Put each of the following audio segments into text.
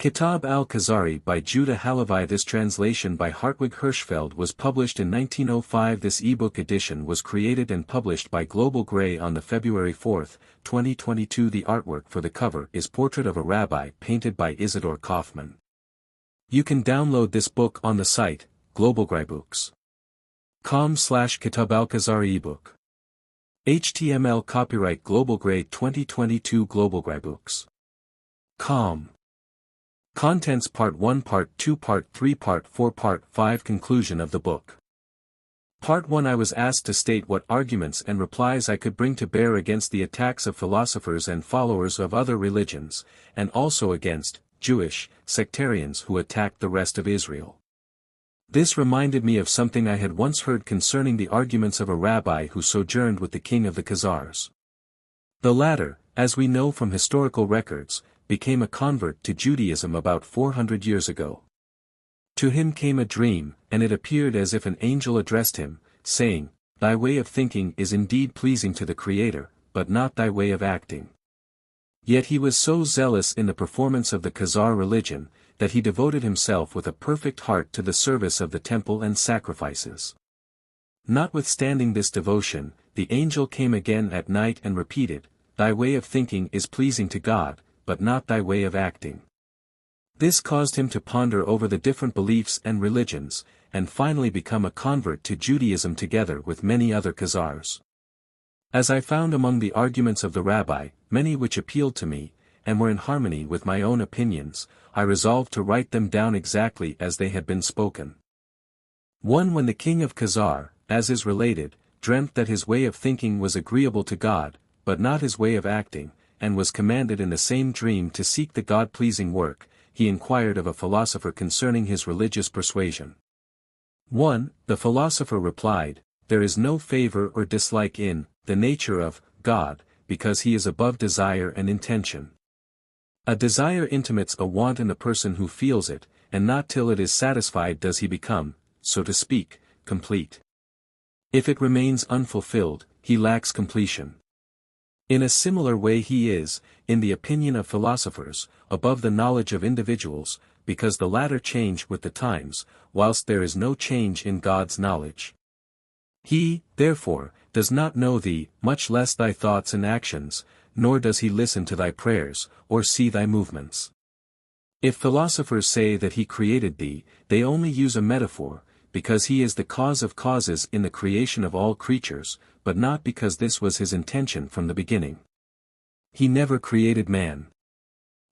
Kitab Al Kuzari by Judah Halevi. This translation by Hartwig Hirschfeld was published in 1905. This ebook edition was created and published by Global Gray on the February 4, 2022. The artwork for the cover is Portrait of a Rabbi painted by Isidore Kaufman. You can download this book on the site, globalgraybooks.com/Kitab Al Kuzari ebook. HTML copyright Global Gray 2022 Global Gray Books. Contents Part 1 Part 2 Part 3 Part 4 Part 5 Conclusion of the book. Part 1 I was asked to state what arguments and replies I could bring to bear against the attacks of philosophers and followers of other religions, and also against Jewish sectarians who attacked the rest of Israel. This reminded me of something I had once heard concerning the arguments of a rabbi who sojourned with the king of the Khazars. The latter, as we know from historical records, became a convert to Judaism about 400 years ago. To him came a dream, and it appeared as if an angel addressed him, saying, "Thy way of thinking is indeed pleasing to the Creator, but not thy way of acting." Yet he was so zealous in the performance of the Khazar religion, that he devoted himself with a perfect heart to the service of the temple and sacrifices. Notwithstanding this devotion, the angel came again at night and repeated, "Thy way of thinking is pleasing to God, but not thy way of acting." This caused him to ponder over the different beliefs and religions, and finally become a convert to Judaism together with many other Khazars. As I found among the arguments of the rabbi, many which appealed to me, and were in harmony with my own opinions, I resolved to write them down exactly as they had been spoken. 1. When the king of Khazar, as is related, dreamt that his way of thinking was agreeable to God, but not his way of acting, and was commanded in the same dream to seek the God-pleasing work, he inquired of a philosopher concerning his religious persuasion. 1. The philosopher replied, "There is no favor or dislike in the nature of God, because he is above desire and intention. A desire intimates a want in the person who feels it, and not till it is satisfied does he become, so to speak, complete. If it remains unfulfilled, he lacks completion. In a similar way he is, in the opinion of philosophers, above the knowledge of individuals, because the latter change with the times, whilst there is no change in God's knowledge. He, therefore, does not know thee, much less thy thoughts and actions, nor does he listen to thy prayers, or see thy movements. If philosophers say that he created thee, they only use a metaphor, because he is the cause of causes in the creation of all creatures, but not because this was his intention from the beginning. He never created man.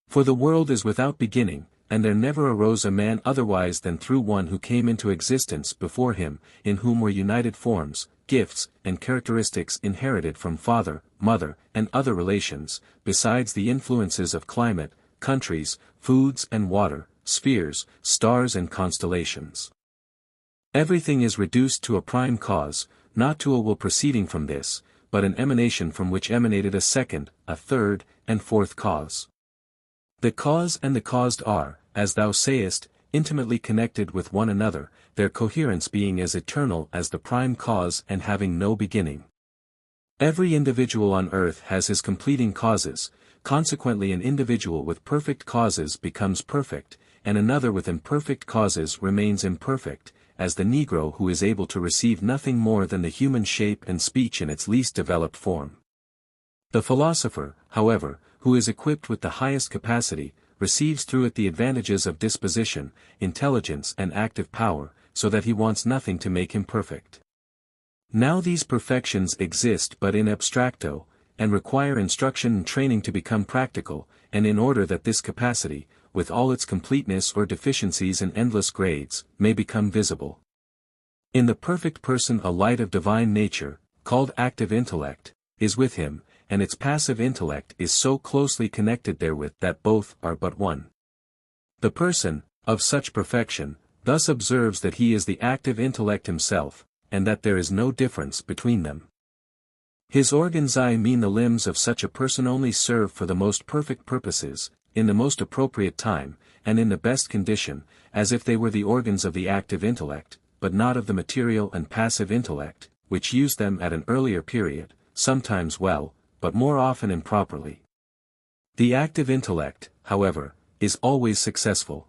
For the world is without beginning, and there never arose a man otherwise than through one who came into existence before him, in whom were united forms, gifts, and characteristics inherited from father, mother, and other relations, besides the influences of climate, countries, foods and water, spheres, stars and constellations. Everything is reduced to a prime cause, not to a will proceeding from this, but an emanation from which emanated a second, a third, and fourth cause. The cause and the caused are, as thou sayest, intimately connected with one another, their coherence being as eternal as the prime cause and having no beginning. Every individual on earth has his completing causes, consequently an individual with perfect causes becomes perfect, and another with imperfect causes remains imperfect, as the Negro who is able to receive nothing more than the human shape and speech in its least developed form. The philosopher, however, who is equipped with the highest capacity, receives through it the advantages of disposition, intelligence and active power, so that he wants nothing to make him perfect. Now these perfections exist but in abstracto, and require instruction and training to become practical, and in order that this capacity, with all its completeness or deficiencies and endless grades, may become visible. In the perfect person a light of divine nature, called active intellect, is with him, and its passive intellect is so closely connected therewith that both are but one. The person, of such perfection, thus observes that he is the active intellect himself, and that there is no difference between them. His organs I mean the limbs of such a person only serve for the most perfect purposes, in the most appropriate time, and in the best condition, as if they were the organs of the active intellect, but not of the material and passive intellect, which used them at an earlier period, sometimes well, but more often improperly. The active intellect, however, is always successful.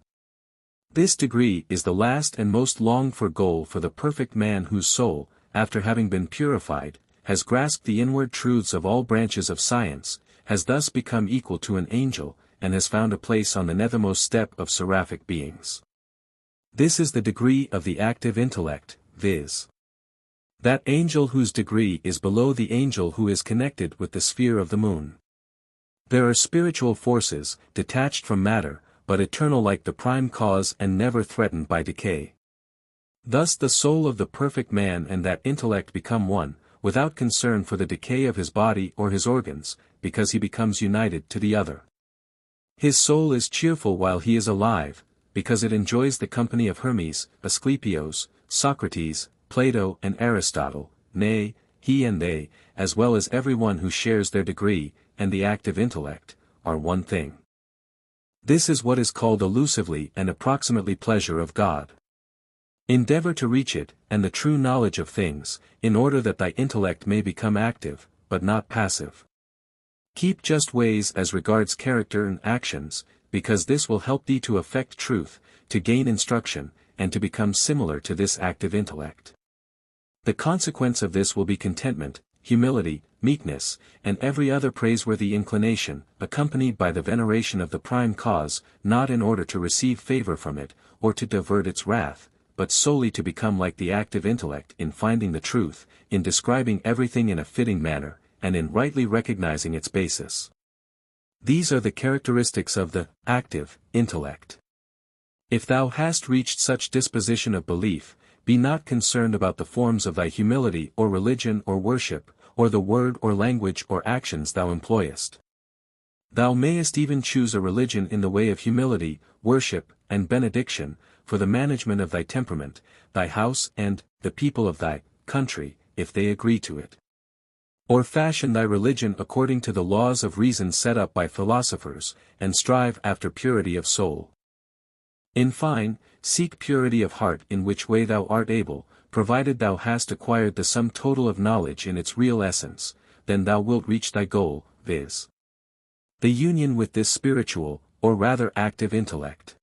This degree is the last and most longed-for goal for the perfect man whose soul, after having been purified, has grasped the inward truths of all branches of science, has thus become equal to an angel, and has found a place on the nethermost step of seraphic beings. This is the degree of the active intellect, viz. That angel whose degree is below the angel who is connected with the sphere of the moon. There are spiritual forces, detached from matter, but eternal like the prime cause and never threatened by decay. Thus the soul of the perfect man and that intellect become one, without concern for the decay of his body or his organs, because he becomes united to the other. His soul is cheerful while he is alive, because it enjoys the company of Hermes, Asclepios, Socrates, Plato and Aristotle, nay, he and they, as well as everyone who shares their degree, and the active intellect, are one thing. This is what is called elusively and approximately pleasure of God. Endeavor to reach it, and the true knowledge of things, in order that thy intellect may become active, but not passive. Keep just ways as regards character and actions, because this will help thee to effect truth, to gain instruction, and to become similar to this active intellect. The consequence of this will be contentment, humility, meekness, and every other praiseworthy inclination, accompanied by the veneration of the prime cause, not in order to receive favor from it, or to divert its wrath, but solely to become like the active intellect in finding the truth, in describing everything in a fitting manner, and in rightly recognizing its basis. These are the characteristics of the active intellect. If thou hast reached such disposition of belief, be not concerned about the forms of thy humility or religion or worship, or the word or language or actions thou employest. Thou mayest even choose a religion in the way of humility, worship, and benediction, for the management of thy temperament, thy house and the people of thy country, if they agree to it. Or fashion thy religion according to the laws of reason set up by philosophers, and strive after purity of soul. In fine, seek purity of heart in which way thou art able, provided thou hast acquired the sum total of knowledge in its real essence, then thou wilt reach thy goal, viz. The union with this spiritual, or rather active intellect.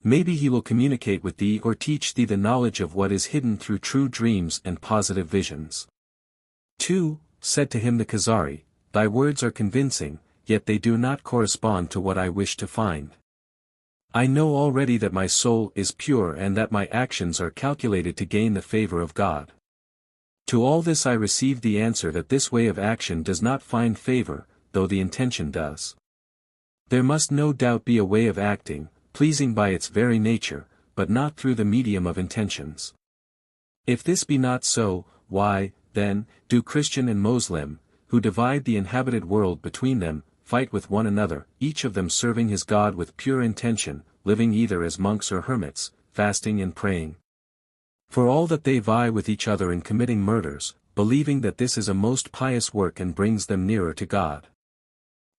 Maybe he will communicate with thee or teach thee the knowledge of what is hidden through true dreams and positive visions. 2. Said to him the Khazari, thy words are convincing, yet they do not correspond to what I wish to find. I know already that my soul is pure and that my actions are calculated to gain the favor of God. To all this I received the answer that this way of action does not find favor, though the intention does. There must no doubt be a way of acting, pleasing by its very nature, but not through the medium of intentions. If this be not so, why, then, do Christian and Moslem, who divide the inhabited world between them, fight with one another, each of them serving his God with pure intention, living either as monks or hermits, fasting and praying? For all that they vie with each other in committing murders, believing that this is a most pious work and brings them nearer to God.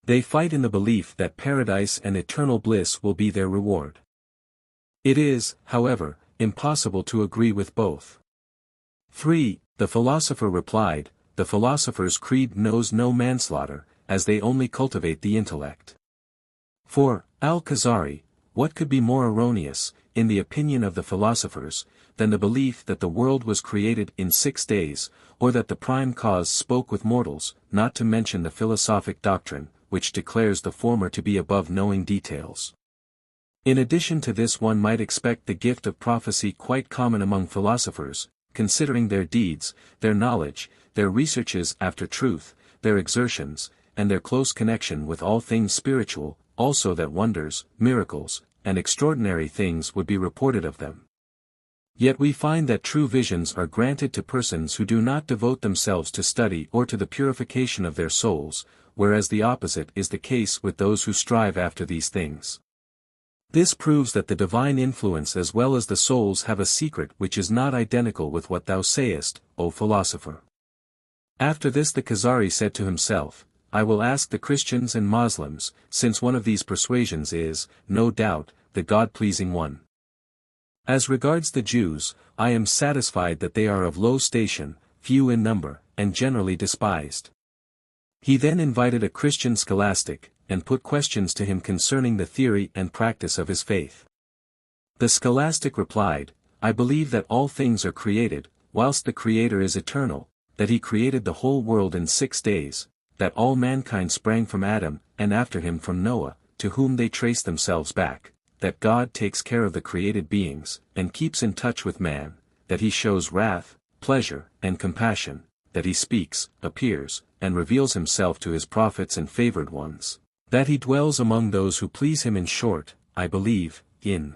They fight in the belief that paradise and eternal bliss will be their reward. It is, however, impossible to agree with both. 3. The philosopher replied, the philosopher's creed knows no manslaughter, as they only cultivate the intellect. 4. Al-Khazari, what could be more erroneous, in the opinion of the philosophers, than the belief that the world was created in 6 days, or that the prime cause spoke with mortals, not to mention the philosophic doctrine, which declares the former to be above knowing details. In addition to this one might expect the gift of prophecy quite common among philosophers, considering their deeds, their knowledge, their researches after truth, their exertions, and their close connection with all things spiritual, also that wonders, miracles, and extraordinary things would be reported of them. Yet we find that true visions are granted to persons who do not devote themselves to study or to the purification of their souls, whereas the opposite is the case with those who strive after these things. This proves that the divine influence as well as the souls have a secret which is not identical with what thou sayest, O philosopher. After this the Khazari said to himself, I will ask the Christians and Moslems, since one of these persuasions is, no doubt, the God-pleasing one. As regards the Jews, I am satisfied that they are of low station, few in number, and generally despised. He then invited a Christian scholastic, and put questions to him concerning the theory and practice of his faith. The scholastic replied, I believe that all things are created, whilst the Creator is eternal, that he created the whole world in 6 days, that all mankind sprang from Adam, and after him from Noah, to whom they trace themselves back, that God takes care of the created beings, and keeps in touch with man, that he shows wrath, pleasure, and compassion, that he speaks, appears, and reveals himself to his prophets and favored ones, that he dwells among those who please him. In short, I believe, in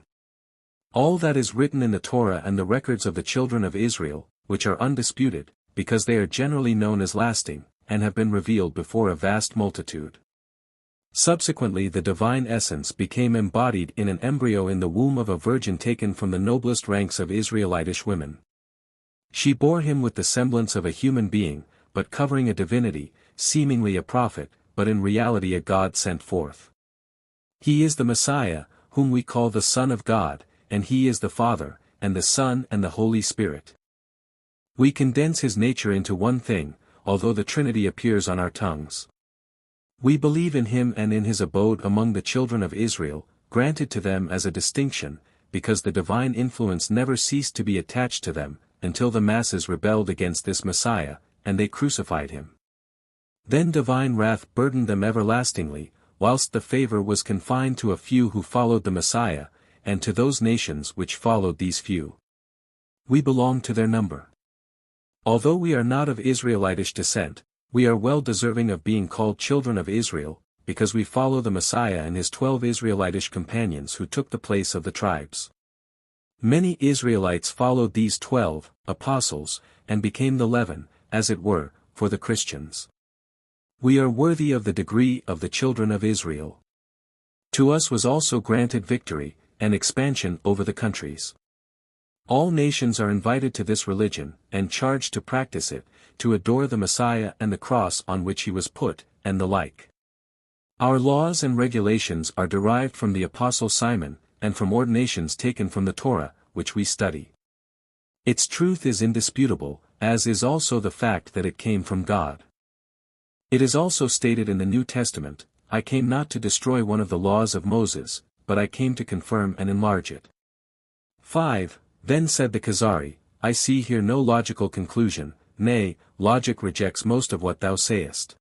all that is written in the Torah and the records of the children of Israel, which are undisputed, because they are generally known as lasting, and have been revealed before a vast multitude. Subsequently the divine essence became embodied in an embryo in the womb of a virgin taken from the noblest ranks of Israelitish women. She bore him with the semblance of a human being, but covering a divinity, seemingly a prophet, but in reality a God sent forth. He is the Messiah, whom we call the Son of God, and he is the Father, and the Son and the Holy Spirit. We condense his nature into one thing, although the Trinity appears on our tongues. We believe in him and in his abode among the children of Israel, granted to them as a distinction, because the divine influence never ceased to be attached to them, until the masses rebelled against this Messiah, and they crucified him. Then divine wrath burdened them everlastingly, whilst the favor was confined to a few who followed the Messiah, and to those nations which followed these few. We belong to their number. Although we are not of Israelitish descent, we are well deserving of being called children of Israel, because we follow the Messiah and his 12 Israelitish companions who took the place of the tribes. Many Israelites followed these 12 apostles, and became the leaven, as it were, for the Christians. We are worthy of the degree of the children of Israel. To us was also granted victory, and expansion over the countries. All nations are invited to this religion, and charged to practice it, to adore the Messiah and the cross on which he was put, and the like. Our laws and regulations are derived from the Apostle Simon, and from ordinations taken from the Torah, which we study. Its truth is indisputable, as is also the fact that it came from God. It is also stated in the New Testament, I came not to destroy one of the laws of Moses, but I came to confirm and enlarge it. 5. Then said the Khazari, I see here no logical conclusion, nay, logic rejects most of what thou sayest.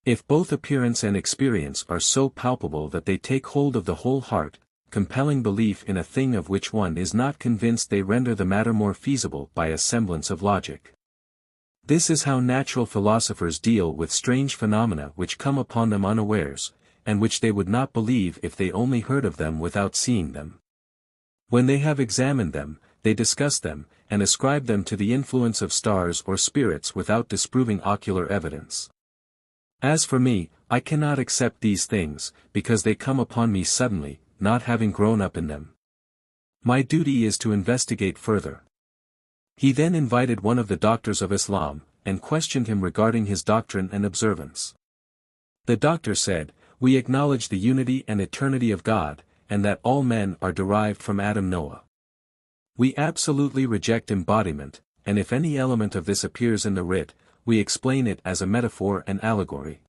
If both appearance and experience are so palpable that they take hold of the whole heart, compelling belief in a thing of which one is not convinced, they render the matter more feasible by a semblance of logic. This is how natural philosophers deal with strange phenomena which come upon them unawares, and which they would not believe if they only heard of them without seeing them. When they have examined them, they discuss them, and ascribe them to the influence of stars or spirits without disproving ocular evidence. As for me, I cannot accept these things, because they come upon me suddenly, not having grown up in them. My duty is to investigate further. He then invited one of the doctors of Islam, and questioned him regarding his doctrine and observance. The doctor said, We acknowledge the unity and eternity of God, and that all men are derived from Adam Noah. We absolutely reject embodiment, and if any element of this appears in the writ, we explain it as a metaphor and allegory.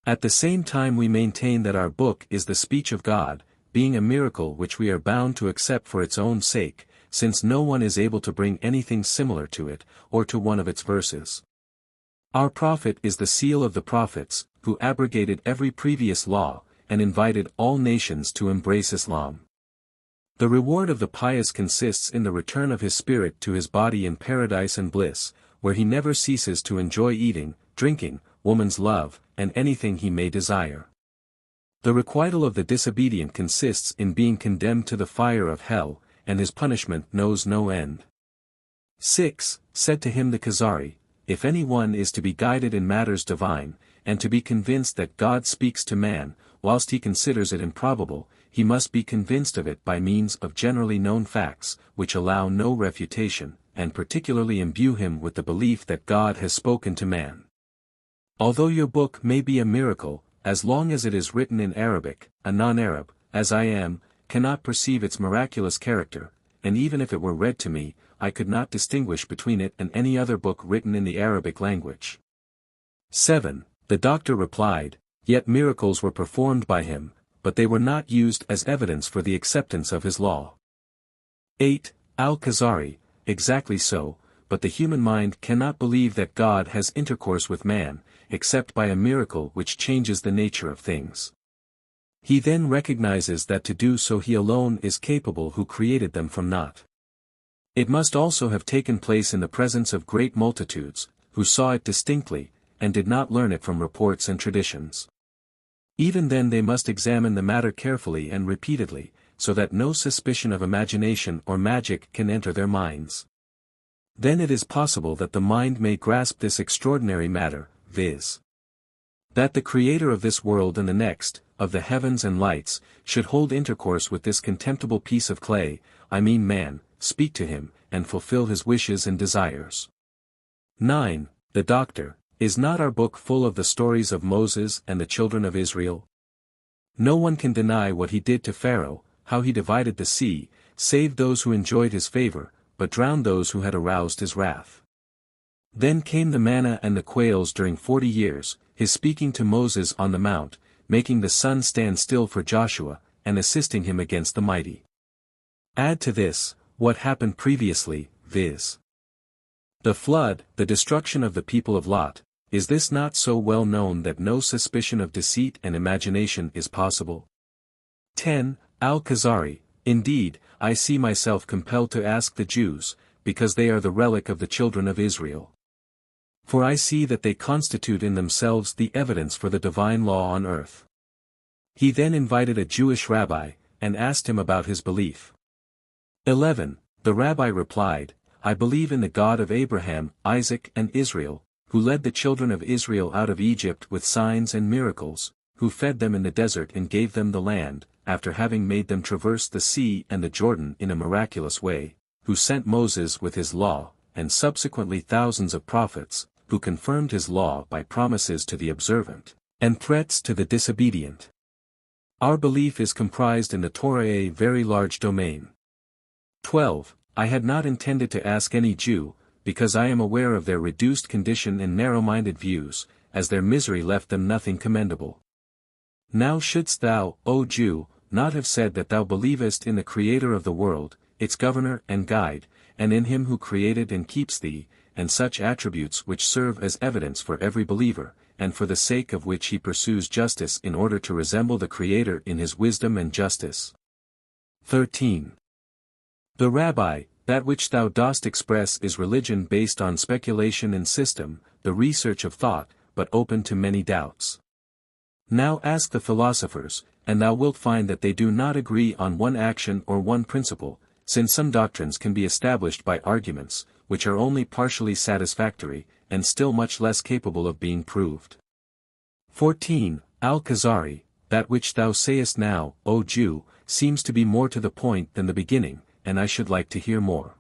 At the same time we maintain that our book is the speech of God, being a miracle which we are bound to accept for its own sake, since no one is able to bring anything similar to it, or to one of its verses. Our prophet is the seal of the prophets, who abrogated every previous law, and invited all nations to embrace Islam. The reward of the pious consists in the return of his spirit to his body in paradise and bliss, where he never ceases to enjoy eating, drinking, woman's love, and anything he may desire. The requital of the disobedient consists in being condemned to the fire of hell, and his punishment knows no end. 6. Said to him the Khazari, If any one is to be guided in matters divine, and to be convinced that God speaks to man, whilst he considers it improbable, he must be convinced of it by means of generally known facts, which allow no refutation, and particularly imbue him with the belief that God has spoken to man. Although your book may be a miracle, as long as it is written in Arabic, a non-Arab, as I am, cannot perceive its miraculous character, and even if it were read to me, I could not distinguish between it and any other book written in the Arabic language. 7. The doctor replied, Yet miracles were performed by him, but they were not used as evidence for the acceptance of his law. 8. Al-Khazari, exactly so, but the human mind cannot believe that God has intercourse with man, except by a miracle which changes the nature of things. He then recognizes that to do so he alone is capable who created them from naught. It must also have taken place in the presence of great multitudes, who saw it distinctly, and did not learn it from reports and traditions. Even then they must examine the matter carefully and repeatedly, so that no suspicion of imagination or magic can enter their minds. Then it is possible that the mind may grasp this extraordinary matter, viz. that the Creator of this world and the next, of the heavens and lights, should hold intercourse with this contemptible piece of clay, I mean man, speak to him, and fulfill his wishes and desires. 9. The Doctor, is not our book full of the stories of Moses and the children of Israel? No one can deny what he did to Pharaoh, how he divided the sea, saved those who enjoyed his favor, but drowned those who had aroused his wrath. Then came the manna and the quails during 40 years, his speaking to Moses on the mount, making the sun stand still for Joshua, and assisting him against the mighty. Add to this, what happened previously, viz. the flood, the destruction of the people of Lot. Is this not so well known that no suspicion of deceit and imagination is possible? 10. Al-Khazari, indeed, I see myself compelled to ask the Jews, because they are the relic of the children of Israel. For I see that they constitute in themselves the evidence for the divine law on earth. He then invited a Jewish rabbi, and asked him about his belief. 11. The rabbi replied, I believe in the God of Abraham, Isaac and Israel, who led the children of Israel out of Egypt with signs and miracles, who fed them in the desert and gave them the land, after having made them traverse the sea and the Jordan in a miraculous way, who sent Moses with his law, and subsequently thousands of prophets, who confirmed his law by promises to the observant, and threats to the disobedient. Our belief is comprised in the Torah a very large domain. 12. I had not intended to ask any Jew, because I am aware of their reduced condition and narrow-minded views, as their misery left them nothing commendable. Now shouldst thou, O Jew, not have said that thou believest in the Creator of the world, its governor and guide, and in him who created and keeps thee, and such attributes which serve as evidence for every believer, and for the sake of which he pursues justice in order to resemble the Creator in his wisdom and justice. 13. The Rabbi, that which thou dost express is religion based on speculation and system, the research of thought, but open to many doubts. Now ask the philosophers, and thou wilt find that they do not agree on one action or one principle, since some doctrines can be established by arguments, which are only partially satisfactory, and still much less capable of being proved. 14. Al-Khazari, that which thou sayest now, O Jew, seems to be more to the point than the beginning, and I should like to hear more.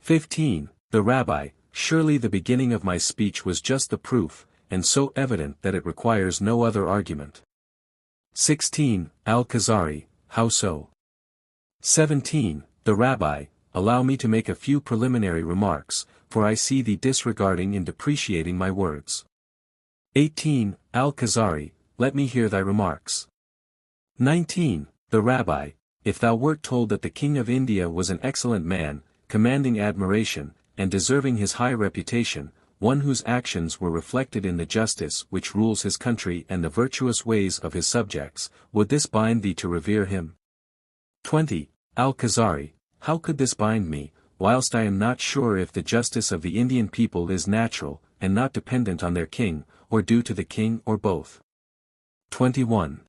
15. The Rabbi, surely the beginning of my speech was just the proof, and so evident that it requires no other argument. 16. Al-Khazari, how so? 17. The Rabbi, allow me to make a few preliminary remarks, for I see thee disregarding and depreciating my words. 18. Al-Khazari, let me hear thy remarks. 19. The Rabbi, if thou wert told that the King of India was an excellent man, commanding admiration, and deserving his high reputation, one whose actions were reflected in the justice which rules his country and the virtuous ways of his subjects, would this bind thee to revere him? 20. Al-Khazari, how could this bind me, whilst I am not sure if the justice of the Indian people is natural, and not dependent on their king, or due to the king or both? 21.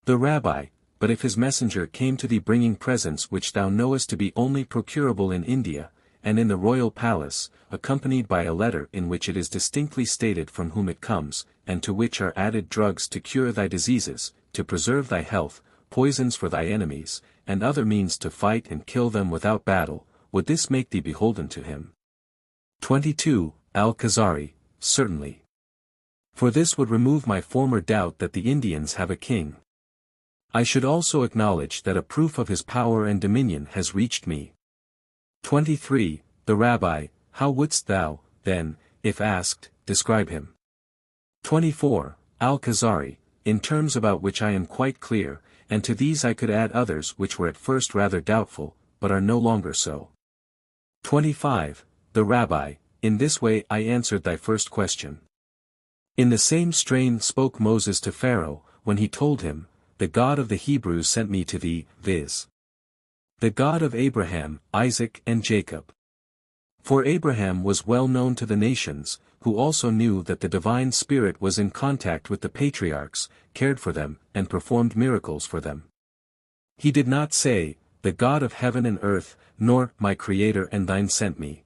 The Rabbi, but if his messenger came to thee bringing presents which thou knowest to be only procurable in India, and in the royal palace, accompanied by a letter in which it is distinctly stated from whom it comes, and to which are added drugs to cure thy diseases, to preserve thy health, poisons for thy enemies, and other means to fight and kill them without battle, would this make thee beholden to him? 22. Al-Khazari, certainly. For this would remove my former doubt that the Indians have a king. I should also acknowledge that a proof of his power and dominion has reached me. 23. The Rabbi, how wouldst thou, then, if asked, describe him? 24. Al-Khazari, in terms about which I am quite clear, and to these I could add others which were at first rather doubtful, but are no longer so. 25. The Rabbi, in this way I answered thy first question. In the same strain spoke Moses to Pharaoh, when he told him, the God of the Hebrews sent me to thee, viz. The God of Abraham, Isaac and Jacob. For Abraham was well known to the nations, who also knew that the divine spirit was in contact with the patriarchs, cared for them, and performed miracles for them. He did not say, the God of heaven and earth, nor, my Creator and thine sent me.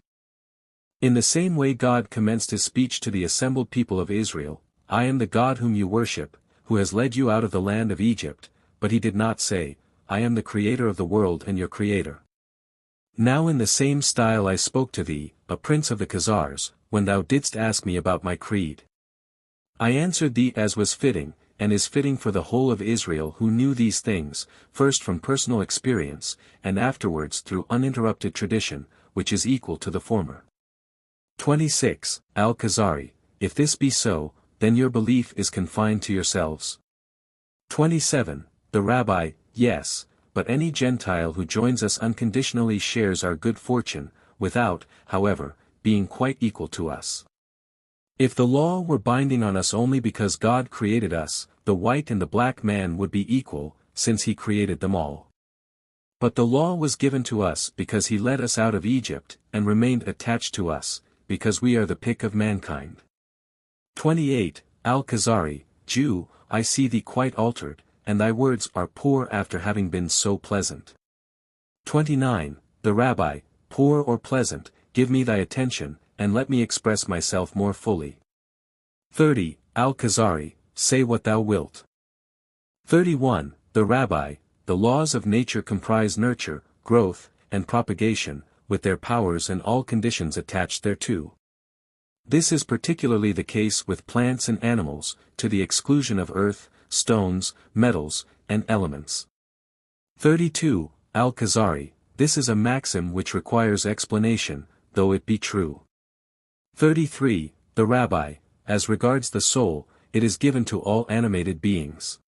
In the same way God commenced his speech to the assembled people of Israel, I am the God whom you worship, who has led you out of the land of Egypt, but he did not say, I am the Creator of the world and your Creator. Now in the same style I spoke to thee, a prince of the Khazars, when thou didst ask me about my creed. I answered thee as was fitting, and is fitting for the whole of Israel who knew these things, first from personal experience, and afterwards through uninterrupted tradition, which is equal to the former. 26. Al-Khazari, if this be so, then your belief is confined to yourselves. 27. The Rabbi, yes, but any Gentile who joins us unconditionally shares our good fortune, without, however, being quite equal to us. If the law were binding on us only because God created us, the white and the black man would be equal, since he created them all. But the law was given to us because he led us out of Egypt, and remained attached to us, because we are the pick of mankind. 28. Al-Khazari, Jew, I see thee quite altered, and thy words are poor after having been so pleasant. 29. The Rabbi, poor or pleasant, give me thy attention, and let me express myself more fully. 30. Al-Khazari, say what thou wilt. 31. The Rabbi, the laws of nature comprise nurture, growth, and propagation, with their powers and all conditions attached thereto. This is particularly the case with plants and animals, to the exclusion of earth, stones, metals, and elements. 32. Al-Khazari, this is a maxim which requires explanation, though it be true. 33. The Rabbi, as regards the soul, it is given to all animated beings.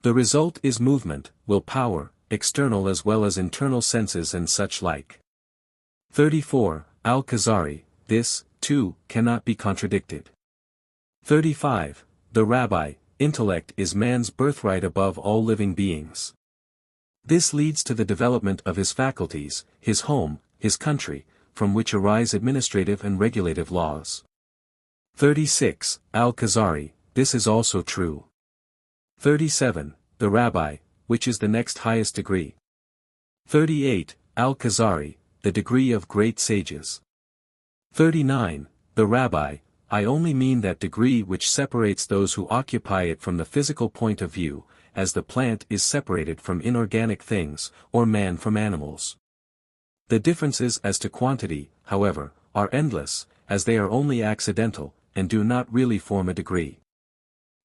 The result is movement, will power, external as well as internal senses and such like. 34. Al-Khazari, this, too, cannot be contradicted. 35. The Rabbi, intellect is man's birthright above all living beings. This leads to the development of his faculties, his home, his country, from which arise administrative and regulative laws. 36. Al-Khazari, this is also true. 37. The Rabbi, which is the next highest degree. 38. Al-Khazari, the degree of great sages. 39. The Rabbi, I only mean that degree which separates those who occupy it from the physical point of view, as the plant is separated from inorganic things, or man from animals. The differences as to quantity, however, are endless, as they are only accidental, and do not really form a degree.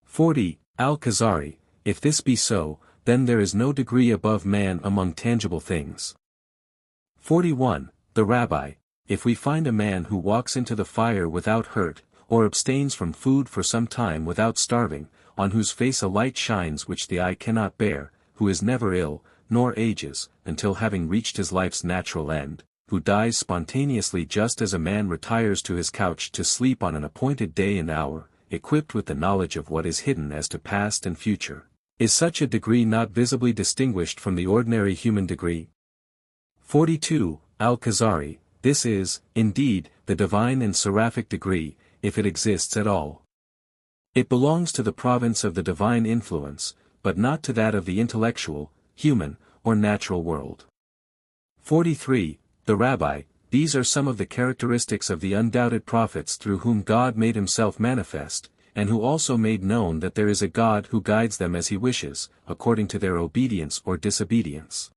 40. Al-Khazari, if this be so, then there is no degree above man among tangible things. 41. The Rabbi, if we find a man who walks into the fire without hurt, or abstains from food for some time without starving, on whose face a light shines which the eye cannot bear, who is never ill, nor ages, until having reached his life's natural end, who dies spontaneously just as a man retires to his couch to sleep on an appointed day and hour, equipped with the knowledge of what is hidden as to past and future, is such a degree not visibly distinguished from the ordinary human degree? 42. Al-Khazari, this is, indeed, the divine and seraphic degree, if it exists at all. It belongs to the province of the divine influence, but not to that of the intellectual, human, or natural world. 43. The Rabbi, these are some of the characteristics of the undoubted prophets through whom God made himself manifest, and who also made known that there is a God who guides them as he wishes, according to their obedience or disobedience.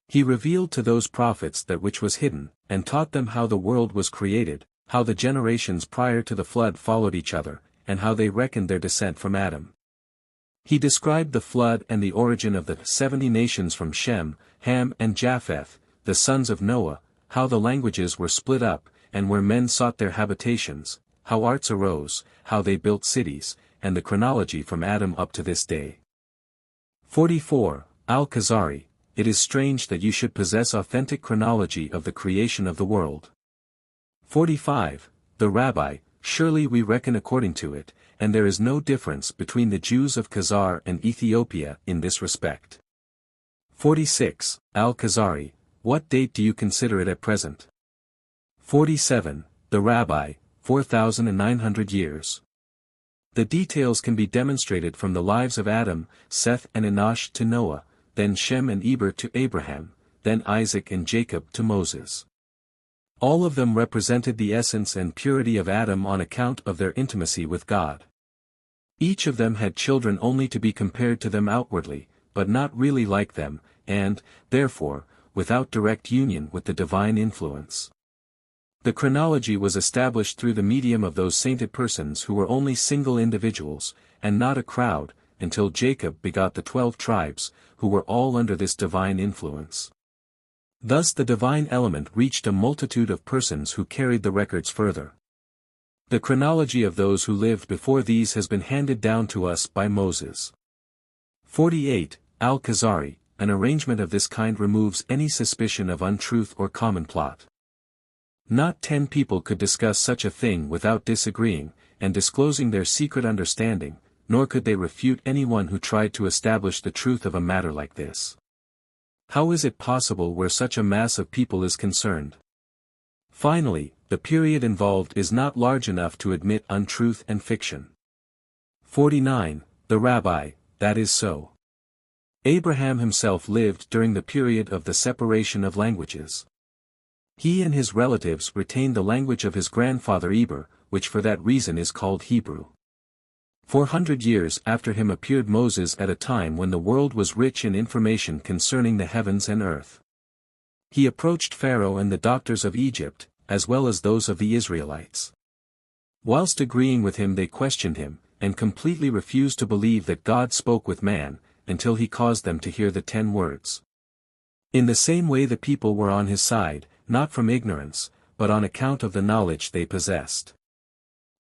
He revealed to those prophets that which was hidden, and taught them how the world was created, how the generations prior to the flood followed each other, and how they reckoned their descent from Adam. He described the flood and the origin of the 70 nations from Shem, Ham and Japheth, the sons of Noah, how the languages were split up, and where men sought their habitations, how arts arose, how they built cities, and the chronology from Adam up to this day. 44. Al Khazari, it is strange that you should possess authentic chronology of the creation of the world. 45. The Rabbi, surely we reckon according to it, and there is no difference between the Jews of Khazar and Ethiopia in this respect. 46. Al Khazari, what date do you consider it at present? 47. The Rabbi, 4,900 years. The details can be demonstrated from the lives of Adam, Seth and Enosh to Noah, then Shem and Eber to Abraham, then Isaac and Jacob to Moses. All of them represented the essence and purity of Adam on account of their intimacy with God. Each of them had children only to be compared to them outwardly, but not really like them, and, therefore, without direct union with the divine influence. The chronology was established through the medium of those sainted persons who were only single individuals, and not a crowd, until Jacob begot the 12 tribes, who were all under this divine influence. Thus the divine element reached a multitude of persons who carried the records further. The chronology of those who lived before these has been handed down to us by Moses. 48. Al Khazari, an arrangement of this kind removes any suspicion of untruth or common plot. Not 10 people could discuss such a thing without disagreeing, and disclosing their secret understanding, nor could they refute anyone who tried to establish the truth of a matter like this. How is it possible where such a mass of people is concerned? Finally, the period involved is not large enough to admit untruth and fiction. 49. The Rabbi, that is so. Abraham himself lived during the period of the separation of languages. He and his relatives retained the language of his grandfather Eber, which for that reason is called Hebrew. 400 years after him appeared Moses at a time when the world was rich in information concerning the heavens and earth. He approached Pharaoh and the doctors of Egypt, as well as those of the Israelites. Whilst agreeing with him they questioned him, and completely refused to believe that God spoke with man, until he caused them to hear the 10 words. In the same way the people were on his side, not from ignorance, but on account of the knowledge they possessed.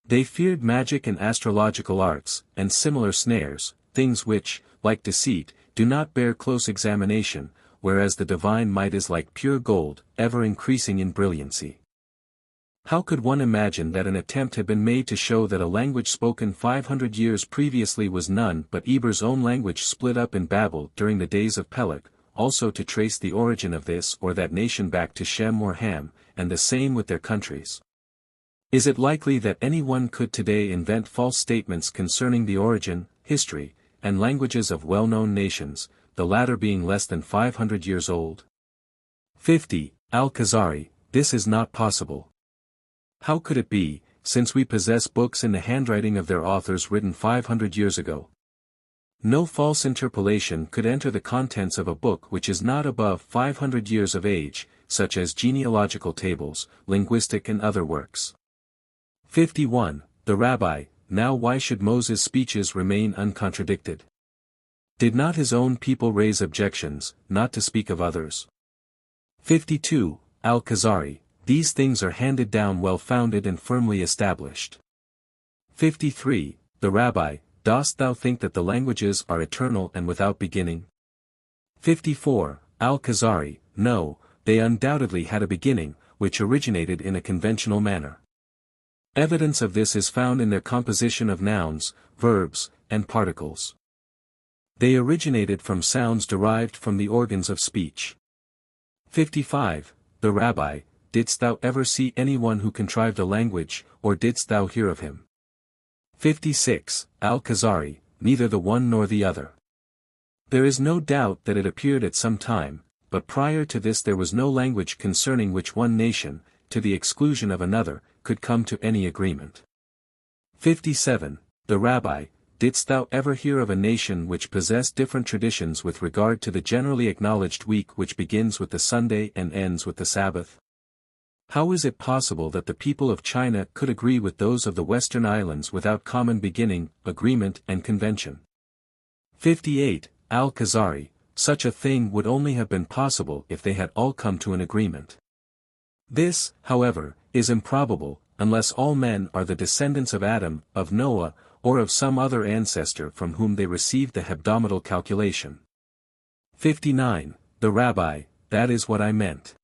They feared magic and astrological arts, and similar snares, things which, like deceit, do not bear close examination, whereas the divine might is like pure gold, ever increasing in brilliancy. How could one imagine that an attempt had been made to show that a language spoken 500 years previously was none but Eber's own language split up in Babel during the days of Peleg, also to trace the origin of this or that nation back to Shem or Ham, and the same with their countries? Is it likely that anyone could today invent false statements concerning the origin, history, and languages of well-known nations, the latter being less than 500 years old? 50. Al Khazari, this is not possible. How could it be, since we possess books in the handwriting of their authors written 500 years ago? No false interpolation could enter the contents of a book which is not above 500 years of age, such as genealogical tables, linguistic and other works. 51. The Rabbi, now why should Moses' speeches remain uncontradicted? Did not his own people raise objections, not to speak of others? 52. Al Khazari, these things are handed down well-founded and firmly established. 53. The Rabbi, dost thou think that the languages are eternal and without beginning? 54. Al Khazari, no, they undoubtedly had a beginning, which originated in a conventional manner. Evidence of this is found in their composition of nouns, verbs, and particles. They originated from sounds derived from the organs of speech. 55. The Rabbi, didst thou ever see anyone who contrived a language, or didst thou hear of him? 56. Al Khazari, neither the one nor the other. There is no doubt that it appeared at some time, but prior to this there was no language concerning which one nation, to the exclusion of another, could come to any agreement. 57. The Rabbi, didst thou ever hear of a nation which possessed different traditions with regard to the generally acknowledged week which begins with the Sunday and ends with the Sabbath? How is it possible that the people of China could agree with those of the Western Islands without common beginning, agreement and convention? 58. Al Khazari, such a thing would only have been possible if they had all come to an agreement. This, however, is improbable, unless all men are the descendants of Adam, of Noah, or of some other ancestor from whom they received the hebdomadal calculation. 59. The Rabbi, that is what I meant.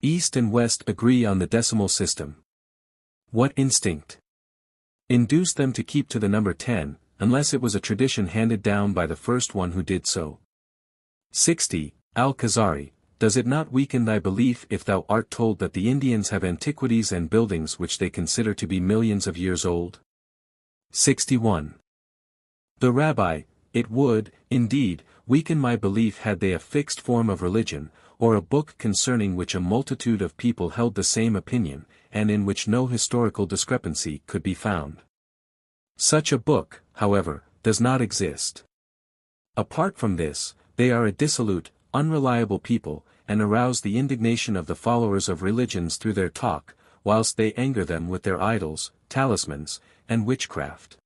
East and West agree on the decimal system. What instinct induced them to keep to the number 10, unless it was a tradition handed down by the first one who did so? 60. Al Khazari, does it not weaken thy belief if thou art told that the Indians have antiquities and buildings which they consider to be millions of years old? 61. The Rabbi, it would, indeed, weaken my belief had they a fixed form of religion, or a book concerning which a multitude of people held the same opinion, and in which no historical discrepancy could be found. Such a book, however, does not exist. Apart from this, they are a dissolute, unreliable people, and arouse the indignation of the followers of religions through their talk, whilst they anger them with their idols, talismans, and witchcraft.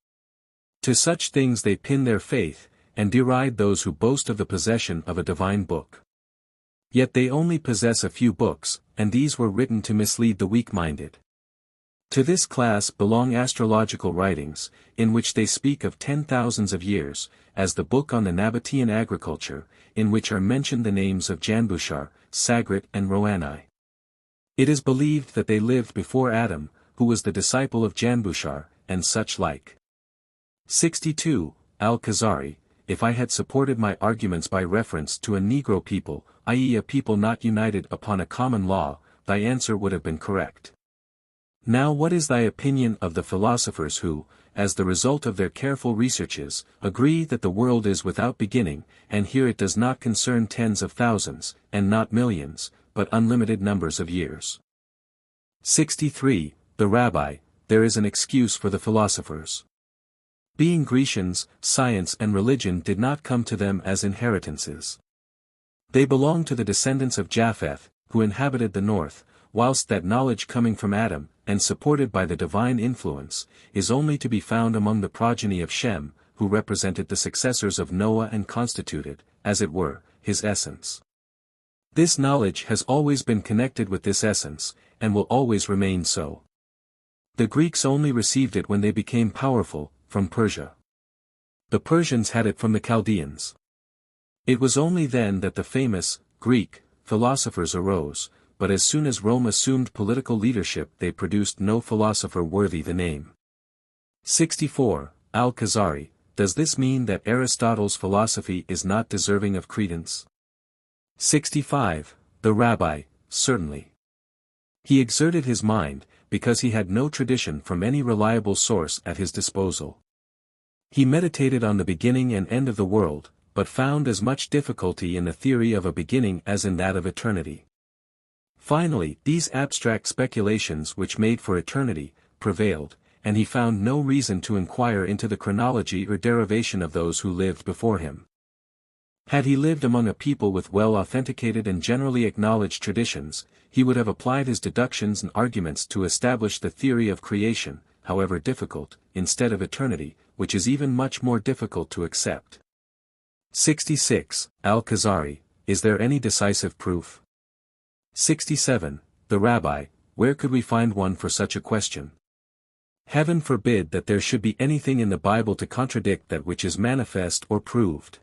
To such things they pin their faith, and deride those who boast of the possession of a divine book. Yet they only possess a few books, and these were written to mislead the weak-minded. To this class belong astrological writings, in which they speak of 10,000s of years, as the book on the Nabatean agriculture, in which are mentioned the names of Janbushar, Sagrit and Roani. It is believed that they lived before Adam, who was the disciple of Janbushar, and such like. 62. Al Khazari, if I had supported my arguments by reference to a Negro people, i.e. a people not united upon a common law, thy answer would have been correct. Now what is thy opinion of the philosophers who, as the result of their careful researches, agree that the world is without beginning, and here it does not concern tens of thousands, and not millions, but unlimited numbers of years? 63. The Rabbi, there is an excuse for the philosophers. Being Grecians, science and religion did not come to them as inheritances. They belong to the descendants of Japheth, who inhabited the north, whilst that knowledge coming from Adam, and supported by the divine influence, is only to be found among the progeny of Shem, who represented the successors of Noah and constituted, as it were, his essence. This knowledge has always been connected with this essence, and will always remain so. The Greeks only received it when they became powerful, from Persia. The Persians had it from the Chaldeans. It was only then that the famous, Greek, philosophers arose, but as soon as Rome assumed political leadership they produced no philosopher worthy the name. 64. Al Khazari, does this mean that Aristotle's philosophy is not deserving of credence? 65. The Rabbi, certainly. He exerted his mind, because he had no tradition from any reliable source at his disposal. He meditated on the beginning and end of the world, but found as much difficulty in the theory of a beginning as in that of eternity. Finally, these abstract speculations which made for eternity, prevailed, and he found no reason to inquire into the chronology or derivation of those who lived before him. Had he lived among a people with well-authenticated and generally acknowledged traditions, he would have applied his deductions and arguments to establish the theory of creation, however difficult, instead of eternity, which is even much more difficult to accept. 66. Al Khazari, is there any decisive proof? 67. The Rabbi, where could we find one for such a question? Heaven forbid that there should be anything in the Bible to contradict that which is manifest or proved.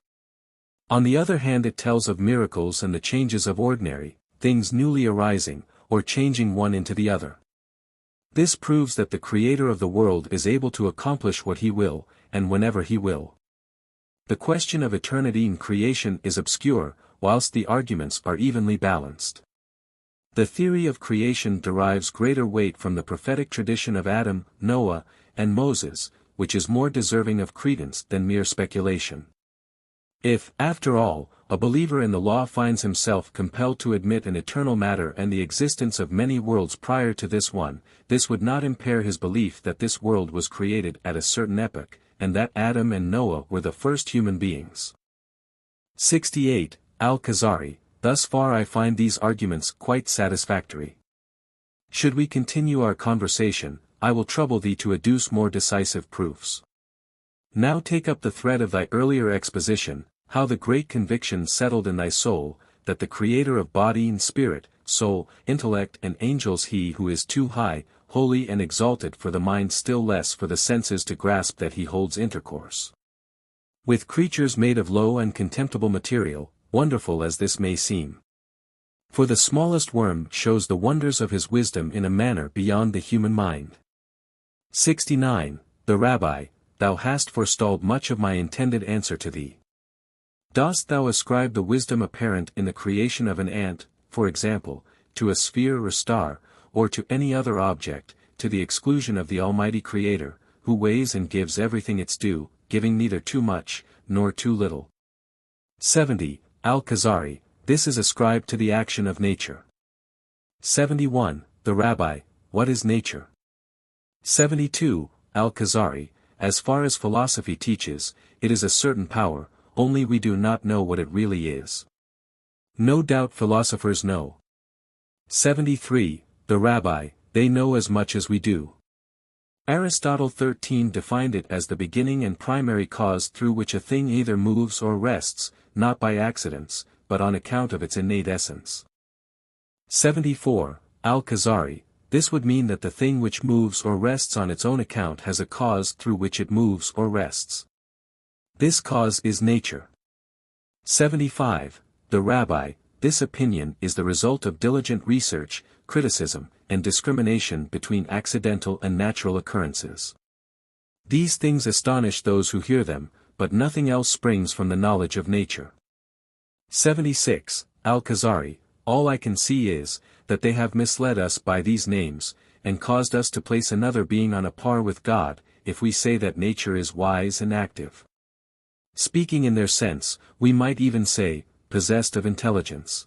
On the other hand, it tells of miracles and the changes of ordinary, things newly arising, or changing one into the other. This proves that the Creator of the world is able to accomplish what he will, and whenever he will. The question of eternity in creation is obscure, whilst the arguments are evenly balanced. The theory of creation derives greater weight from the prophetic tradition of Adam, Noah, and Moses, which is more deserving of credence than mere speculation. If, after all, a believer in the law finds himself compelled to admit an eternal matter and the existence of many worlds prior to this one, this would not impair his belief that this world was created at a certain epoch, and that Adam and Noah were the first human beings. 68. Al Khazari, thus far I find these arguments quite satisfactory. Should we continue our conversation, I will trouble thee to adduce more decisive proofs. Now take up the thread of thy earlier exposition, how the great conviction settled in thy soul, that the Creator of body and spirit, soul, intellect and angels he who is too high, holy and exalted for the mind, still less for the senses to grasp that he holds intercourse with creatures made of low and contemptible material, wonderful as this may seem. For the smallest worm shows the wonders of his wisdom in a manner beyond the human mind. 69. The Rabbi, thou hast forestalled much of my intended answer to thee. Dost thou ascribe the wisdom apparent in the creation of an ant, for example, to a sphere or star, or to any other object, to the exclusion of the Almighty Creator, who weighs and gives everything its due, giving neither too much, nor too little? 70. Al Khazari, this is ascribed to the action of nature. 71. The Rabbi, what is nature? 72. Al Khazari, as far as philosophy teaches, it is a certain power, only we do not know what it really is. No doubt philosophers know. 73. The Rabbi, they know as much as we do. Aristotle 13 defined it as the beginning and primary cause through which a thing either moves or rests, not by accidents, but on account of its innate essence. 74. Al Khazari, this would mean that the thing which moves or rests on its own account has a cause through which it moves or rests. This cause is nature. 75. The Rabbi, this opinion is the result of diligent research, criticism, and discrimination between accidental and natural occurrences. These things astonish those who hear them, but nothing else springs from the knowledge of nature. 76. Al Khazari, all I can see is, that they have misled us by these names, and caused us to place another being on a par with God, if we say that nature is wise and active. Speaking in their sense, we might even say, possessed of intelligence.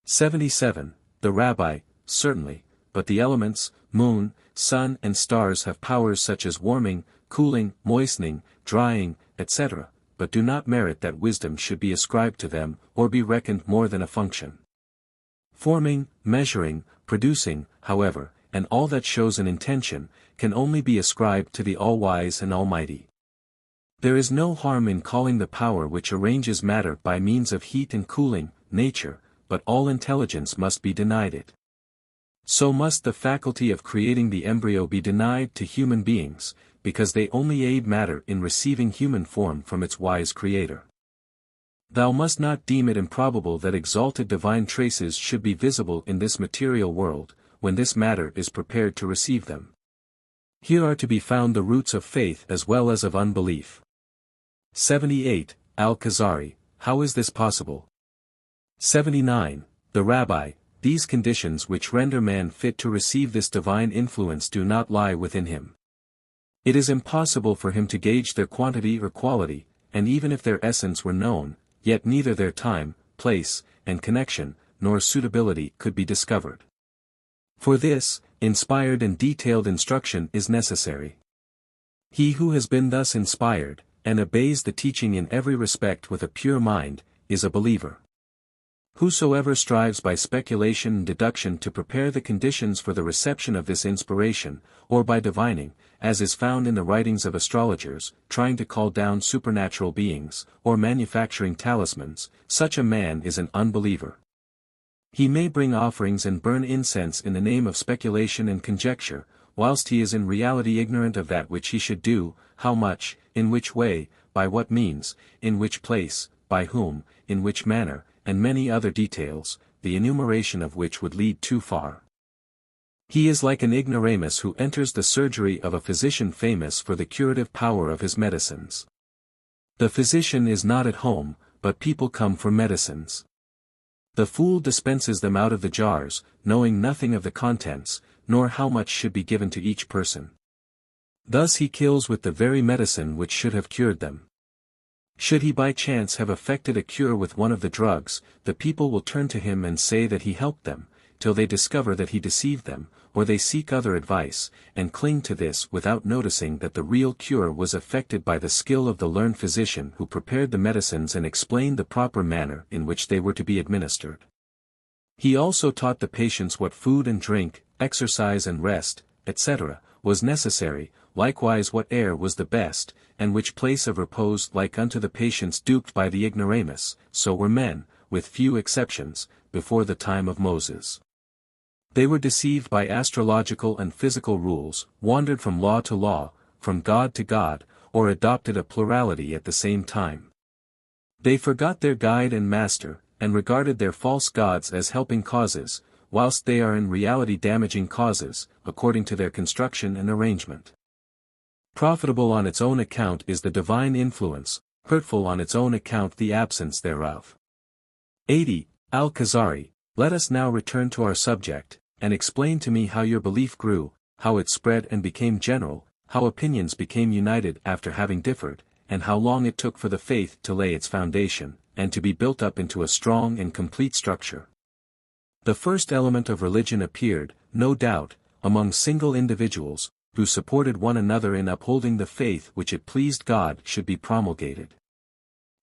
77. The Rabbi, certainly, but the elements, moon, sun and stars have powers such as warming, cooling, moistening, drying, etc., but do not merit that wisdom should be ascribed to them, or be reckoned more than a function. Forming, measuring, producing, however, and all that shows an intention, can only be ascribed to the All-Wise and Almighty. There is no harm in calling the power which arranges matter by means of heat and cooling, nature, but all intelligence must be denied it. So must the faculty of creating the embryo be denied to human beings, because they only aid matter in receiving human form from its wise Creator. Thou must not deem it improbable that exalted divine traces should be visible in this material world, when this matter is prepared to receive them. Here are to be found the roots of faith as well as of unbelief. 78. Al Khazari, how is this possible? 79. The Rabbi, these conditions which render man fit to receive this divine influence do not lie within him. It is impossible for him to gauge their quantity or quality, and even if their essence were known, yet neither their time, place, and connection, nor suitability could be discovered. For this, inspired and detailed instruction is necessary. He who has been thus inspired, and obeys the teaching in every respect with a pure mind, is a believer. Whosoever strives by speculation and deduction to prepare the conditions for the reception of this inspiration, or by divining, as is found in the writings of astrologers, trying to call down supernatural beings, or manufacturing talismans, such a man is an unbeliever. He may bring offerings and burn incense in the name of speculation and conjecture, whilst he is in reality ignorant of that which he should do, how much, in which way, by what means, in which place, by whom, in which manner, and many other details, the enumeration of which would lead too far. He is like an ignoramus who enters the surgery of a physician famous for the curative power of his medicines. The physician is not at home, but people come for medicines. The fool dispenses them out of the jars, knowing nothing of the contents, nor how much should be given to each person. Thus he kills with the very medicine which should have cured them. Should he by chance have effected a cure with one of the drugs, the people will turn to him and say that he helped them, till they discover that he deceived them, or they seek other advice, and cling to this without noticing that the real cure was effected by the skill of the learned physician who prepared the medicines and explained the proper manner in which they were to be administered. He also taught the patients what food and drink, exercise and rest, etc., was necessary, likewise what air was the best, and which place of repose like unto the patients duped by the ignoramus, so were men, with few exceptions, before the time of Moses. They were deceived by astrological and physical rules, wandered from law to law, from God to God, or adopted a plurality at the same time. They forgot their guide and master, and regarded their false gods as helping causes, whilst they are in reality damaging causes, according to their construction and arrangement. Profitable on its own account is the divine influence, hurtful on its own account the absence thereof. 80. Al Khazari, let us now return to our subject, and explain to me how your belief grew, how it spread and became general, how opinions became united after having differed, and how long it took for the faith to lay its foundation, and to be built up into a strong and complete structure. The first element of religion appeared, no doubt, among single individuals, who supported one another in upholding the faith which it pleased God should be promulgated.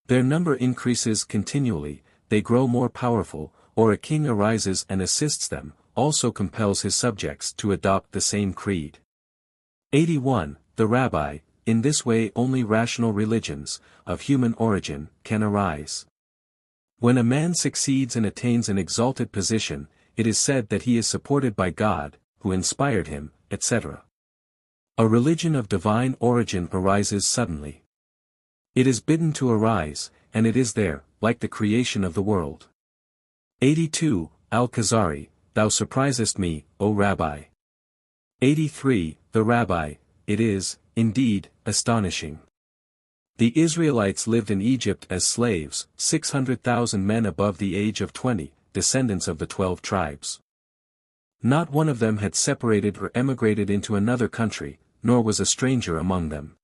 Their number increases continually, they grow more powerful, or a king arises and assists them, also compels his subjects to adopt the same creed. 81. The Rabbi, in this way only rational religions, of human origin, can arise. When a man succeeds and attains an exalted position, it is said that he is supported by God, who inspired him, etc. A religion of divine origin arises suddenly. It is bidden to arise, and it is there, like the creation of the world. 82. Al Khazari, thou surprisest me, O Rabbi. 83. The Rabbi, it is, indeed, astonishing. The Israelites lived in Egypt as slaves, 600,000 men above the age of 20, descendants of the 12 tribes. Not one of them had separated or emigrated into another country, nor was a stranger among them.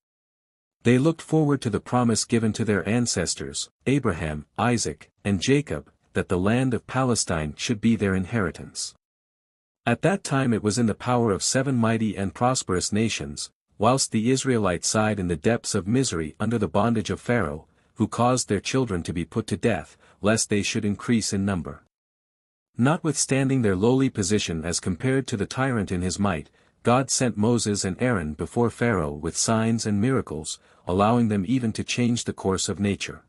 They looked forward to the promise given to their ancestors, Abraham, Isaac, and Jacob, that the land of Palestine should be their inheritance. At that time it was in the power of 7 mighty and prosperous nations, whilst the Israelites sighed in the depths of misery under the bondage of Pharaoh, who caused their children to be put to death, lest they should increase in number. Notwithstanding their lowly position as compared to the tyrant in his might, God sent Moses and Aaron before Pharaoh with signs and miracles, allowing them even to change the course of nature.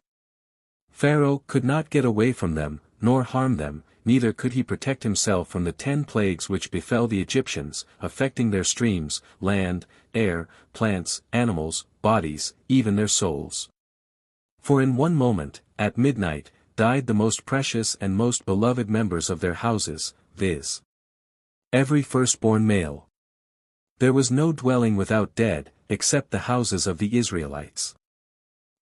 Pharaoh could not get away from them, nor harm them, neither could he protect himself from the 10 plagues which befell the Egyptians, affecting their streams, land, air, plants, animals, bodies, even their souls. For in one moment, at midnight, died the most precious and most beloved members of their houses, viz. Every firstborn male. There was no dwelling without dead, except the houses of the Israelites.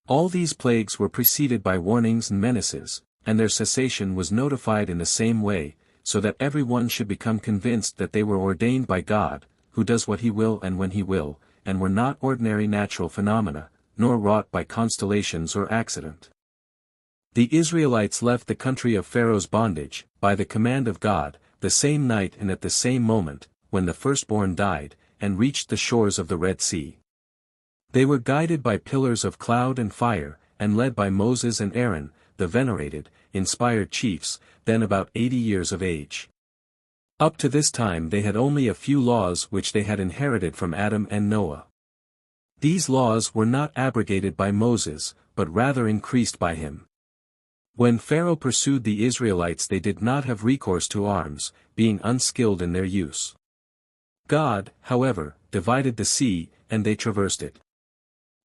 All these plagues were preceded by warnings and menaces, and their cessation was notified in the same way, so that every one should become convinced that they were ordained by God, who does what he will and when he will, and were not ordinary natural phenomena, nor wrought by constellations or accident. The Israelites left the country of Pharaoh's bondage, by the command of God, the same night and at the same moment, when the firstborn died, and reached the shores of the Red Sea. They were guided by pillars of cloud and fire, and led by Moses and Aaron, the venerated, inspired chiefs, then about 80 years of age. Up to this time they had only a few laws which they had inherited from Adam and Noah. These laws were not abrogated by Moses, but rather increased by him. When Pharaoh pursued the Israelites they did not have recourse to arms, being unskilled in their use. God, however, divided the sea, and they traversed it.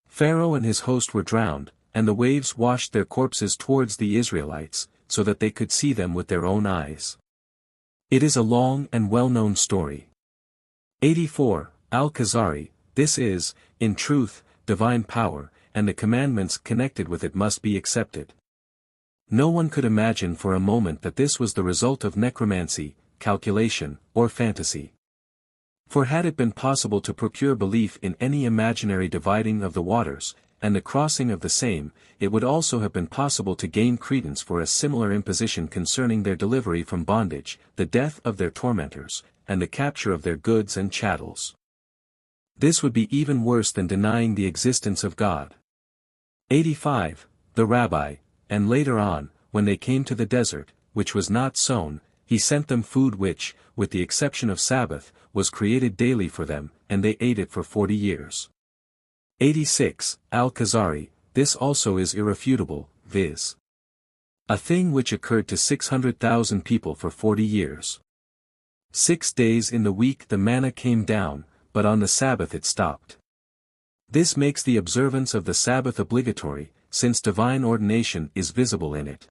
Pharaoh and his host were drowned, and the waves washed their corpses towards the Israelites, so that they could see them with their own eyes. It is a long and well-known story. 84. Al Khazari, this is, in truth, divine power, and the commandments connected with it must be accepted. No one could imagine for a moment that this was the result of necromancy, calculation, or fantasy. For had it been possible to procure belief in any imaginary dividing of the waters, and the crossing of the same, it would also have been possible to gain credence for a similar imposition concerning their delivery from bondage, the death of their tormentors, and the capture of their goods and chattels. This would be even worse than denying the existence of God. 85. The Rabbi, and later on, when they came to the desert, which was not sown, he sent them food which, with the exception of Sabbath, was created daily for them, and they ate it for 40 years. 86. Al Khazari, this also is irrefutable, viz. A thing which occurred to 600,000 people for 40 years. 6 days in the week the manna came down, but on the Sabbath it stopped. This makes the observance of the Sabbath obligatory, since divine ordination is visible in it.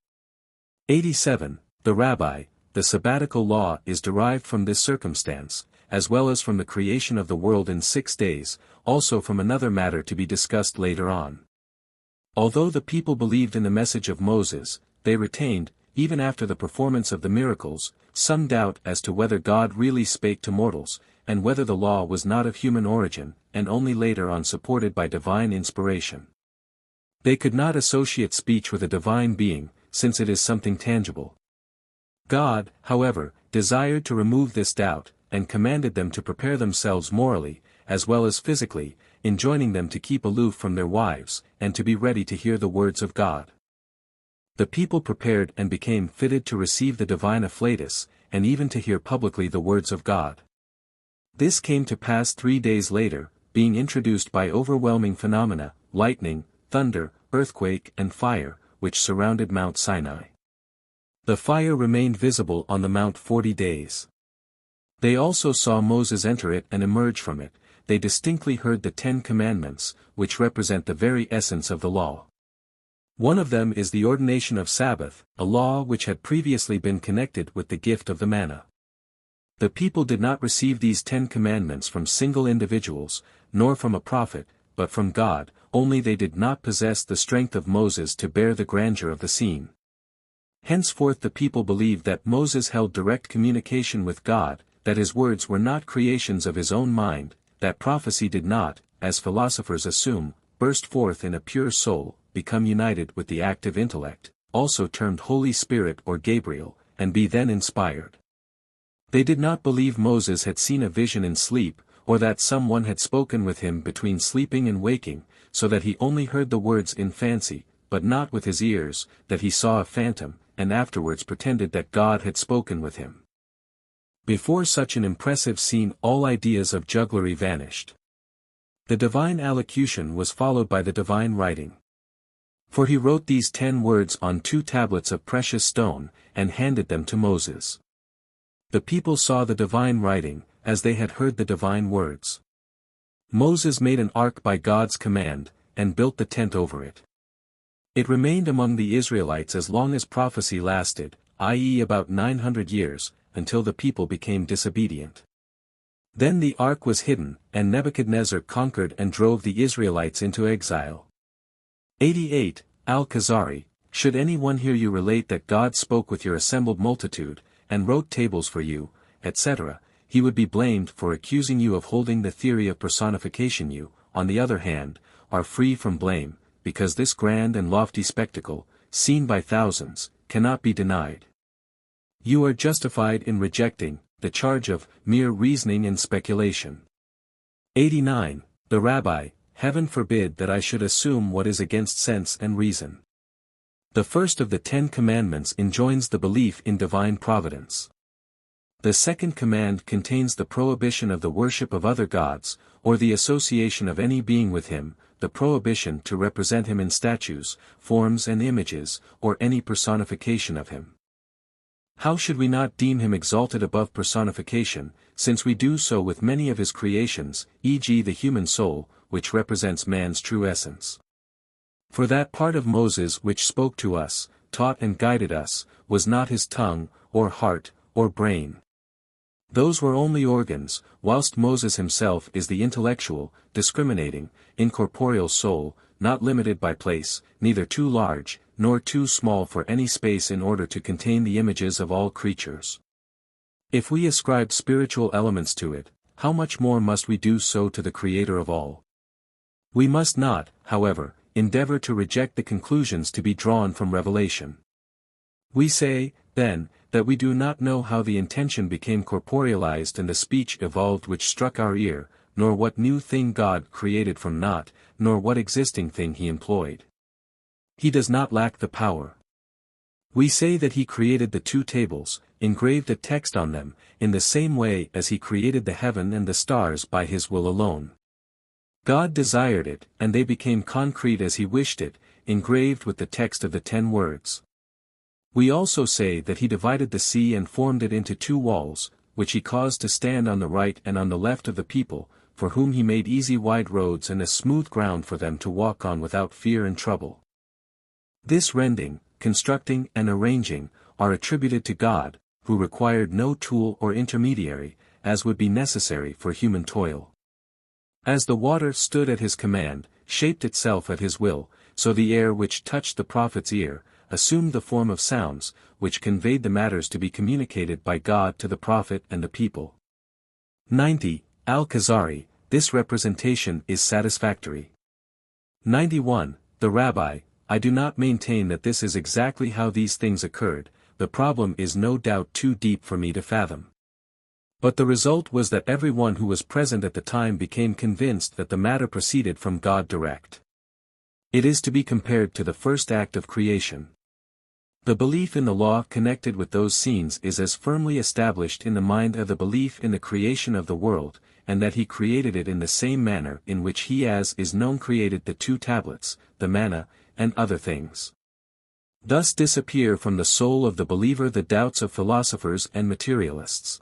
87. The Rabbi, the sabbatical law is derived from this circumstance, as well as from the creation of the world in 6 days, also from another matter to be discussed later on. Although the people believed in the message of Moses, they retained, even after the performance of the miracles, some doubt as to whether God really spake to mortals, and whether the law was not of human origin, and only later on supported by divine inspiration. They could not associate speech with a divine being, since it is something tangible. God, however, desired to remove this doubt, and commanded them to prepare themselves morally, as well as physically, enjoining them to keep aloof from their wives, and to be ready to hear the words of God. The people prepared and became fitted to receive the divine afflatus, and even to hear publicly the words of God. This came to pass 3 days later, being introduced by overwhelming phenomena, lightning, thunder, earthquake and fire, which surrounded Mount Sinai. The fire remained visible on the mount 40 days. They also saw Moses enter it and emerge from it. They distinctly heard the 10 Commandments, which represent the very essence of the law. One of them is the ordination of Sabbath, a law which had previously been connected with the gift of the manna. The people did not receive these 10 Commandments from single individuals, nor from a prophet, but from God, only they did not possess the strength of Moses to bear the grandeur of the scene. Henceforth the people believed that Moses held direct communication with God, that his words were not creations of his own mind, that prophecy did not, as philosophers assume, burst forth in a pure soul, become united with the active intellect, also termed Holy Spirit or Gabriel, and be then inspired. They did not believe Moses had seen a vision in sleep, or that someone had spoken with him between sleeping and waking, so that he only heard the words in fancy, but not with his ears, that he saw a phantom, and afterwards pretended that God had spoken with him. Before such an impressive scene all ideas of jugglery vanished. The divine allocution was followed by the divine writing. For he wrote these 10 words on 2 tablets of precious stone, and handed them to Moses. The people saw the divine writing, as they had heard the divine words. Moses made an ark by God's command, and built the tent over it. It remained among the Israelites as long as prophecy lasted, i.e. about 900 years, until the people became disobedient. Then the ark was hidden, and Nebuchadnezzar conquered and drove the Israelites into exile. 88. Al Khazari, should anyone hear you relate that God spoke with your assembled multitude, and wrote tables for you, etc., he would be blamed for accusing you of holding the theory of personification. You, on the other hand, are free from blame, because this grand and lofty spectacle, seen by thousands, cannot be denied. You are justified in rejecting the charge of mere reasoning and speculation. 89. The Rabbi, heaven forbid that I should assume what is against sense and reason. The first of the 10 Commandments enjoins the belief in divine providence. The second command contains the prohibition of the worship of other gods, or the association of any being with him, the prohibition to represent him in statues, forms and images, or any personification of him. How should we not deem him exalted above personification, since we do so with many of his creations, e.g. the human soul, which represents man's true essence? For that part of Moses which spoke to us, taught and guided us, was not his tongue, or heart, or brain. Those were only organs, whilst Moses himself is the intellectual, discriminating, incorporeal soul, not limited by place, neither too large, nor too small for any space in order to contain the images of all creatures. If we ascribe spiritual elements to it, how much more must we do so to the Creator of all? We must not, however, endeavor to reject the conclusions to be drawn from revelation. We say, then, that we do not know how the intention became corporealized and the speech evolved which struck our ear, nor what new thing God created from naught, nor what existing thing he employed. He does not lack the power. We say that he created the 2 tables, engraved a text on them, in the same way as he created the heaven and the stars by his will alone. God desired it, and they became concrete as he wished it, engraved with the text of the 10 words. We also say that he divided the sea and formed it into 2 walls, which he caused to stand on the right and on the left of the people, for whom he made easy wide roads and a smooth ground for them to walk on without fear and trouble. This rending, constructing and arranging, are attributed to God, who required no tool or intermediary, as would be necessary for human toil. As the water stood at his command, shaped itself at his will, so the air which touched the prophet's ear, assumed the form of sounds, which conveyed the matters to be communicated by God to the prophet and the people. 90. Al Khazari, this representation is satisfactory. 91. The Rabbi, I do not maintain that this is exactly how these things occurred, the problem is no doubt too deep for me to fathom. But the result was that everyone who was present at the time became convinced that the matter proceeded from God direct. It is to be compared to the first act of creation. The belief in the law connected with those scenes is as firmly established in the mind as the belief in the creation of the world, and that he created it in the same manner in which he as is known created the 2 tablets, the manna, and other things. Thus disappear from the soul of the believer the doubts of philosophers and materialists.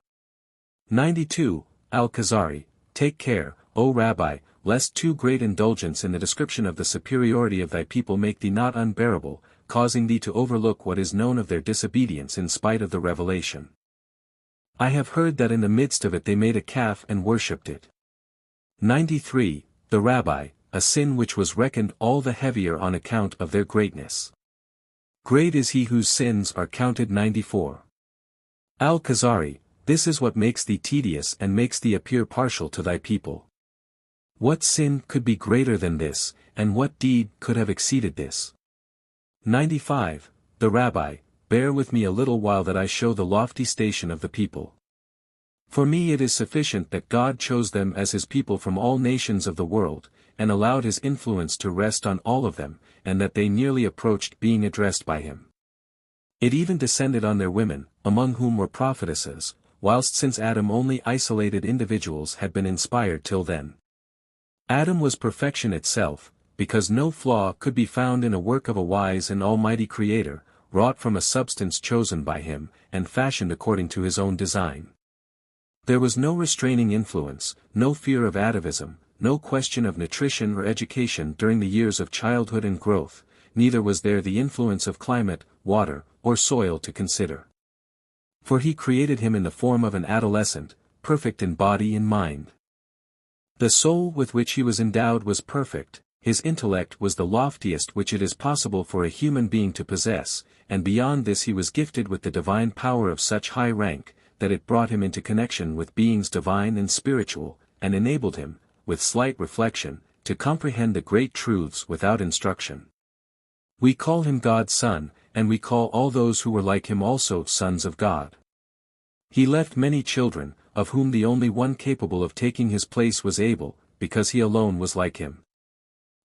92. Al Khazari, take care, O Rabbi, lest too great indulgence in the description of the superiority of thy people make thee not unbearable, causing thee to overlook what is known of their disobedience in spite of the revelation. I have heard that in the midst of it they made a calf and worshipped it. 93. The Rabbi, a sin which was reckoned all the heavier on account of their greatness. Great is he whose sins are counted. 94. Al Khazari, this is what makes thee tedious and makes thee appear partial to thy people. What sin could be greater than this, and what deed could have exceeded this? 95. The Rabbi, bear with me a little while that I show the lofty station of the people. For me it is sufficient that God chose them as his people from all nations of the world, and allowed his influence to rest on all of them, and that they nearly approached being addressed by him. It even descended on their women, among whom were prophetesses, whilst since Adam only isolated individuals had been inspired till then. Adam was perfection itself, because no flaw could be found in a work of a wise and almighty Creator, wrought from a substance chosen by him, and fashioned according to his own design. There was no restraining influence, no fear of atavism, no question of nutrition or education during the years of childhood and growth, neither was there the influence of climate, water, or soil to consider. For he created him in the form of an adolescent, perfect in body and mind. The soul with which he was endowed was perfect, his intellect was the loftiest which it is possible for a human being to possess, and beyond this he was gifted with the divine power of such high rank, that it brought him into connection with beings divine and spiritual, and enabled him, with slight reflection, to comprehend the great truths without instruction. We call him God's Son, and we call all those who were like him also sons of God. He left many children, of whom the only one capable of taking his place was Abel, because he alone was like him.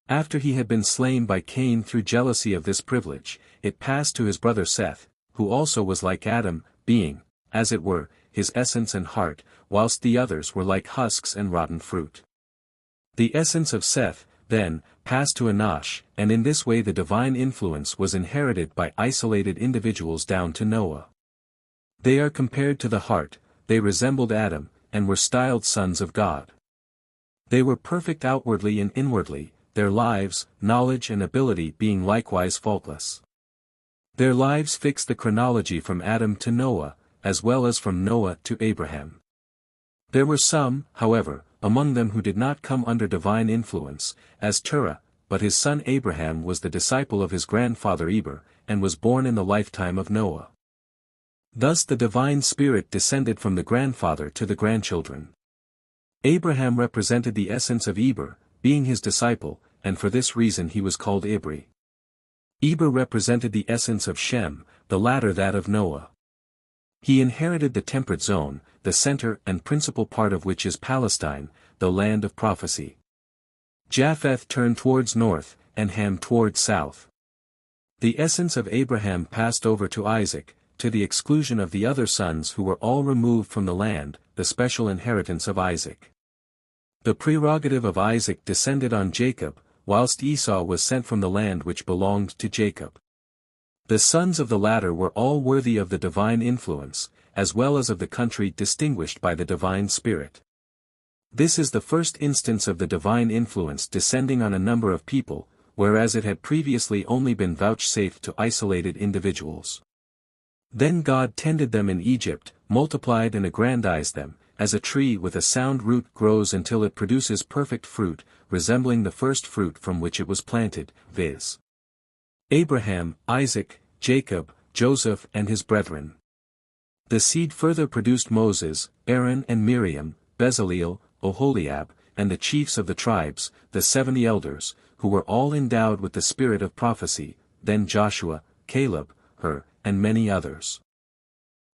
After he had been slain by Cain through jealousy of this privilege, it passed to his brother Seth, who also was like Adam, being, as it were, his essence and heart, whilst the others were like husks and rotten fruit. The essence of Seth, then, passed to Enosh, and in this way the divine influence was inherited by isolated individuals down to Noah. They are compared to the heart, they resembled Adam, and were styled sons of God. They were perfect outwardly and inwardly, their lives, knowledge and ability being likewise faultless. Their lives fixed the chronology from Adam to Noah, as well as from Noah to Abraham. There were some, however, among them who did not come under divine influence, as Terah, but his son Abraham was the disciple of his grandfather Eber, and was born in the lifetime of Noah. Thus the divine spirit descended from the grandfather to the grandchildren. Abraham represented the essence of Eber, being his disciple, and for this reason he was called Ibri. Eber represented the essence of Shem, the latter that of Noah. He inherited the temperate zone, the center and principal part of which is Palestine, the land of prophecy. Japheth turned towards north, and Ham towards south. The essence of Abraham passed over to Isaac, to the exclusion of the other sons who were all removed from the land, the special inheritance of Isaac. The prerogative of Isaac descended on Jacob, whilst Esau was sent from the land which belonged to Jacob. The sons of the latter were all worthy of the divine influence, as well as of the country distinguished by the divine spirit. This is the first instance of the divine influence descending on a number of people, whereas it had previously only been vouchsafed to isolated individuals. Then God tended them in Egypt, multiplied and aggrandized them, as a tree with a sound root grows until it produces perfect fruit, resembling the first fruit from which it was planted, viz. Abraham, Isaac, Jacob, Joseph and his brethren. The seed further produced Moses, Aaron and Miriam, Bezaleel, Oholiab, and the chiefs of the tribes, the 70 elders, who were all endowed with the spirit of prophecy, then Joshua, Caleb, Hur, and many others.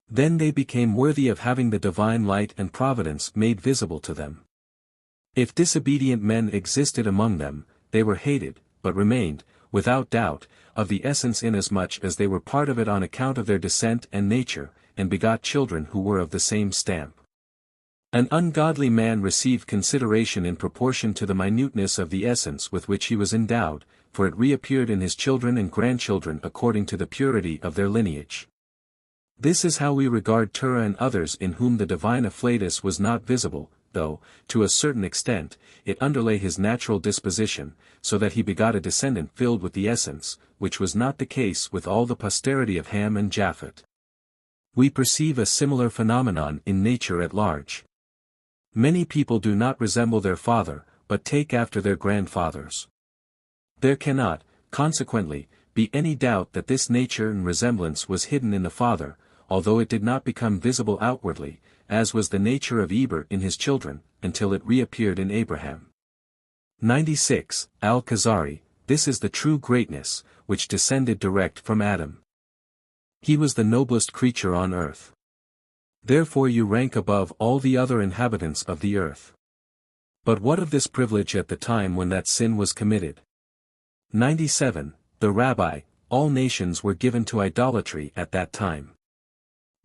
Then they became worthy of having the divine light and providence made visible to them. If disobedient men existed among them, they were hated, but remained, without doubt, of the essence inasmuch as they were part of it on account of their descent and nature, and begot children who were of the same stamp. An ungodly man received consideration in proportion to the minuteness of the essence with which he was endowed, for it reappeared in his children and grandchildren according to the purity of their lineage. This is how we regard Terah and others in whom the divine afflatus was not visible, though, to a certain extent, it underlay his natural disposition, so that he begot a descendant filled with the essence, which was not the case with all the posterity of Ham and Japhet. We perceive a similar phenomenon in nature at large. Many people do not resemble their father, but take after their grandfathers. There cannot, consequently, be any doubt that this nature and resemblance was hidden in the father, although it did not become visible outwardly, as was the nature of Eber in his children, until it reappeared in Abraham. 96. Al Khazari, this is the true greatness, which descended direct from Adam. He was the noblest creature on earth. Therefore you rank above all the other inhabitants of the earth. But what of this privilege at the time when that sin was committed? 97. The Rabbi, all nations were given to idolatry at that time.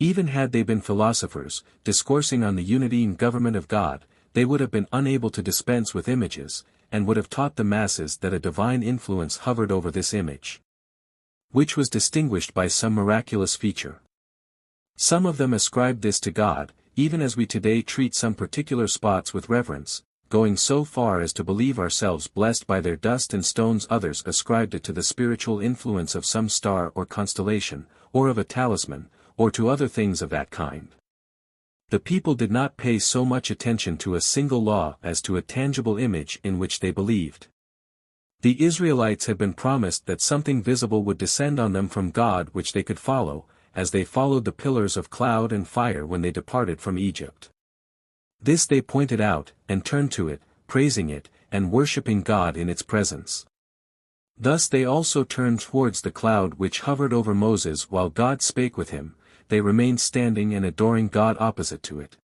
Even had they been philosophers, discoursing on the unity and government of God, they would have been unable to dispense with images, and would have taught the masses that a divine influence hovered over this image, which was distinguished by some miraculous feature. Some of them ascribed this to God, even as we today treat some particular spots with reverence, going so far as to believe ourselves blessed by their dust and stones. Others ascribed it to the spiritual influence of some star or constellation, or of a talisman, or to other things of that kind. The people did not pay so much attention to a single law as to a tangible image in which they believed. The Israelites had been promised that something visible would descend on them from God which they could follow, as they followed the pillars of cloud and fire when they departed from Egypt. This they pointed out, and turned to it, praising it, and worshipping God in its presence. Thus they also turned towards the cloud which hovered over Moses while God spake with him. They remained standing and adoring God opposite to it.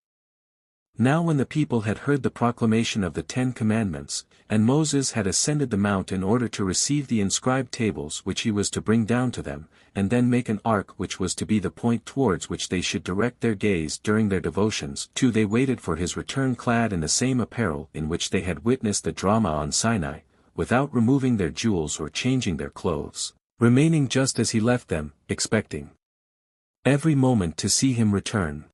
Now when the people had heard the proclamation of the 10 Commandments, and Moses had ascended the mount in order to receive the inscribed tables which he was to bring down to them, and then make an ark which was to be the point towards which they should direct their gaze during their devotions, too they waited for his return clad in the same apparel in which they had witnessed the drama on Sinai, without removing their jewels or changing their clothes, remaining just as he left them, expecting every moment to see him return.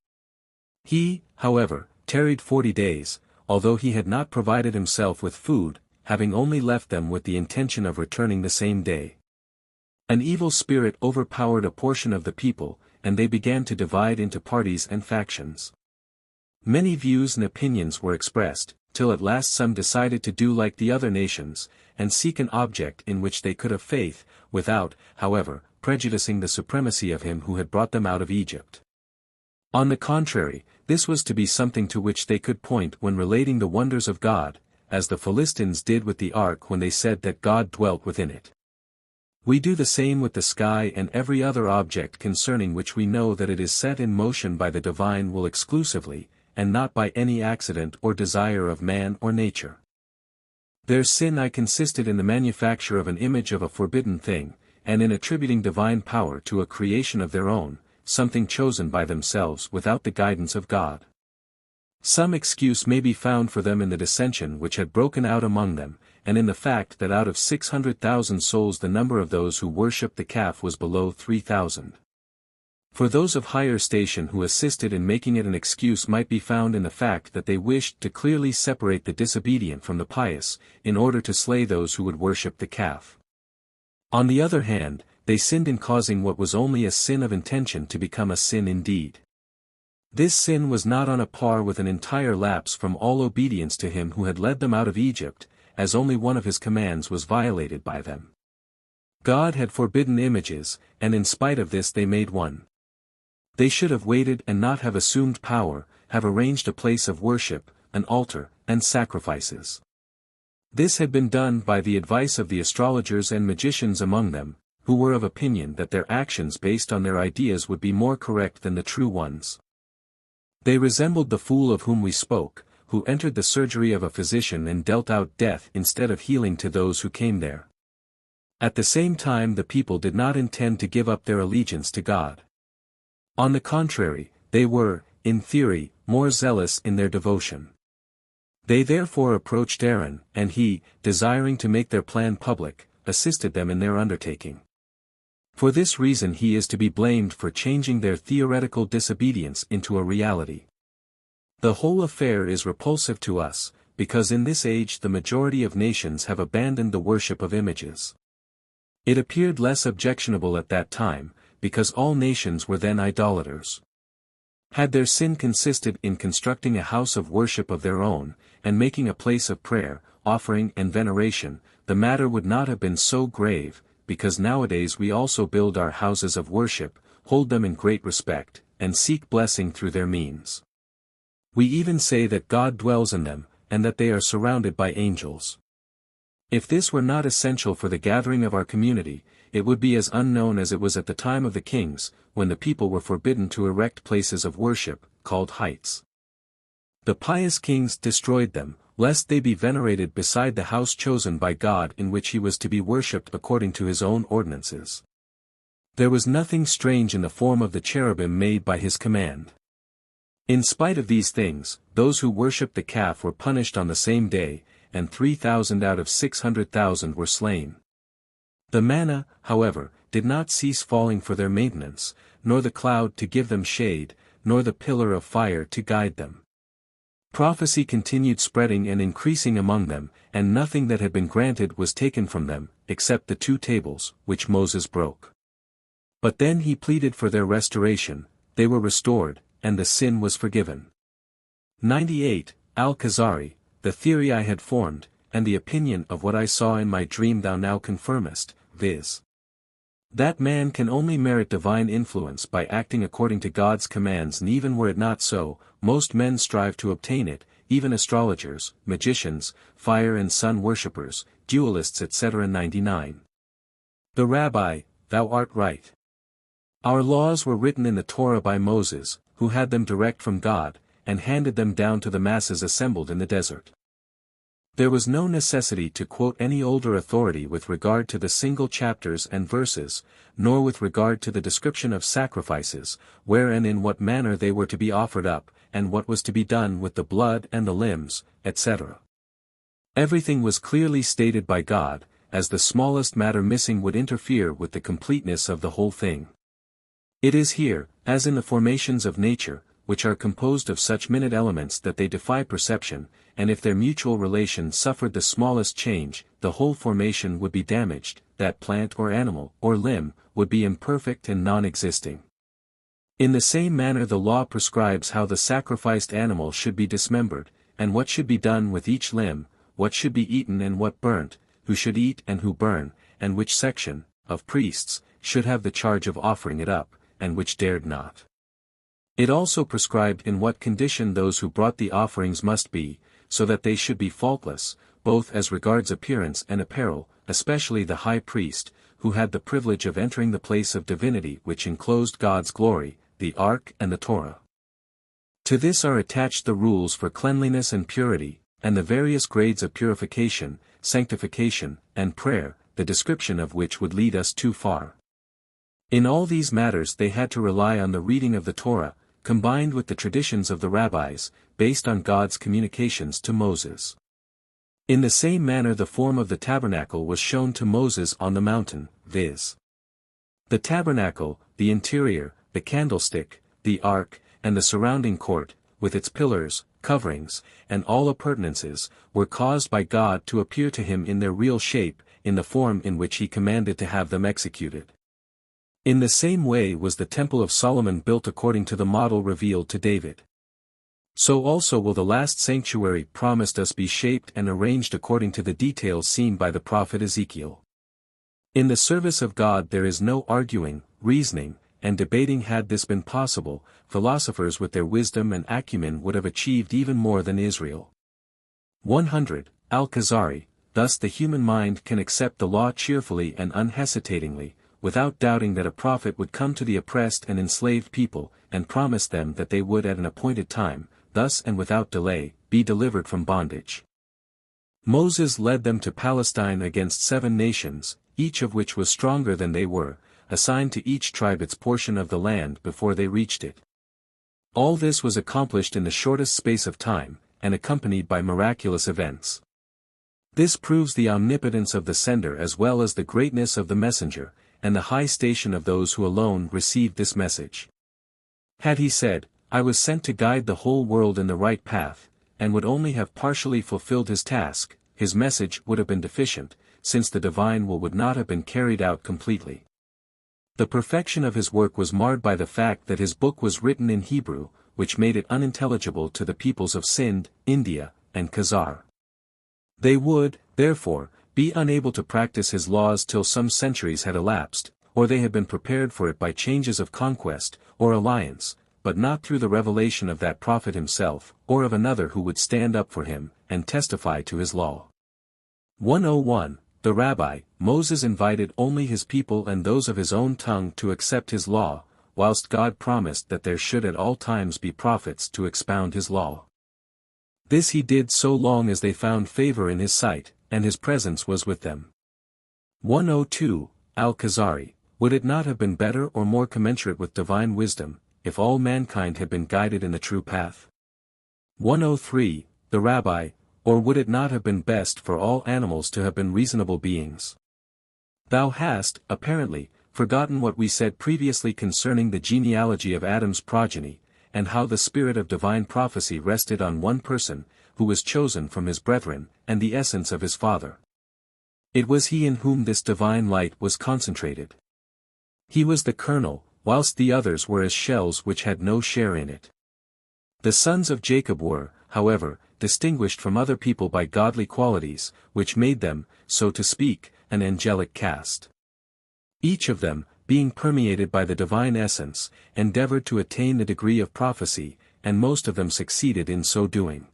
He, however, tarried 40 days, although he had not provided himself with food, having only left them with the intention of returning the same day. An evil spirit overpowered a portion of the people, and they began to divide into parties and factions. Many views and opinions were expressed, till at last some decided to do like the other nations, and seek an object in which they could have faith, without, however, prejudicing the supremacy of him who had brought them out of Egypt. On the contrary, this was to be something to which they could point when relating the wonders of God, as the Philistines did with the ark when they said that God dwelt within it. We do the same with the sky and every other object concerning which we know that it is set in motion by the divine will exclusively, and not by any accident or desire of man or nature. Their sin consisted in the manufacture of an image of a forbidden thing, and in attributing divine power to a creation of their own, something chosen by themselves without the guidance of God. Some excuse may be found for them in the dissension which had broken out among them, and in the fact that out of 600,000 souls the number of those who worshipped the calf was below 3,000. For those of higher station who assisted in making it an excuse might be found in the fact that they wished to clearly separate the disobedient from the pious, in order to slay those who would worship the calf. On the other hand, they sinned in causing what was only a sin of intention to become a sin indeed. This sin was not on a par with an entire lapse from all obedience to him who had led them out of Egypt, as only one of his commands was violated by them. God had forbidden images, and in spite of this they made one. They should have waited and not have assumed power, have arranged a place of worship, an altar, and sacrifices. This had been done by the advice of the astrologers and magicians among them, who were of opinion that their actions based on their ideas would be more correct than the true ones. They resembled the fool of whom we spoke, who entered the surgery of a physician and dealt out death instead of healing to those who came there. At the same time the people did not intend to give up their allegiance to God. On the contrary, they were, in theory, more zealous in their devotion. They therefore approached Aaron, and he, desiring to make their plan public, assisted them in their undertaking. For this reason he is to be blamed for changing their theoretical disobedience into a reality. The whole affair is repulsive to us, because in this age the majority of nations have abandoned the worship of images. It appeared less objectionable at that time, because all nations were then idolaters. Had their sin consisted in constructing a house of worship of their own, and making a place of prayer, offering and veneration, the matter would not have been so grave, because nowadays we also build our houses of worship, hold them in great respect, and seek blessing through their means. We even say that God dwells in them, and that they are surrounded by angels. If this were not essential for the gathering of our community, it would be as unknown as it was at the time of the kings, when the people were forbidden to erect places of worship, called heights. The pious kings destroyed them, lest they be venerated beside the house chosen by God in which he was to be worshipped according to his own ordinances. There was nothing strange in the form of the cherubim made by his command. In spite of these things, those who worshipped the calf were punished on the same day, and 3,000 out of 600,000 were slain. The manna, however, did not cease falling for their maintenance, nor the cloud to give them shade, nor the pillar of fire to guide them. Prophecy continued spreading and increasing among them, and nothing that had been granted was taken from them, except the 2 tables, which Moses broke. But then he pleaded for their restoration, they were restored, and the sin was forgiven. 98. Al Khazari, the theory I had formed, and the opinion of what I saw in my dream thou now confirmest, viz. That man can only merit divine influence by acting according to God's commands, and even were it not so, most men strive to obtain it, even astrologers, magicians, fire and sun worshippers, dualists etc. 99. The Rabbi, thou art right. Our laws were written in the Torah by Moses, who had them direct from God, and handed them down to the masses assembled in the desert. There was no necessity to quote any older authority with regard to the single chapters and verses, nor with regard to the description of sacrifices, where and in what manner they were to be offered up, and what was to be done with the blood and the limbs, etc. Everything was clearly stated by God, as the smallest matter missing would interfere with the completeness of the whole thing. It is here, as in the formations of nature, which are composed of such minute elements that they defy perception, and if their mutual relation suffered the smallest change, the whole formation would be damaged, that plant or animal or limb would be imperfect and non-existing. In the same manner the law prescribes how the sacrificed animal should be dismembered, and what should be done with each limb, what should be eaten and what burnt, who should eat and who burn, and which section, of priests, should have the charge of offering it up, and which dared not. It also prescribed in what condition those who brought the offerings must be, so that they should be faultless, both as regards appearance and apparel, especially the high priest, who had the privilege of entering the place of divinity which enclosed God's glory, the Ark and the Torah. To this are attached the rules for cleanliness and purity, and the various grades of purification, sanctification, and prayer, the description of which would lead us too far. In all these matters they had to rely on the reading of the Torah, combined with the traditions of the rabbis, based on God's communications to Moses. In the same manner the form of the tabernacle was shown to Moses on the mountain, viz. The tabernacle, the interior, the candlestick, the ark, and the surrounding court, with its pillars, coverings, and all appurtenances, were caused by God to appear to him in their real shape, in the form in which he commanded to have them executed. In the same way was the temple of Solomon built according to the model revealed to David. So also will the last sanctuary promised us be shaped and arranged according to the details seen by the prophet Ezekiel. In the service of God there is no arguing, reasoning, and debating. Had this been possible, philosophers with their wisdom and acumen would have achieved even more than Israel. 100. Al Khazari, thus the human mind can accept the law cheerfully and unhesitatingly, without doubting that a prophet would come to the oppressed and enslaved people, and promise them that they would at an appointed time, thus and without delay, be delivered from bondage. Moses led them to Palestine against 7 nations, each of which was stronger than they were, assigned to each tribe its portion of the land before they reached it. All this was accomplished in the shortest space of time, and accompanied by miraculous events. This proves the omnipotence of the sender as well as the greatness of the messenger, and the high station of those who alone received this message. Had he said, "I was sent to guide the whole world in the right path," and would only have partially fulfilled his task, his message would have been deficient, since the divine will would not have been carried out completely. The perfection of his work was marred by the fact that his book was written in Hebrew, which made it unintelligible to the peoples of Sind, India, and Khazar. They would, therefore, be unable to practice his laws till some centuries had elapsed, or they had been prepared for it by changes of conquest, or alliance, but not through the revelation of that prophet himself, or of another who would stand up for him, and testify to his law. 101. The Rabbi, Moses invited only his people and those of his own tongue to accept his law, whilst God promised that there should at all times be prophets to expound his law. This he did so long as they found favor in his sight, and his presence was with them. 102. Al Khazari, would it not have been better or more commensurate with divine wisdom, if all mankind had been guided in the true path? 103. The Rabbi, or would it not have been best for all animals to have been reasonable beings? Thou hast, apparently, forgotten what we said previously concerning the genealogy of Adam's progeny, and how the spirit of divine prophecy rested on one person, who was chosen from his brethren, and the essence of his father. It was he in whom this divine light was concentrated. He was the kernel, whilst the others were as shells which had no share in it. The sons of Jacob were, however, distinguished from other people by godly qualities, which made them, so to speak, an angelic caste. Each of them, being permeated by the divine essence, endeavored to attain the degree of prophecy, and most of them succeeded in so doing.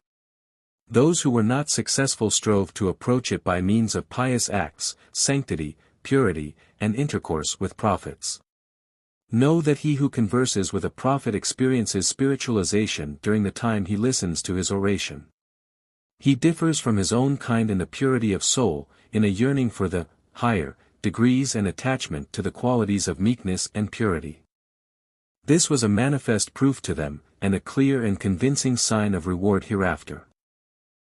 Those who were not successful strove to approach it by means of pious acts, sanctity, purity, and intercourse with prophets. Know that he who converses with a prophet experiences spiritualization during the time he listens to his oration. He differs from his own kind in the purity of soul, in a yearning for the higher degrees and attachment to the qualities of meekness and purity. This was a manifest proof to them, and a clear and convincing sign of reward hereafter.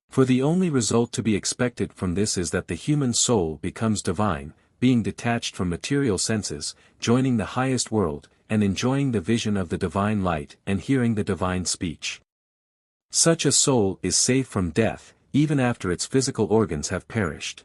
For the only result to be expected from this is that the human soul becomes divine, being detached from material senses, joining the highest world, and enjoying the vision of the divine light and hearing the divine speech. Such a soul is safe from death, even after its physical organs have perished.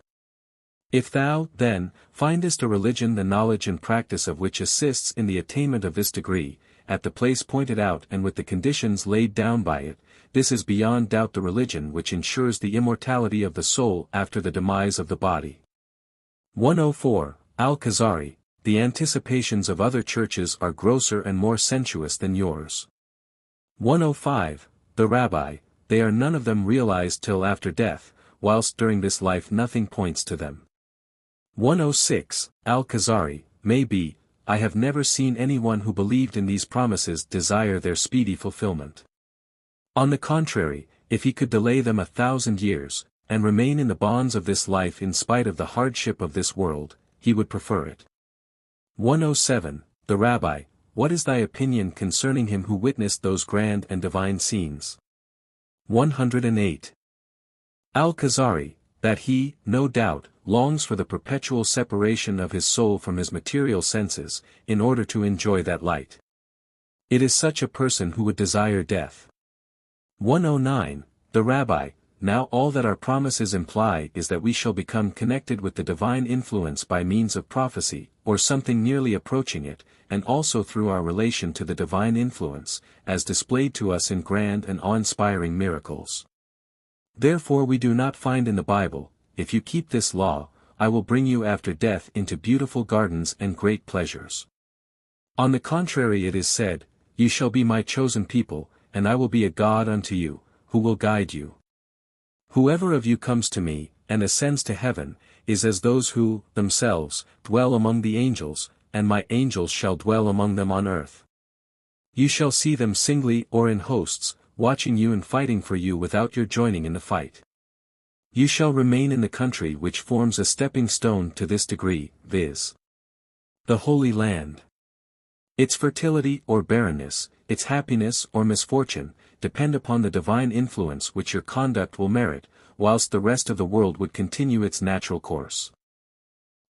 If thou, then, findest a religion the knowledge and practice of which assists in the attainment of this degree, at the place pointed out and with the conditions laid down by it, this is beyond doubt the religion which ensures the immortality of the soul after the demise of the body. 104. Al Khazari, the anticipations of other churches are grosser and more sensuous than yours. 105. The Rabbi, they are none of them realized till after death, whilst during this life nothing points to them. 106. Al Khazari, may be, I have never seen anyone who believed in these promises desire their speedy fulfillment. On the contrary, if he could delay them 1,000 years, and remain in the bonds of this life in spite of the hardship of this world, he would prefer it. 107. The Rabbi, what is thy opinion concerning him who witnessed those grand and divine scenes? 108. Al Khazari, that he, no doubt, longs for the perpetual separation of his soul from his material senses, in order to enjoy that light. It is such a person who would desire death. 109. The Rabbi, now all that our promises imply is that we shall become connected with the divine influence by means of prophecy, or something nearly approaching it, and also through our relation to the divine influence, as displayed to us in grand and awe-inspiring miracles. Therefore we do not find in the Bible, if you keep this law, I will bring you after death into beautiful gardens and great pleasures. On the contrary it is said, you shall be my chosen people, and I will be a God unto you, who will guide you. Whoever of you comes to me, and ascends to heaven, is as those who, themselves, dwell among the angels, and my angels shall dwell among them on earth. You shall see them singly or in hosts, watching you and fighting for you without your joining in the fight. You shall remain in the country which forms a stepping stone to this degree, viz. the Holy Land. Its fertility or barrenness, its happiness or misfortune, depend upon the divine influence which your conduct will merit, whilst the rest of the world would continue its natural course.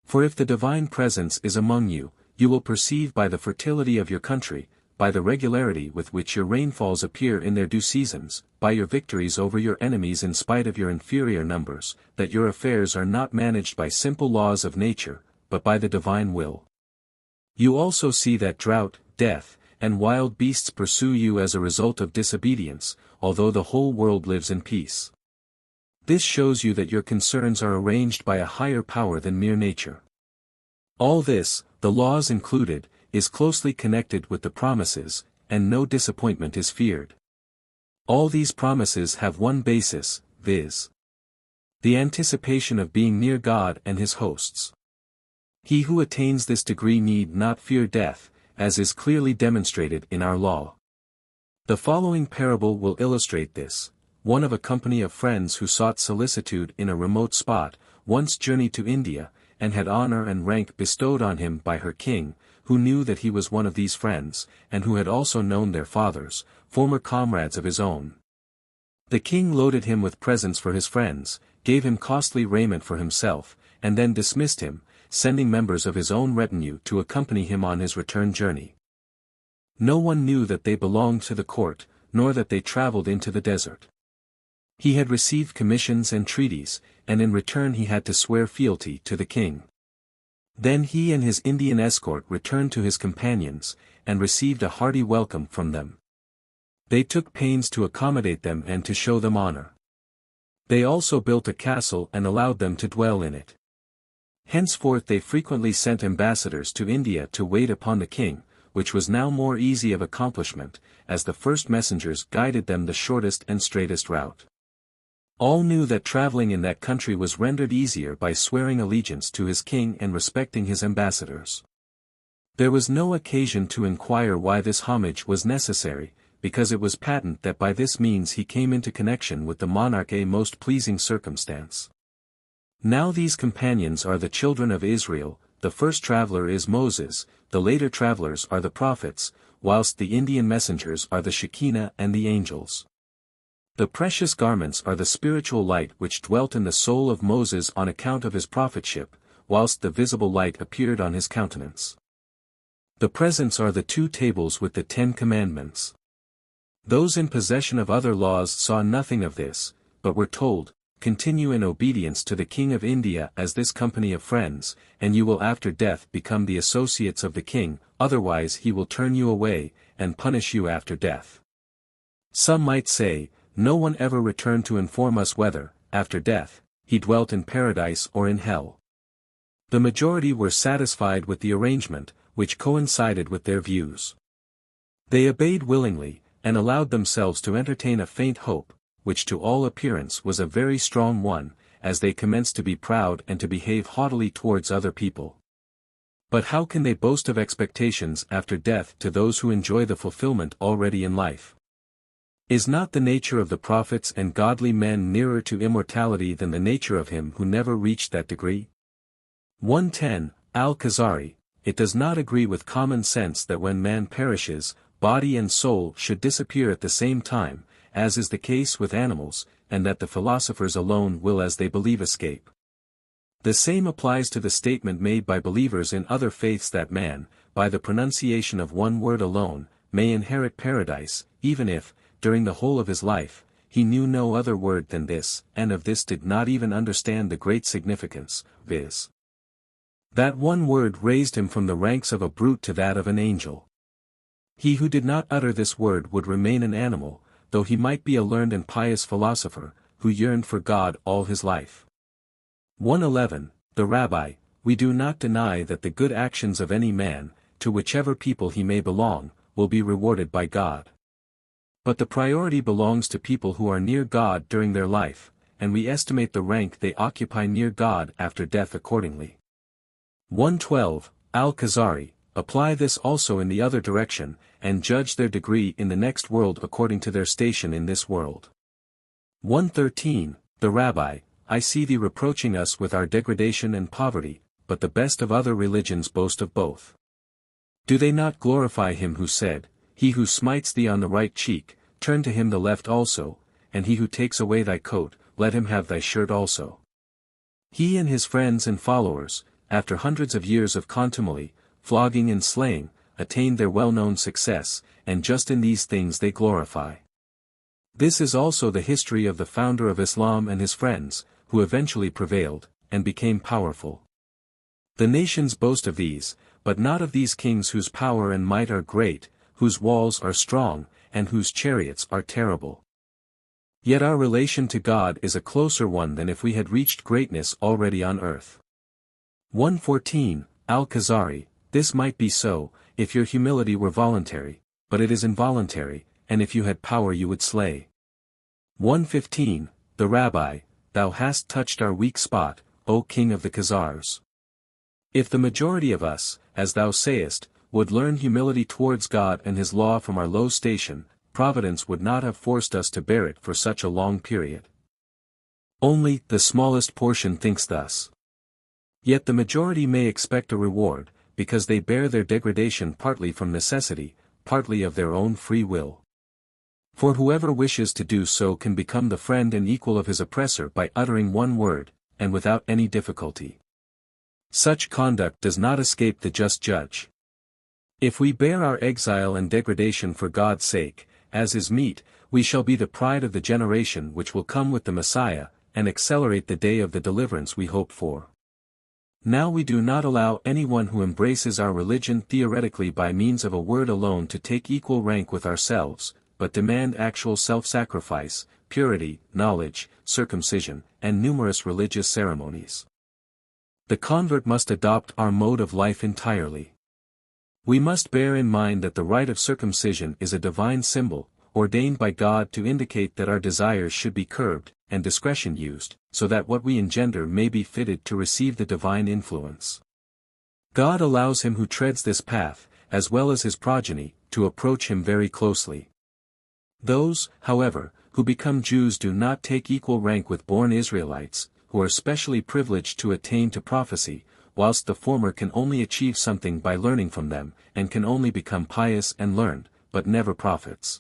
For if the divine presence is among you, you will perceive by the fertility of your country, by the regularity with which your rainfalls appear in their due seasons, by your victories over your enemies in spite of your inferior numbers, that your affairs are not managed by simple laws of nature, but by the divine will. You also see that drought, death, and wild beasts pursue you as a result of disobedience, although the whole world lives in peace. This shows you that your concerns are arranged by a higher power than mere nature. All this, the laws included, is closely connected with the promises, and no disappointment is feared. All these promises have one basis, viz. the anticipation of being near God and his hosts. He who attains this degree need not fear death, as is clearly demonstrated in our law. The following parable will illustrate this. One of a company of friends who sought solicitude in a remote spot, once journeyed to India, and had honor and rank bestowed on him by her king, who knew that he was one of these friends, and who had also known their fathers, former comrades of his own. The king loaded him with presents for his friends, gave him costly raiment for himself, and then dismissed him, sending members of his own retinue to accompany him on his return journey. No one knew that they belonged to the court, nor that they traveled into the desert. He had received commissions and treaties, and in return he had to swear fealty to the king. Then he and his Indian escort returned to his companions, and received a hearty welcome from them. They took pains to accommodate them and to show them honor. They also built a castle and allowed them to dwell in it. Henceforth they frequently sent ambassadors to India to wait upon the king, which was now more easy of accomplishment, as the first messengers guided them the shortest and straightest route. All knew that traveling in that country was rendered easier by swearing allegiance to his king and respecting his ambassadors. There was no occasion to inquire why this homage was necessary, because it was patent that by this means he came into connection with the monarch, a most pleasing circumstance. Now these companions are the children of Israel, the first traveler is Moses, the later travelers are the prophets, whilst the Indian messengers are the Shekinah and the angels. The precious garments are the spiritual light which dwelt in the soul of Moses on account of his prophetship, whilst the visible light appeared on his countenance. The presents are the 2 tables with the 10 commandments. Those in possession of other laws saw nothing of this, but were told, continue in obedience to the king of India as this company of friends, and you will after death become the associates of the king, otherwise he will turn you away, and punish you after death. Some might say, no one ever returned to inform us whether, after death, he dwelt in paradise or in hell. The majority were satisfied with the arrangement, which coincided with their views. They obeyed willingly, and allowed themselves to entertain a faint hope, which to all appearance was a very strong one, as they commenced to be proud and to behave haughtily towards other people. But how can they boast of expectations after death to those who enjoy the fulfillment already in life? Is not the nature of the prophets and godly men nearer to immortality than the nature of him who never reached that degree? 110. Al Khazari, it does not agree with common sense that when man perishes, body and soul should disappear at the same time, as is the case with animals, and that the philosophers alone will as they believe escape. The same applies to the statement made by believers in other faiths that man, by the pronunciation of one word alone, may inherit paradise, even if, during the whole of his life, he knew no other word than this, and of this did not even understand the great significance, viz. That one word raised him from the ranks of a brute to that of an angel. He who did not utter this word would remain an animal, though he might be a learned and pious philosopher, who yearned for God all his life. 111. The Rabbi, we do not deny that the good actions of any man, to whichever people he may belong, will be rewarded by God. But the priority belongs to people who are near God during their life, and we estimate the rank they occupy near God after death accordingly. 112. Al Khazari, apply this also in the other direction, and judge their degree in the next world according to their station in this world. 113. The Rabbi, I see thee reproaching us with our degradation and poverty, but the best of other religions boast of both. Do they not glorify him who said, He who smites thee on the right cheek, turn to him the left also, and he who takes away thy coat, let him have thy shirt also. He and his friends and followers, after hundreds of years of contumely, flogging and slaying, attained their well-known success, and just in these things they glorify. This is also the history of the founder of Islam and his friends, who eventually prevailed, and became powerful. The nations boast of these, but not of these kings whose power and might are great, whose walls are strong, and whose chariots are terrible. Yet our relation to God is a closer one than if we had reached greatness already on earth. 114. Al Khazari, this might be so, if your humility were voluntary, but it is involuntary, and if you had power you would slay. 115. The Rabbi, thou hast touched our weak spot, O King of the Khazars. If the majority of us, as thou sayest, would learn humility towards God and his law from our low station, Providence would not have forced us to bear it for such a long period. Only the smallest portion thinks thus. Yet the majority may expect a reward, because they bear their degradation partly from necessity, partly of their own free will. For whoever wishes to do so can become the friend and equal of his oppressor by uttering one word, and without any difficulty. Such conduct does not escape the just judge. If we bear our exile and degradation for God's sake, as is meet, we shall be the pride of the generation which will come with the Messiah, and accelerate the day of the deliverance we hope for. Now we do not allow anyone who embraces our religion theoretically by means of a word alone to take equal rank with ourselves, but demand actual self-sacrifice, purity, knowledge, circumcision, and numerous religious ceremonies. The convert must adopt our mode of life entirely. We must bear in mind that the rite of circumcision is a divine symbol, ordained by God to indicate that our desires should be curbed, and discretion used, so that what we engender may be fitted to receive the divine influence. God allows him who treads this path, as well as his progeny, to approach him very closely. Those, however, who become Jews do not take equal rank with born Israelites, who are specially privileged to attain to prophecy, whilst the former can only achieve something by learning from them, and can only become pious and learned, but never prophets.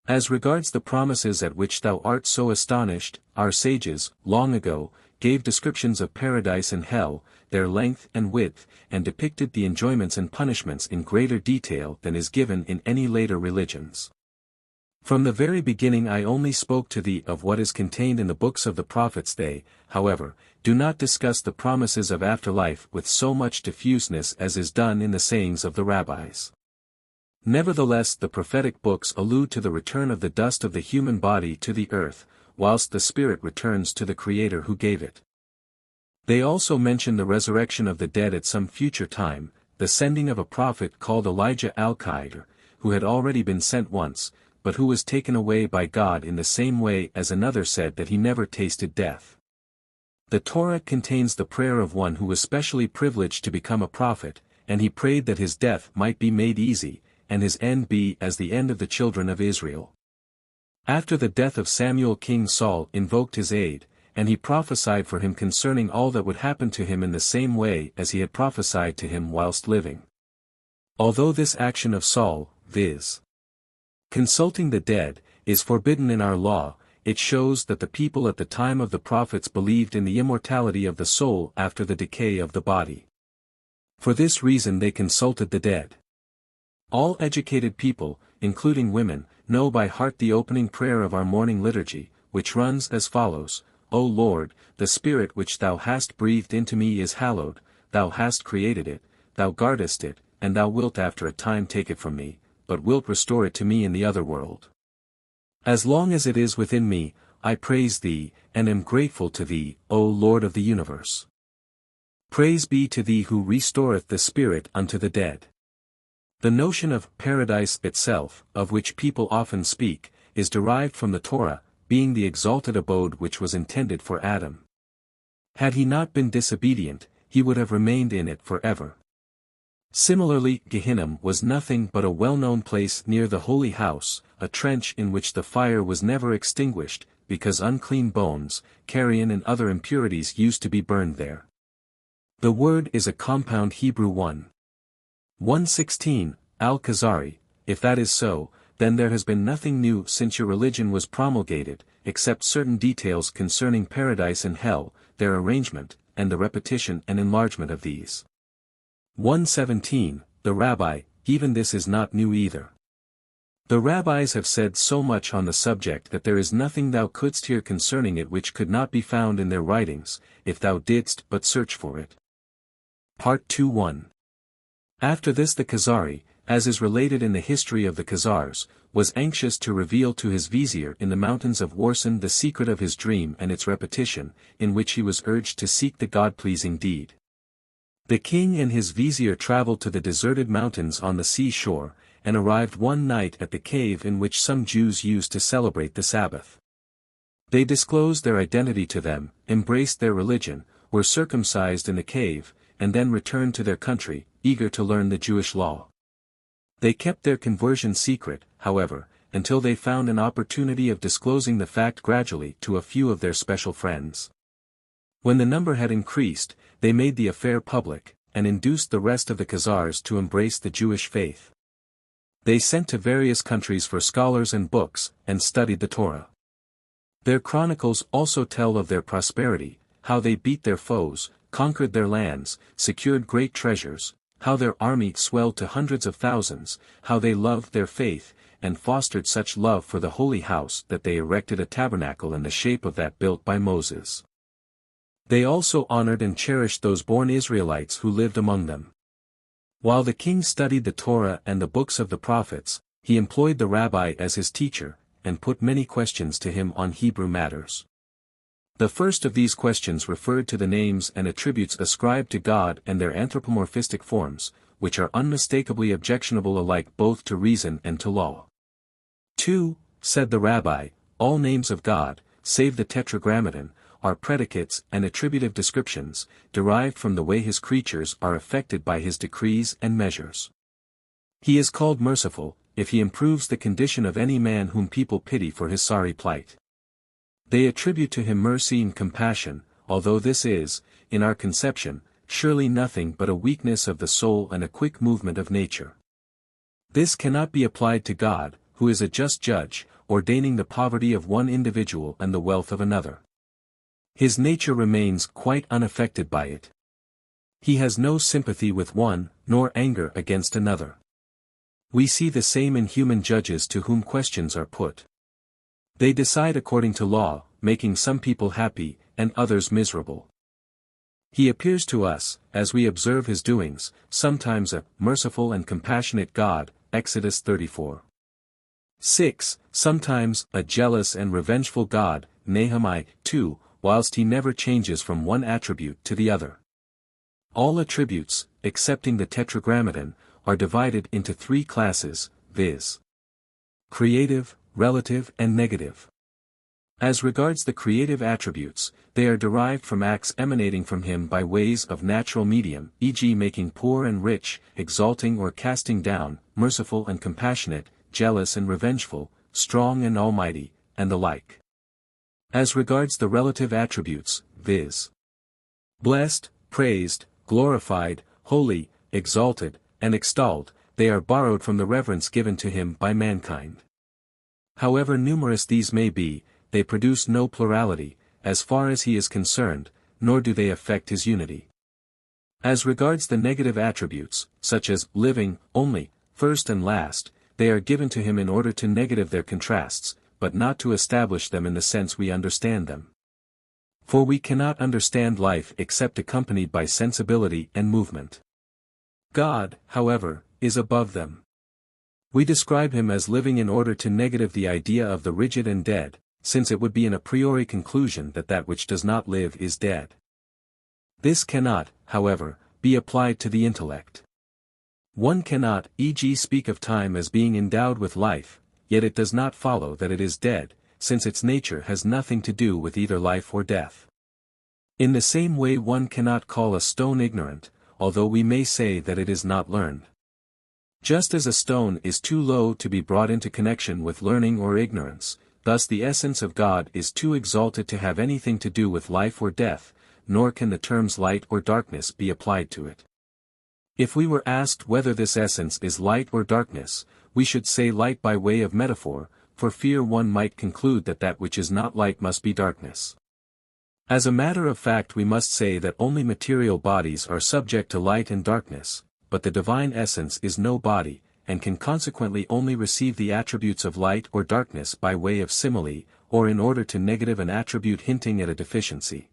As regards the promises at which thou art so astonished, our sages, long ago, gave descriptions of paradise and hell, their length and width, and depicted the enjoyments and punishments in greater detail than is given in any later religions. From the very beginning I only spoke to thee of what is contained in the books of the prophets. They, however, do not discuss the promises of afterlife with so much diffuseness as is done in the sayings of the rabbis. Nevertheless the prophetic books allude to the return of the dust of the human body to the earth, whilst the spirit returns to the Creator who gave it. They also mention the resurrection of the dead at some future time, the sending of a prophet called Elijah al-Qadr, who had already been sent once, but who was taken away by God in the same way as another said that he never tasted death. The Torah contains the prayer of one who was specially privileged to become a prophet, and he prayed that his death might be made easy, and his end be as the end of the children of Israel. After the death of Samuel, King Saul invoked his aid, and he prophesied for him concerning all that would happen to him in the same way as he had prophesied to him whilst living. Although this action of Saul, viz. consulting the dead, is forbidden in our law. It shows that the people at the time of the prophets believed in the immortality of the soul after the decay of the body. For this reason they consulted the dead. All educated people, including women, know by heart the opening prayer of our morning liturgy, which runs as follows: O Lord, the Spirit which Thou hast breathed into me is hallowed, Thou hast created it, Thou guardest it, and Thou wilt after a time take it from me, but wilt restore it to me in the other world. As long as it is within me, I praise Thee, and am grateful to Thee, O Lord of the universe. Praise be to Thee who restoreth the spirit unto the dead. The notion of paradise itself, of which people often speak, is derived from the Torah, being the exalted abode which was intended for Adam. Had he not been disobedient, he would have remained in it forever. Similarly, Gehinnom was nothing but a well-known place near the holy house, a trench in which the fire was never extinguished, because unclean bones, carrion and other impurities used to be burned there. The word is a compound Hebrew 1:16, Al Khazari. If that is so, then there has been nothing new since your religion was promulgated, except certain details concerning paradise and hell, their arrangement, and the repetition and enlargement of these. 1:17, the Rabbi, even this is not new either. The rabbis have said so much on the subject that there is nothing thou couldst hear concerning it which could not be found in their writings, if thou didst but search for it. Part 2:1. After this the Khazari, as is related in the history of the Khazars, was anxious to reveal to his vizier in the mountains of Warsan the secret of his dream and its repetition, in which he was urged to seek the God-pleasing deed. The king and his vizier traveled to the deserted mountains on the sea-shore, and arrived one night at the cave in which some Jews used to celebrate the Sabbath. They disclosed their identity to them, embraced their religion, were circumcised in the cave, and then returned to their country, eager to learn the Jewish law. They kept their conversion secret, however, until they found an opportunity of disclosing the fact gradually to a few of their special friends. When the number had increased, they made the affair public, and induced the rest of the Khazars to embrace the Jewish faith. They sent to various countries for scholars and books, and studied the Torah. Their chronicles also tell of their prosperity, how they beat their foes, conquered their lands, secured great treasures, how their army swelled to hundreds of thousands, how they loved their faith, and fostered such love for the holy house that they erected a tabernacle in the shape of that built by Moses. They also honored and cherished those born Israelites who lived among them. While the king studied the Torah and the books of the prophets, he employed the rabbi as his teacher, and put many questions to him on Hebrew matters. The first of these questions referred to the names and attributes ascribed to God and their anthropomorphistic forms, which are unmistakably objectionable alike both to reason and to law. 2, said the rabbi, all names of God, save the Tetragrammaton, are predicates and attributive descriptions, derived from the way his creatures are affected by his decrees and measures. He is called merciful, if he improves the condition of any man whom people pity for his sorry plight. They attribute to him mercy and compassion, although this is, in our conception, surely nothing but a weakness of the soul and a quick movement of nature. This cannot be applied to God, who is a just judge, ordaining the poverty of one individual and the wealth of another. His nature remains quite unaffected by it. He has no sympathy with one, nor anger against another. We see the same in human judges to whom questions are put. They decide according to law, making some people happy, and others miserable. He appears to us, as we observe his doings, sometimes a merciful and compassionate God, Exodus 34:6, sometimes a jealous and revengeful God, Nehemiah 2, whilst he never changes from one attribute to the other. All attributes, excepting the Tetragrammaton, are divided into three classes, viz. creative, relative and negative. As regards the creative attributes, they are derived from acts emanating from him by ways of natural medium, e.g. making poor and rich, exalting or casting down, merciful and compassionate, jealous and revengeful, strong and almighty, and the like. As regards the relative attributes, viz. blessed, praised, glorified, holy, exalted, and extolled, they are borrowed from the reverence given to him by mankind. However numerous these may be, they produce no plurality, as far as he is concerned, nor do they affect his unity. As regards the negative attributes, such as living, only, first and last, they are given to him in order to negative their contrasts, but not to establish them in the sense we understand them. For we cannot understand life except accompanied by sensibility and movement. God, however, is above them. We describe him as living in order to negative the idea of the rigid and dead, since it would be an a priori conclusion that that which does not live is dead. This cannot, however, be applied to the intellect. One cannot, e.g., speak of time as being endowed with life, yet it does not follow that it is dead, since its nature has nothing to do with either life or death. In the same way one cannot call a stone ignorant, although we may say that it is not learned. Just as a stone is too low to be brought into connection with learning or ignorance, thus the essence of God is too exalted to have anything to do with life or death, nor can the terms light or darkness be applied to it. If we were asked whether this essence is light or darkness, we should say light by way of metaphor, for fear one might conclude that that which is not light must be darkness. As a matter of fact we must say that only material bodies are subject to light and darkness, but the divine essence is no body, and can consequently only receive the attributes of light or darkness by way of simile, or in order to negative an attribute hinting at a deficiency.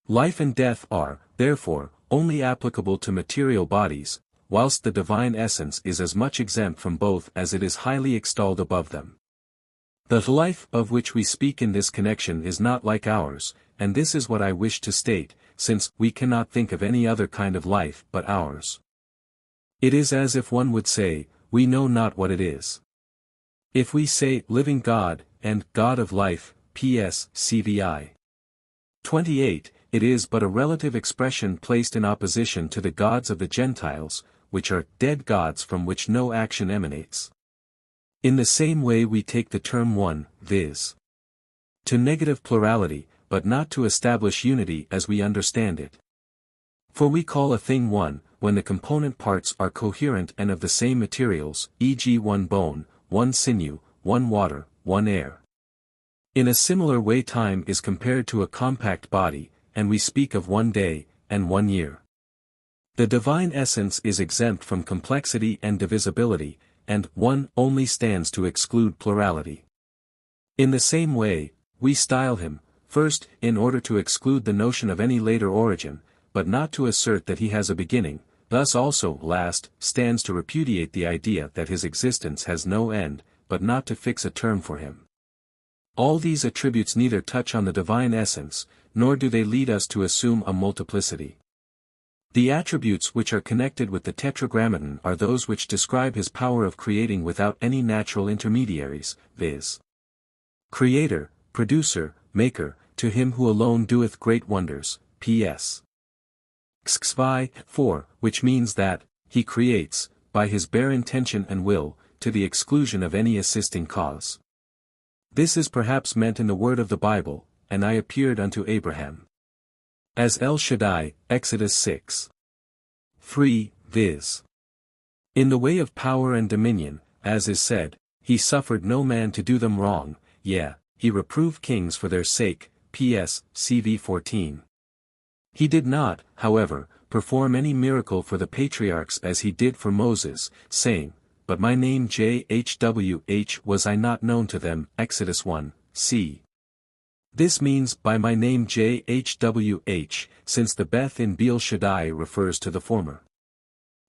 Life and death are, therefore, only applicable to material bodies, whilst the divine essence is as much exempt from both as it is highly extolled above them. The life of which we speak in this connection is not like ours, and this is what I wish to state, since we cannot think of any other kind of life but ours. It is as if one would say, we know not what it is. If we say, living God, and God of life, P.S. CVI 28, it is but a relative expression placed in opposition to the gods of the Gentiles, which are dead gods from which no action emanates. In the same way we take the term one, viz. to negative plurality, but not to establish unity as we understand it. For we call a thing one, when the component parts are coherent and of the same materials, e.g. one bone, one sinew, one water, one air. In a similar way time is compared to a compact body, and we speak of one day, and 1 year. The divine essence is exempt from complexity and divisibility, and one only stands to exclude plurality. In the same way, we style him, first, in order to exclude the notion of any later origin, but not to assert that he has a beginning, thus also, last, stands to repudiate the idea that his existence has no end, but not to fix a term for him. All these attributes neither touch on the divine essence, nor do they lead us to assume a multiplicity. The attributes which are connected with the Tetragrammaton are those which describe his power of creating without any natural intermediaries, viz. Creator, Producer, Maker, to him who alone doeth great wonders, P.S. Xvi 4, which means that, he creates, by his bare intention and will, to the exclusion of any assisting cause. This is perhaps meant in the word of the Bible, and I appeared unto Abraham. As El Shaddai, Exodus 6. 3, viz. In the way of power and dominion, as is said, he suffered no man to do them wrong, yea, he reproved kings for their sake, P.S. CV 14. He did not, however, perform any miracle for the patriarchs as he did for Moses, saying, but my name JHWH was I not known to them, Exodus 1, c. This means by my name JHWH, since the Beth in Beel Shaddai refers to the former.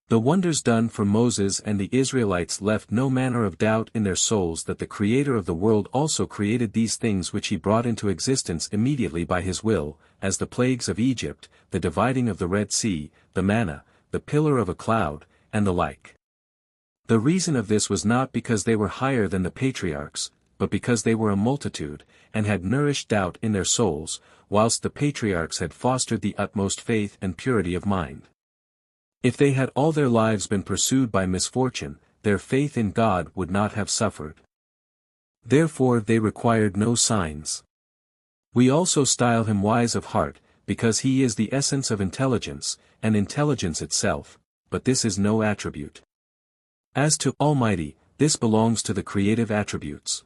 The wonders done for Moses and the Israelites left no manner of doubt in their souls that the Creator of the world also created these things which he brought into existence immediately by his will, as the plagues of Egypt, the dividing of the Red Sea, the manna, the pillar of a cloud, and the like. The reason of this was not because they were higher than the patriarchs, but because they were a multitude, and had nourished doubt in their souls, whilst the patriarchs had fostered the utmost faith and purity of mind. If they had all their lives been pursued by misfortune, their faith in God would not have suffered. Therefore they required no signs. We also style him wise of heart, because he is the essence of intelligence, and intelligence itself, but this is no attribute. As to Almighty, this belongs to the creative attributes.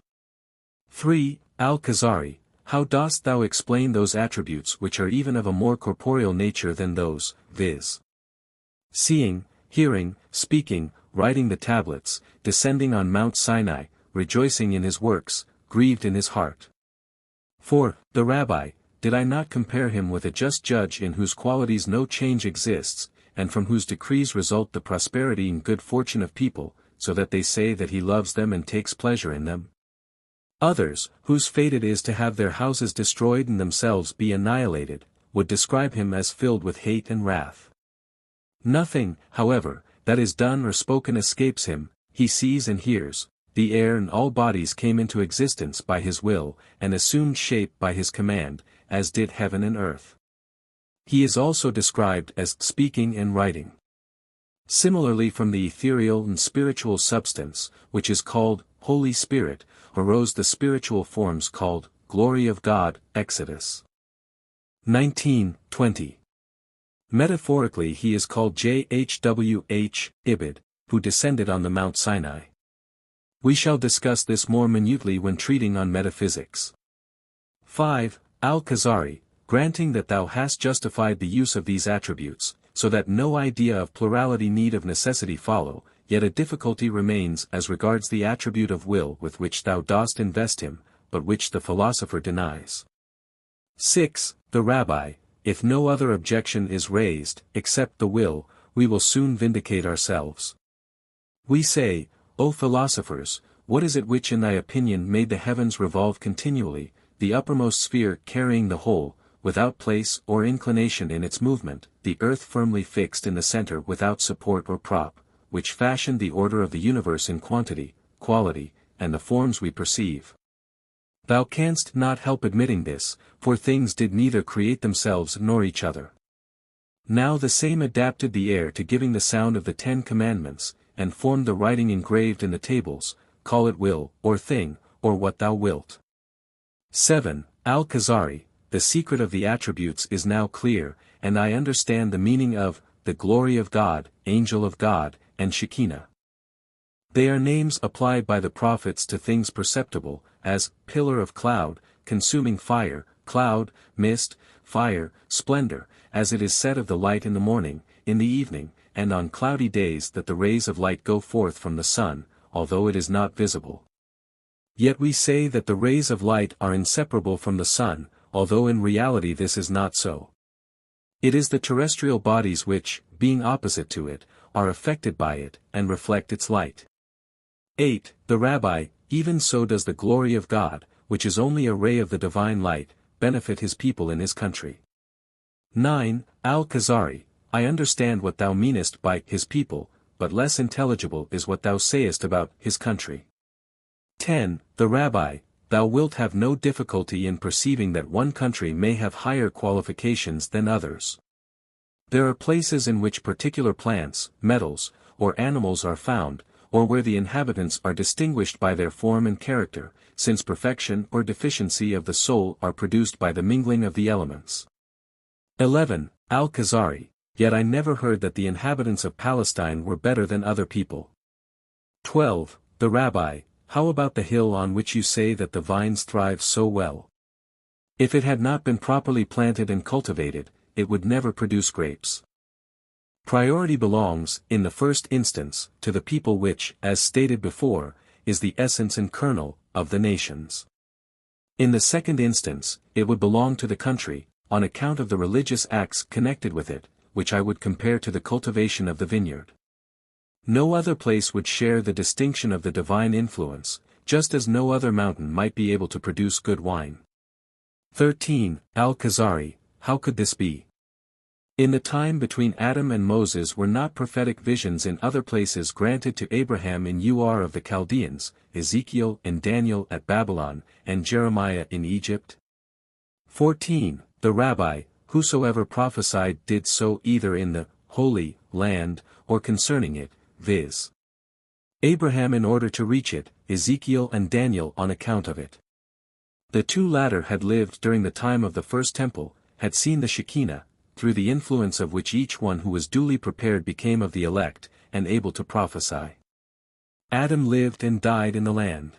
3. Al-Khazari, how dost thou explain those attributes which are even of a more corporeal nature than those, viz. seeing, hearing, speaking, writing the tablets, descending on Mount Sinai, rejoicing in his works, grieved in his heart. 4. The Rabbi, did I not compare him with a just judge in whose qualities no change exists, and from whose decrees result the prosperity and good fortune of people, so that they say that he loves them and takes pleasure in them? Others, whose fate it is to have their houses destroyed and themselves be annihilated, would describe him as filled with hate and wrath. Nothing, however, that is done or spoken escapes him, he sees and hears. The air and all bodies came into existence by his will, and assumed shape by his command, as did heaven and earth. He is also described as speaking and writing. Similarly from the ethereal and spiritual substance, which is called Holy Spirit, arose the spiritual forms called Glory of God, Exodus 19:20. Metaphorically he is called Jhwh, Ibid, who descended on the Mount Sinai. We shall discuss this more minutely when treating on metaphysics. 5. Al-Khazari, granting that thou hast justified the use of these attributes, so that no idea of plurality need of necessity follow, yet a difficulty remains as regards the attribute of will with which thou dost invest him, but which the philosopher denies. 6. The Rabbi, if no other objection is raised, except the will, we will soon vindicate ourselves. We say, O philosophers, what is it which in thy opinion made the heavens revolve continually, the uppermost sphere carrying the whole, without place or inclination in its movement, the earth firmly fixed in the center without support or prop, which fashioned the order of the universe in quantity, quality, and the forms we perceive? Thou canst not help admitting this, for things did neither create themselves nor each other. Now the same adapted the air to giving the sound of the 10 Commandments, and formed the writing engraved in the tables, call it will, or thing, or what thou wilt. 7. Al-Khazari, the secret of the attributes is now clear, and I understand the meaning of the glory of God, angel of God, and Shekinah. They are names applied by the prophets to things perceptible, as pillar of cloud, consuming fire, cloud, mist, fire, splendor, as it is said of the light in the morning, in the evening, and on cloudy days that the rays of light go forth from the sun, although it is not visible. Yet we say that the rays of light are inseparable from the sun, although in reality this is not so. It is the terrestrial bodies which, being opposite to it, are affected by it, and reflect its light. 8. The Rabbi, even so does the glory of God, which is only a ray of the divine light, benefit his people in his country. 9. Al-Khazari, I understand what thou meanest by his people, but less intelligible is what thou sayest about his country. 10. The Rabbi, thou wilt have no difficulty in perceiving that one country may have higher qualifications than others. There are places in which particular plants, metals, or animals are found, or where the inhabitants are distinguished by their form and character, since perfection or deficiency of the soul are produced by the mingling of the elements. 11. Al-Khazari, yet I never heard that the inhabitants of Palestine were better than other people. 12. The Rabbi, how about the hill on which you say that the vines thrive so well? If it had not been properly planted and cultivated, it would never produce grapes. Priority belongs, in the first instance, to the people which, as stated before, is the essence and kernel of the nations. In the second instance, it would belong to the country, on account of the religious acts connected with it, which I would compare to the cultivation of the vineyard. No other place would share the distinction of the divine influence, just as no other mountain might be able to produce good wine. 13. Al-Khazari, how could this be? In the time between Adam and Moses were not prophetic visions in other places granted to Abraham in Ur of the Chaldeans, Ezekiel and Daniel at Babylon, and Jeremiah in Egypt? 14. The Rabbi, whosoever prophesied did so either in the Holy Land, or concerning it, viz. Abraham in order to reach it, Ezekiel and Daniel on account of it. The two latter had lived during the time of the first temple, had seen the Shekinah, through the influence of which each one who was duly prepared became of the elect, and able to prophesy. Adam lived and died in the land.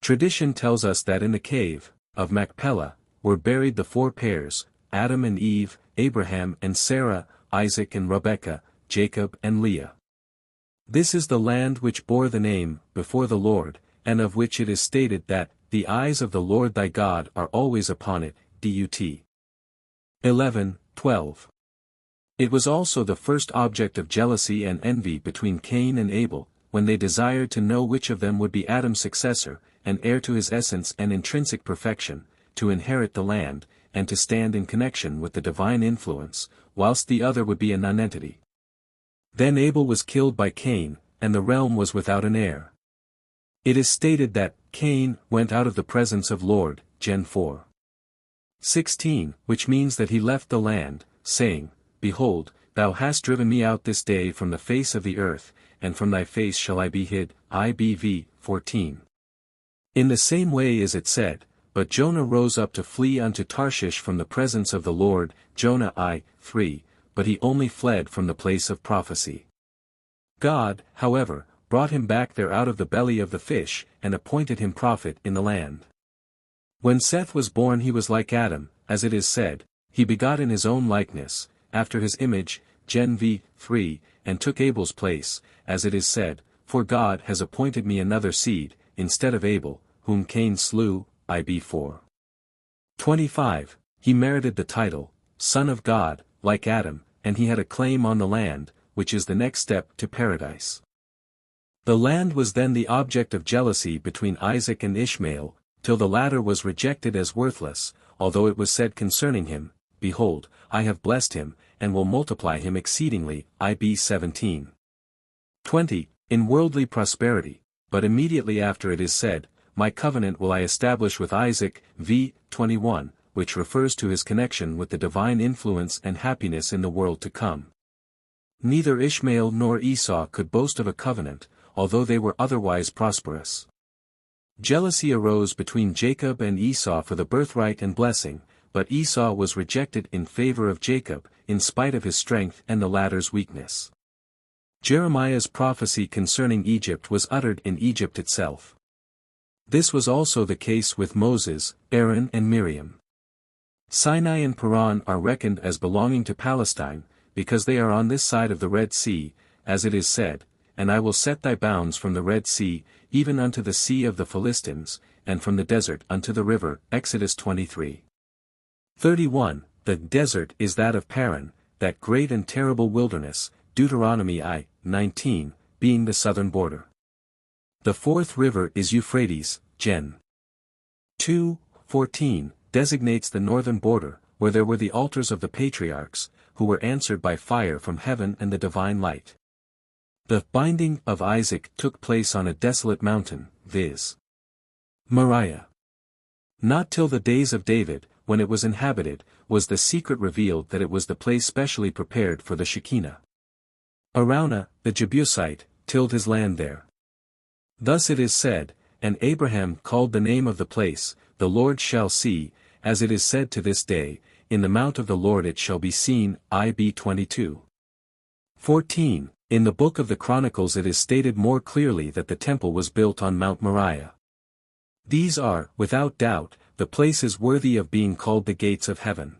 Tradition tells us that in the cave of Machpelah were buried the four pairs, Adam and Eve, Abraham and Sarah, Isaac and Rebekah, Jacob and Leah. This is the land which bore the name, before the Lord, and of which it is stated that, the eyes of the Lord thy God are always upon it, Dut. 11:12. It was also the first object of jealousy and envy between Cain and Abel, when they desired to know which of them would be Adam's successor, and heir to his essence and intrinsic perfection, to inherit the land, and to stand in connection with the divine influence, whilst the other would be a nonentity. Then Abel was killed by Cain, and the realm was without an heir. It is stated that Cain went out of the presence of Lord, Gen 4:16, which means that he left the land, saying, Behold, thou hast driven me out this day from the face of the earth, and from thy face shall I be hid, IBV 14. In the same way is it said, But Jonah rose up to flee unto Tarshish from the presence of the Lord, Jonah I:3, but he only fled from the place of prophecy. God, however, brought him back there out of the belly of the fish, and appointed him prophet in the land. When Seth was born he was like Adam, as it is said, he begot in his own likeness, after his image, Gen v. 3, and took Abel's place, as it is said, For God has appointed me another seed, instead of Abel, whom Cain slew, Ib 4:25, he merited the title, Son of God, like Adam, and he had a claim on the land, which is the next step to paradise. The land was then the object of jealousy between Isaac and Ishmael, till the latter was rejected as worthless, although it was said concerning him, Behold, I have blessed him, and will multiply him exceedingly, Ib 17:20, in worldly prosperity, but immediately after it is said, My covenant will I establish with Isaac, v. 21, which refers to his connection with the divine influence and happiness in the world to come. Neither Ishmael nor Esau could boast of a covenant, although they were otherwise prosperous. Jealousy arose between Jacob and Esau for the birthright and blessing, but Esau was rejected in favor of Jacob, in spite of his strength and the latter's weakness. Jeremiah's prophecy concerning Egypt was uttered in Egypt itself. This was also the case with Moses, Aaron and Miriam. Sinai and Paran are reckoned as belonging to Palestine, because they are on this side of the Red Sea, as it is said, And I will set thy bounds from the Red Sea, even unto the sea of the Philistines, and from the desert unto the river, Exodus 23:31, the desert is that of Paran, that great and terrible wilderness, Deuteronomy I:19, being the southern border. The fourth river is Euphrates, Gen 2:14, designates the northern border, where there were the altars of the patriarchs, who were answered by fire from heaven and the divine light. The binding of Isaac took place on a desolate mountain, viz. Moriah. Not till the days of David, when it was inhabited, was the secret revealed that it was the place specially prepared for the Shekinah. Araunah, the Jebusite, tilled his land there. Thus it is said, And Abraham called the name of the place, The Lord shall see, as it is said to this day, In the mount of the Lord it shall be seen, Ib 22:14. In the book of the Chronicles it is stated more clearly that the temple was built on Mount Moriah. These are, without doubt, the places worthy of being called the gates of heaven.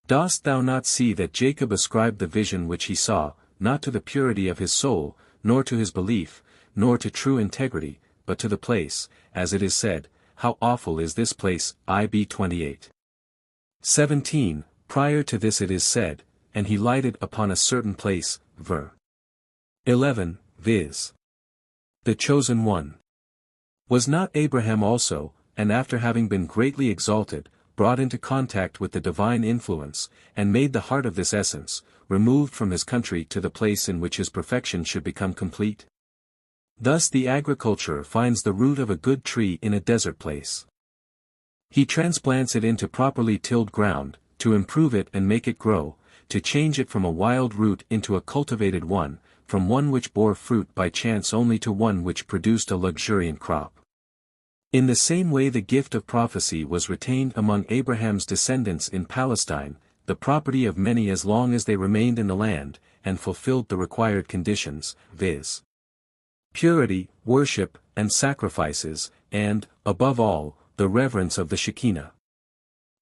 Dost thou not see that Jacob ascribed the vision which he saw, not to the purity of his soul, nor to his belief, nor to true integrity, but to the place, as it is said, How awful is this place, Ib 28:17, prior to this it is said, And he lighted upon a certain place, ver. 11, viz. The chosen one. Was not Abraham also, and after having been greatly exalted, brought into contact with the divine influence, and made the heart of this essence, removed from his country to the place in which his perfection should become complete? Thus the agriculturer finds the root of a good tree in a desert place. He transplants it into properly tilled ground, to improve it and make it grow, to change it from a wild root into a cultivated one, from one which bore fruit by chance only to one which produced a luxuriant crop. In the same way the gift of prophecy was retained among Abraham's descendants in Palestine, the property of many as long as they remained in the land, and fulfilled the required conditions, viz. purity, worship, and sacrifices, and, above all, the reverence of the Shekinah.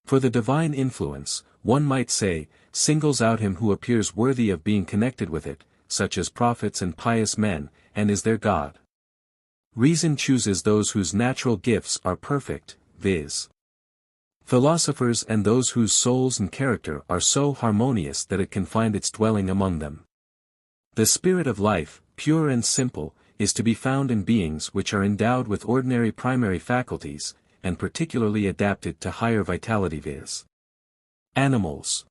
For the divine influence, one might say, singles out him who appears worthy of being connected with it, such as prophets and pious men, and is their God. Reason chooses those whose natural gifts are perfect, viz. philosophers and those whose souls and character are so harmonious that it can find its dwelling among them. The spirit of life, pure and simple, is to be found in beings which are endowed with ordinary primary faculties, and particularly adapted to higher vitality, viz. animals.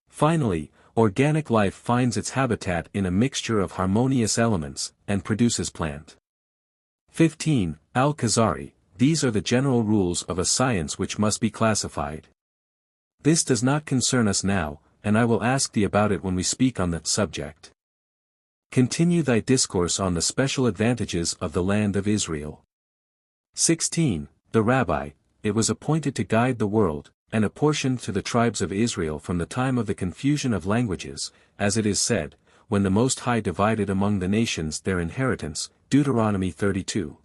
Finally, organic life finds its habitat in a mixture of harmonious elements, and produces plant. 15. Al Khazari. These are the general rules of a science which must be classified. This does not concern us now, and I will ask thee about it when we speak on that subject. Continue thy discourse on the special advantages of the land of Israel. 16. The Rabbi. It was appointed to guide the world, and apportioned to the tribes of Israel from the time of the confusion of languages, as it is said, when the Most High divided among the nations their inheritance, Deuteronomy 32.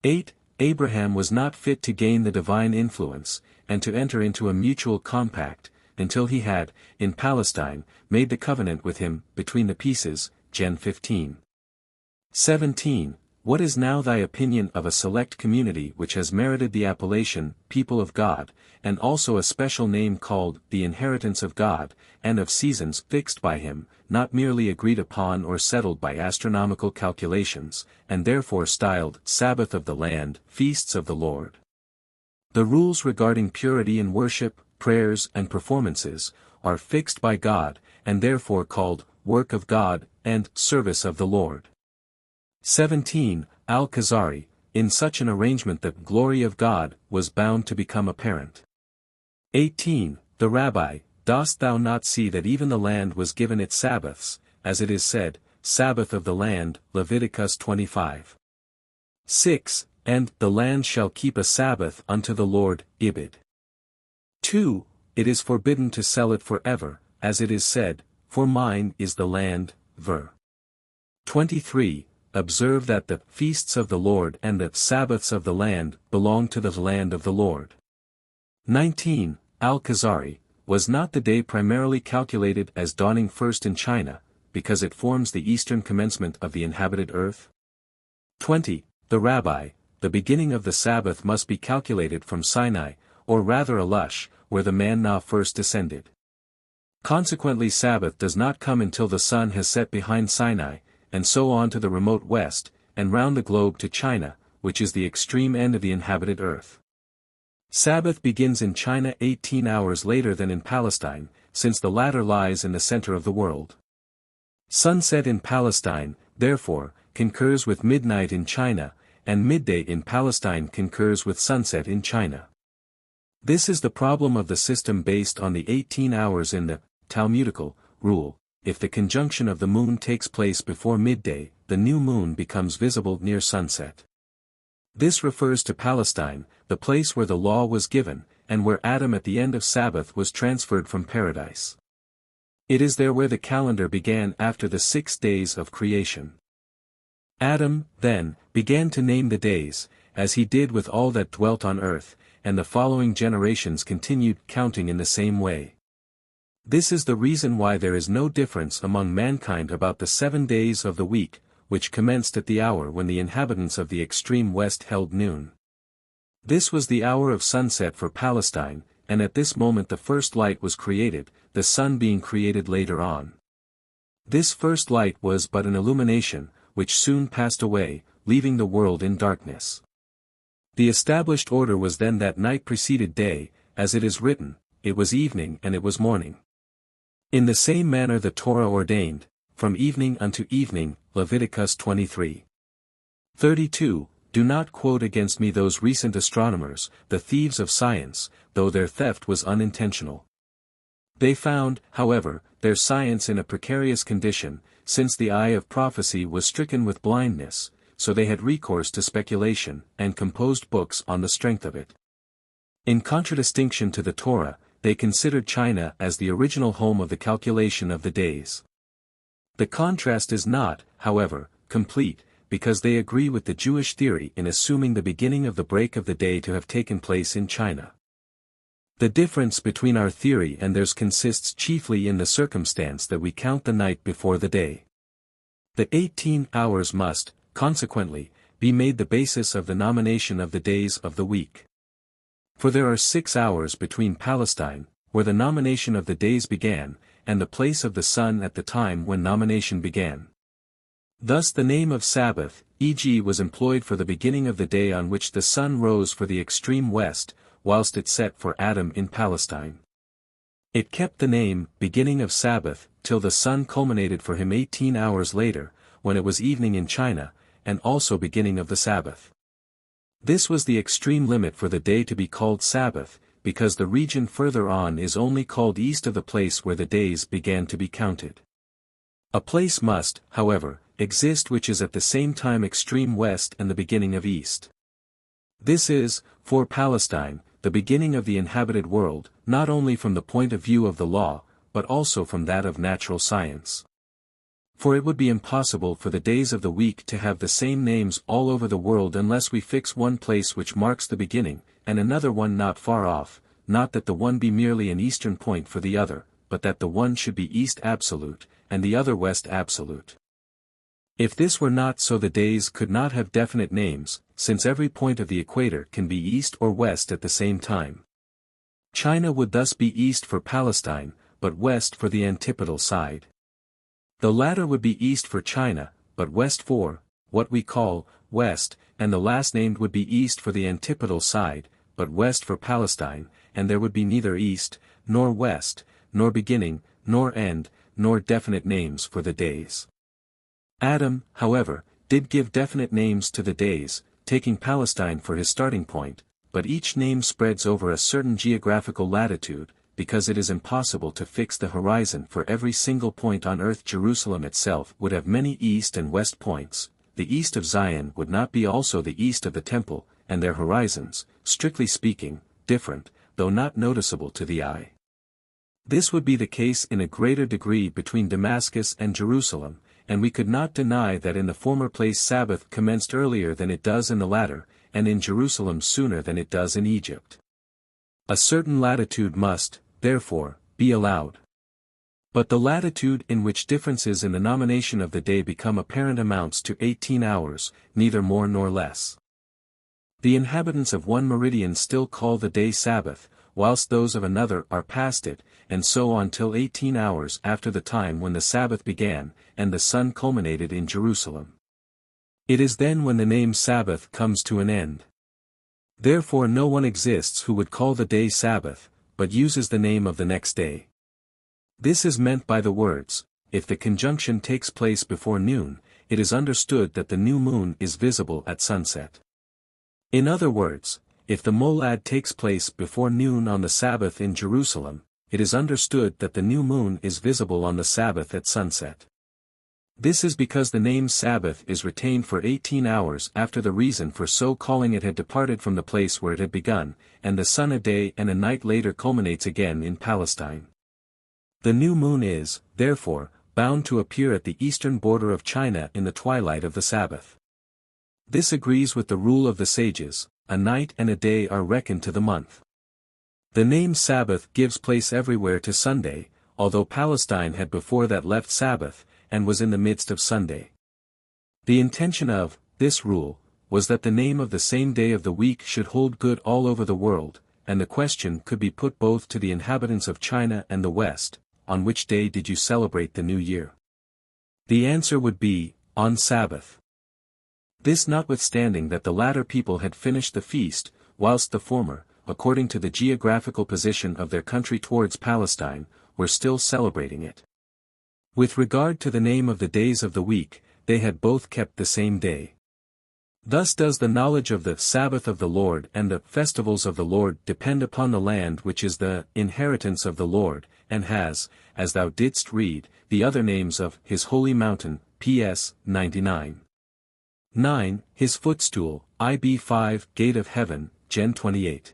8. Abraham was not fit to gain the divine influence, and to enter into a mutual compact, until he had, in Palestine, made the covenant with him, between the pieces, Gen 15. 17. What is now thy opinion of a select community which has merited the appellation, people of God, and also a special name called, the inheritance of God, and of seasons fixed by him, not merely agreed upon or settled by astronomical calculations, and therefore styled, Sabbath of the land, feasts of the Lord? The rules regarding purity in worship, prayers and performances, are fixed by God, and therefore called, work of God, and service of the Lord. 17. Al Khazari. In such an arrangement the glory of God was bound to become apparent. 18. The Rabbi. Dost thou not see that even the land was given its Sabbaths, as it is said, Sabbath of the land, Leviticus 25. 6. And the land shall keep a Sabbath unto the Lord, Ibid. 2. It is forbidden to sell it forever, as it is said, for mine is the land, Ver. 23. Observe that the feasts of the Lord and the Sabbaths of the land belong to the land of the Lord. 19. Al Khazari. Was not the day primarily calculated as dawning first in China, because it forms the eastern commencement of the inhabited earth? 20. The Rabbi. The beginning of the Sabbath must be calculated from Sinai, or rather Alush, where the manna first descended. Consequently Sabbath does not come until the sun has set behind Sinai, and so on to the remote west, and round the globe to China, which is the extreme end of the inhabited earth. Sabbath begins in China 18 hours later than in Palestine, since the latter lies in the center of the world. Sunset in Palestine, therefore, concurs with midnight in China, and midday in Palestine concurs with sunset in China. This is the problem of the system based on the 18 hours in the Talmudical rule. If the conjunction of the moon takes place before midday, the new moon becomes visible near sunset. This refers to Palestine, the place where the law was given, and where Adam at the end of Sabbath was transferred from paradise. It is there where the calendar began after the 6 days of creation. Adam, then, began to name the days, as he did with all that dwelt on earth, and the following generations continued counting in the same way. This is the reason why there is no difference among mankind about the 7 days of the week, which commenced at the hour when the inhabitants of the extreme west held noon. This was the hour of sunset for Palestine, and at this moment the first light was created, the sun being created later on. This first light was but an illumination, which soon passed away, leaving the world in darkness. The established order was then that night preceded day, as it is written, it was evening and it was morning. In the same manner the Torah ordained, from evening unto evening, Leviticus 23. 32. Do not quote against me those recent astronomers, the thieves of science, though their theft was unintentional. They found, however, their science in a precarious condition, since the eye of prophecy was stricken with blindness, so they had recourse to speculation, and composed books on the strength of it. In contradistinction to the Torah, they considered China as the original home of the calculation of the days. The contrast is not, however, complete, because they agree with the Jewish theory in assuming the beginning of the break of the day to have taken place in China. The difference between our theory and theirs consists chiefly in the circumstance that we count the night before the day. The 18 hours must, consequently, be made the basis of the nomination of the days of the week. For there are 6 hours between Palestine, where the nomination of the days began, and the place of the sun at the time when nomination began. Thus the name of Sabbath, e.g. was employed for the beginning of the day on which the sun rose for the extreme west, whilst it set for Adam in Palestine. It kept the name, beginning of Sabbath, till the sun culminated for him 18 hours later, when it was evening in China, and also beginning of the Sabbath. This was the extreme limit for the day to be called Sabbath, because the region further on is only called east of the place where the days began to be counted. A place must, however, exist which is at the same time extreme west and the beginning of east. This is, for Palestine, the beginning of the inhabited world, not only from the point of view of the law, but also from that of natural science. For it would be impossible for the days of the week to have the same names all over the world unless we fix one place which marks the beginning, and another one not far off, not that the one be merely an eastern point for the other, but that the one should be east absolute, and the other west absolute. If this were not so, the days could not have definite names, since every point of the equator can be east or west at the same time. China would thus be east for Palestine, but west for the antipodal side. The latter would be east for China, but west for, what we call, west, and the last named would be east for the antipodal side, but west for Palestine, and there would be neither east, nor west, nor beginning, nor end, nor definite names for the days. Adam, however, did give definite names to the days, taking Palestine for his starting point, but each name spreads over a certain geographical latitude, because it is impossible to fix the horizon for every single point on earth. Jerusalem itself would have many east and west points, the east of Zion would not be also the east of the temple, and their horizons, strictly speaking, different, though not noticeable to the eye. This would be the case in a greater degree between Damascus and Jerusalem, and we could not deny that in the former place Sabbath commenced earlier than it does in the latter, and in Jerusalem sooner than it does in Egypt. A certain latitude must, therefore, be allowed. But the latitude in which differences in the nomination of the day become apparent amounts to 18 hours, neither more nor less. The inhabitants of one meridian still call the day Sabbath, whilst those of another are past it, and so on till 18 hours after the time when the Sabbath began, and the sun culminated in Jerusalem. It is then when the name Sabbath comes to an end. Therefore no one exists who would call the day Sabbath, but uses the name of the next day. This is meant by the words, if the conjunction takes place before noon, it is understood that the new moon is visible at sunset. In other words, if the molad takes place before noon on the Sabbath in Jerusalem, it is understood that the new moon is visible on the Sabbath at sunset. This is because the name Sabbath is retained for 18 hours after the reason for so calling it had departed from the place where it had begun, and the sun a day and a night later culminates again in Palestine. The new moon is, therefore, bound to appear at the eastern border of China in the twilight of the Sabbath. This agrees with the rule of the sages, a night and a day are reckoned to the month. The name Sabbath gives place everywhere to Sunday, although Palestine had before that left Sabbath, and was in the midst of Sunday. The intention of this rule was that the name of the same day of the week should hold good all over the world, and the question could be put both to the inhabitants of China and the West, on which day did you celebrate the New Year? The answer would be, on Sabbath. This notwithstanding that the latter people had finished the feast, whilst the former, according to the geographical position of their country towards Palestine, were still celebrating it. With regard to the name of the days of the week, they had both kept the same day. Thus does the knowledge of the Sabbath of the Lord and the festivals of the Lord depend upon the land which is the inheritance of the Lord, and has, as thou didst read, the other names of his holy mountain, PS 99. 9. His footstool, IB 5, Gate of Heaven, Gen 28.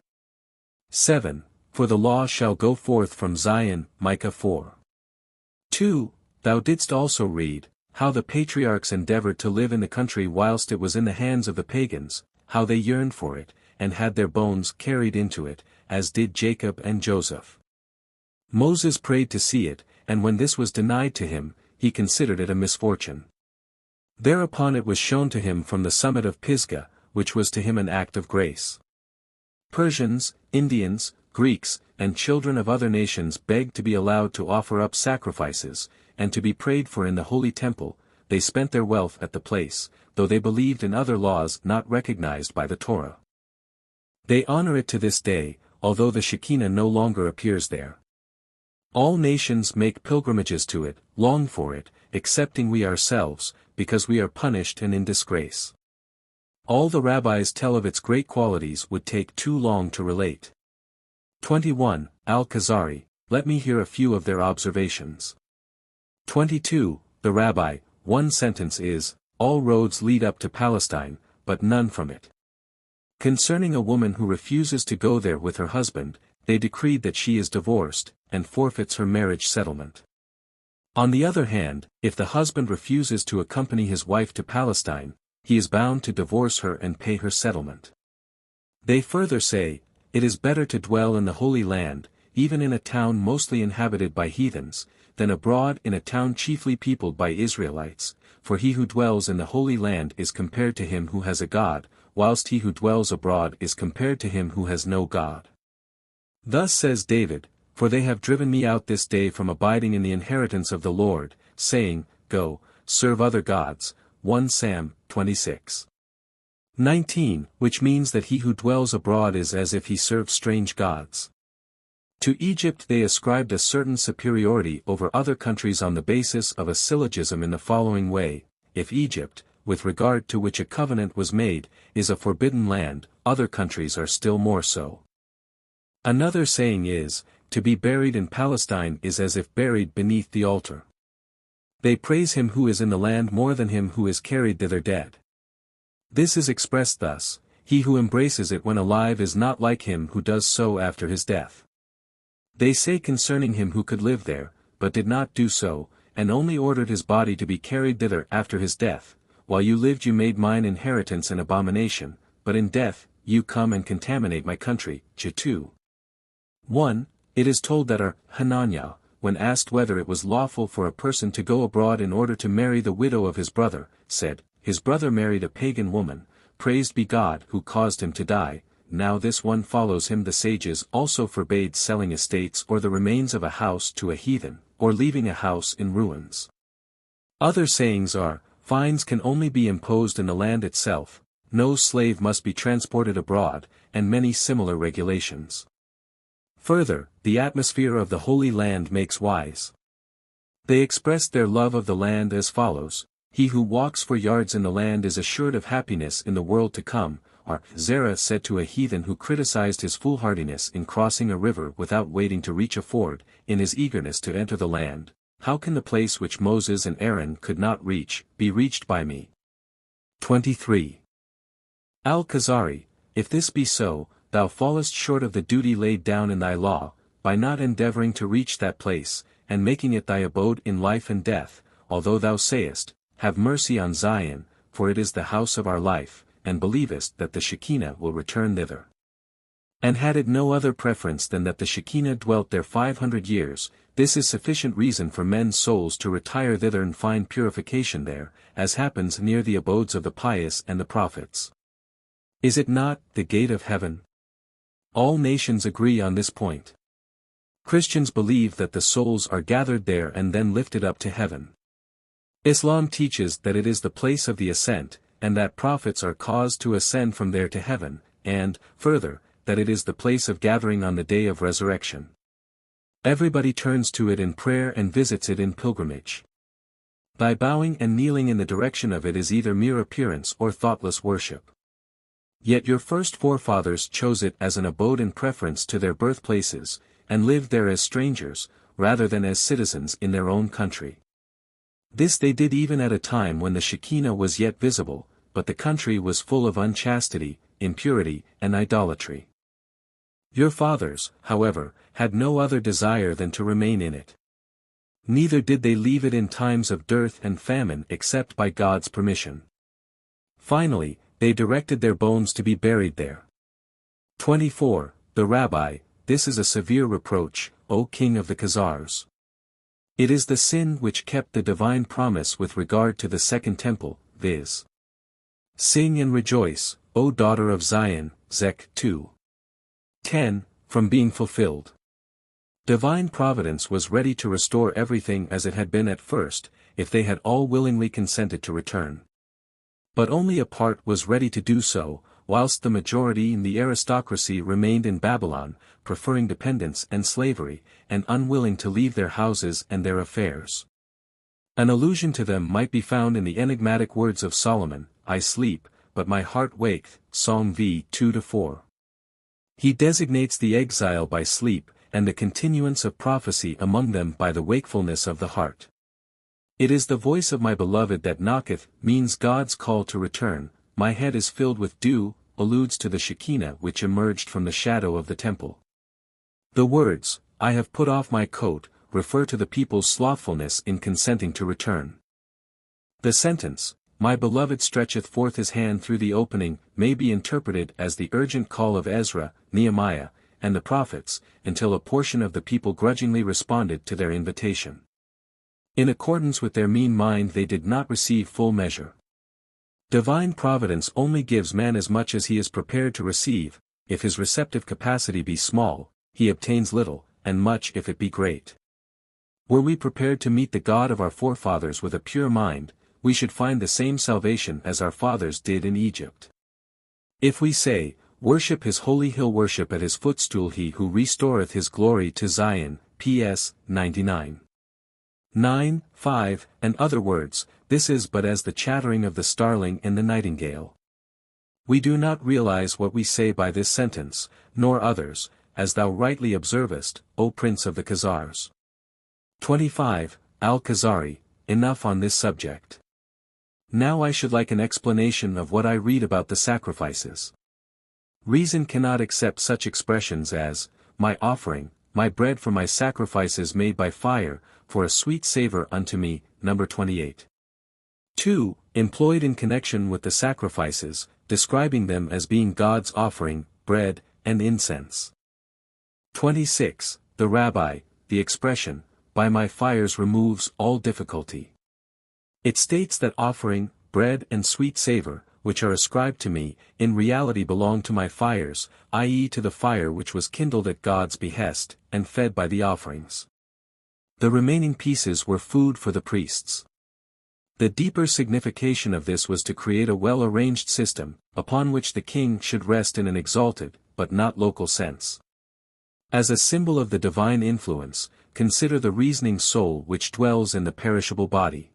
7. For the law shall go forth from Zion, Micah 4. 2. Thou didst also read, how the patriarchs endeavored to live in the country whilst it was in the hands of the pagans, how they yearned for it, and had their bones carried into it, as did Jacob and Joseph. Moses prayed to see it, and when this was denied to him, he considered it a misfortune. Thereupon it was shown to him from the summit of Pisgah, which was to him an act of grace. Persians, Indians, Greeks, and children of other nations begged to be allowed to offer up sacrifices, and to be prayed for in the holy temple. They spent their wealth at the place, though they believed in other laws not recognized by the Torah. They honor it to this day, although the Shekinah no longer appears there. All nations make pilgrimages to it, long for it, excepting we ourselves, because we are punished and in disgrace. All the rabbis tell of its great qualities would take too long to relate. 21. Al Khazari, let me hear a few of their observations. 22. The Rabbi, one sentence is, all roads lead up to Palestine, but none from it. Concerning a woman who refuses to go there with her husband, they decreed that she is divorced, and forfeits her marriage settlement. On the other hand, if the husband refuses to accompany his wife to Palestine, he is bound to divorce her and pay her settlement. They further say, it is better to dwell in the Holy Land, even in a town mostly inhabited by heathens, than abroad in a town chiefly peopled by Israelites, for he who dwells in the Holy Land is compared to him who has a God, whilst he who dwells abroad is compared to him who has no God. Thus says David, for they have driven me out this day from abiding in the inheritance of the Lord, saying, Go, serve other gods. 1 Sam 26. 19, which means that he who dwells abroad is as if he served strange gods. To Egypt they ascribed a certain superiority over other countries on the basis of a syllogism in the following way, if Egypt, with regard to which a covenant was made, is a forbidden land, other countries are still more so. Another saying is, to be buried in Palestine is as if buried beneath the altar. They praise him who is in the land more than him who is carried thither dead. This is expressed thus, he who embraces it when alive is not like him who does so after his death. They say concerning him who could live there, but did not do so, and only ordered his body to be carried thither after his death, while you lived you made mine inheritance an abomination, but in death, you come and contaminate my country. 2. 1. It is told that Hananiah, when asked whether it was lawful for a person to go abroad in order to marry the widow of his brother, said, his brother married a pagan woman, praised be God who caused him to die. Now this one follows him. The sages also forbade selling estates or the remains of a house to a heathen, or leaving a house in ruins. Other sayings are, fines can only be imposed in the land itself, no slave must be transported abroad, and many similar regulations. Further, the atmosphere of the Holy Land makes wise. They expressed their love of the land as follows, he who walks for yards in the land is assured of happiness in the world to come. Zerah said to a heathen who criticized his foolhardiness in crossing a river without waiting to reach a ford, in his eagerness to enter the land, how can the place which Moses and Aaron could not reach, be reached by me? 23. Al Khazari, if this be so, thou fallest short of the duty laid down in thy law, by not endeavoring to reach that place, and making it thy abode in life and death, although thou sayest, have mercy on Zion, for it is the house of our life, and believest that the Shekinah will return thither. And had it no other preference than that the Shekinah dwelt there 500 years, this is sufficient reason for men's souls to retire thither and find purification there, as happens near the abodes of the pious and the prophets. Is it not the gate of heaven? All nations agree on this point. Christians believe that the souls are gathered there and then lifted up to heaven. Islam teaches that it is the place of the ascent, and that prophets are caused to ascend from there to heaven, and, further, that it is the place of gathering on the day of resurrection. Everybody turns to it in prayer and visits it in pilgrimage. By bowing and kneeling in the direction of it is either mere appearance or thoughtless worship. Yet your first forefathers chose it as an abode in preference to their birthplaces, and lived there as strangers, rather than as citizens in their own country. This they did even at a time when the Shekinah was yet visible, but the country was full of unchastity, impurity, and idolatry. Your fathers, however, had no other desire than to remain in it. Neither did they leave it in times of dearth and famine except by God's permission. Finally, they directed their bones to be buried there. 24. The Rabbi, this is a severe reproach, O king of the Khazars. It is the sin which kept the divine promise with regard to the second temple, viz. Sing and rejoice, O daughter of Zion, Zech 2. 10, from being fulfilled. Divine providence was ready to restore everything as it had been at first, if they had all willingly consented to return. But only a part was ready to do so, whilst the majority in the aristocracy remained in Babylon, preferring dependence and slavery, and unwilling to leave their houses and their affairs. An allusion to them might be found in the enigmatic words of Solomon, I sleep, but my heart waketh, Psalm v. 2-4. He designates the exile by sleep, and the continuance of prophecy among them by the wakefulness of the heart. It is the voice of my beloved that knocketh, means God's call to return, my head is filled with dew, alludes to the Shekinah which emerged from the shadow of the temple. The words, I have put off my coat, refer to the people's slothfulness in consenting to return. The sentence, my beloved stretcheth forth his hand through the opening, may be interpreted as the urgent call of Ezra, Nehemiah, and the prophets, until a portion of the people grudgingly responded to their invitation. In accordance with their mean mind they did not receive full measure. Divine providence only gives man as much as he is prepared to receive. If his receptive capacity be small, he obtains little, and much if it be great. Were we prepared to meet the God of our forefathers with a pure mind, we should find the same salvation as our fathers did in Egypt. If we say, worship his holy hill, worship at his footstool, he who restoreth his glory to Zion, Ps. 99. 9:5, and other words, this is but as the chattering of the starling and the nightingale. We do not realize what we say by this sentence, nor others, as thou rightly observest, O Prince of the Khazars. 25. Al Khazari, enough on this subject. Now I should like an explanation of what I read about the sacrifices. Reason cannot accept such expressions as, my offering, my bread for my sacrifices made by fire, for a sweet savor unto me, number 28. 2. Employed in connection with the sacrifices, describing them as being God's offering, bread, and incense. 26. The Rabbi, the expression, by my fires removes all difficulty. It states that offering, bread and sweet savor, which are ascribed to me, in reality belong to my fires, i.e. to the fire which was kindled at God's behest, and fed by the offerings. The remaining pieces were food for the priests. The deeper signification of this was to create a well-arranged system, upon which the king should rest in an exalted, but not local sense. As a symbol of the divine influence, consider the reasoning soul which dwells in the perishable body.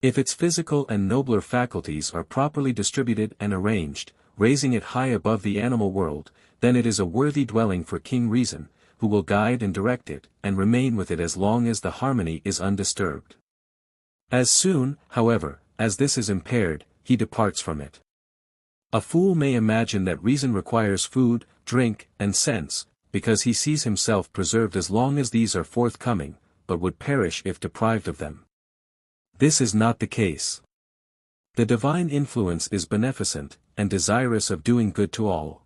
If its physical and nobler faculties are properly distributed and arranged, raising it high above the animal world, then it is a worthy dwelling for King Reason, who will guide and direct it, and remain with it as long as the harmony is undisturbed. As soon, however, as this is impaired, he departs from it. A fool may imagine that reason requires food, drink, and sense, because he sees himself preserved as long as these are forthcoming, but would perish if deprived of them. This is not the case. The divine influence is beneficent, and desirous of doing good to all.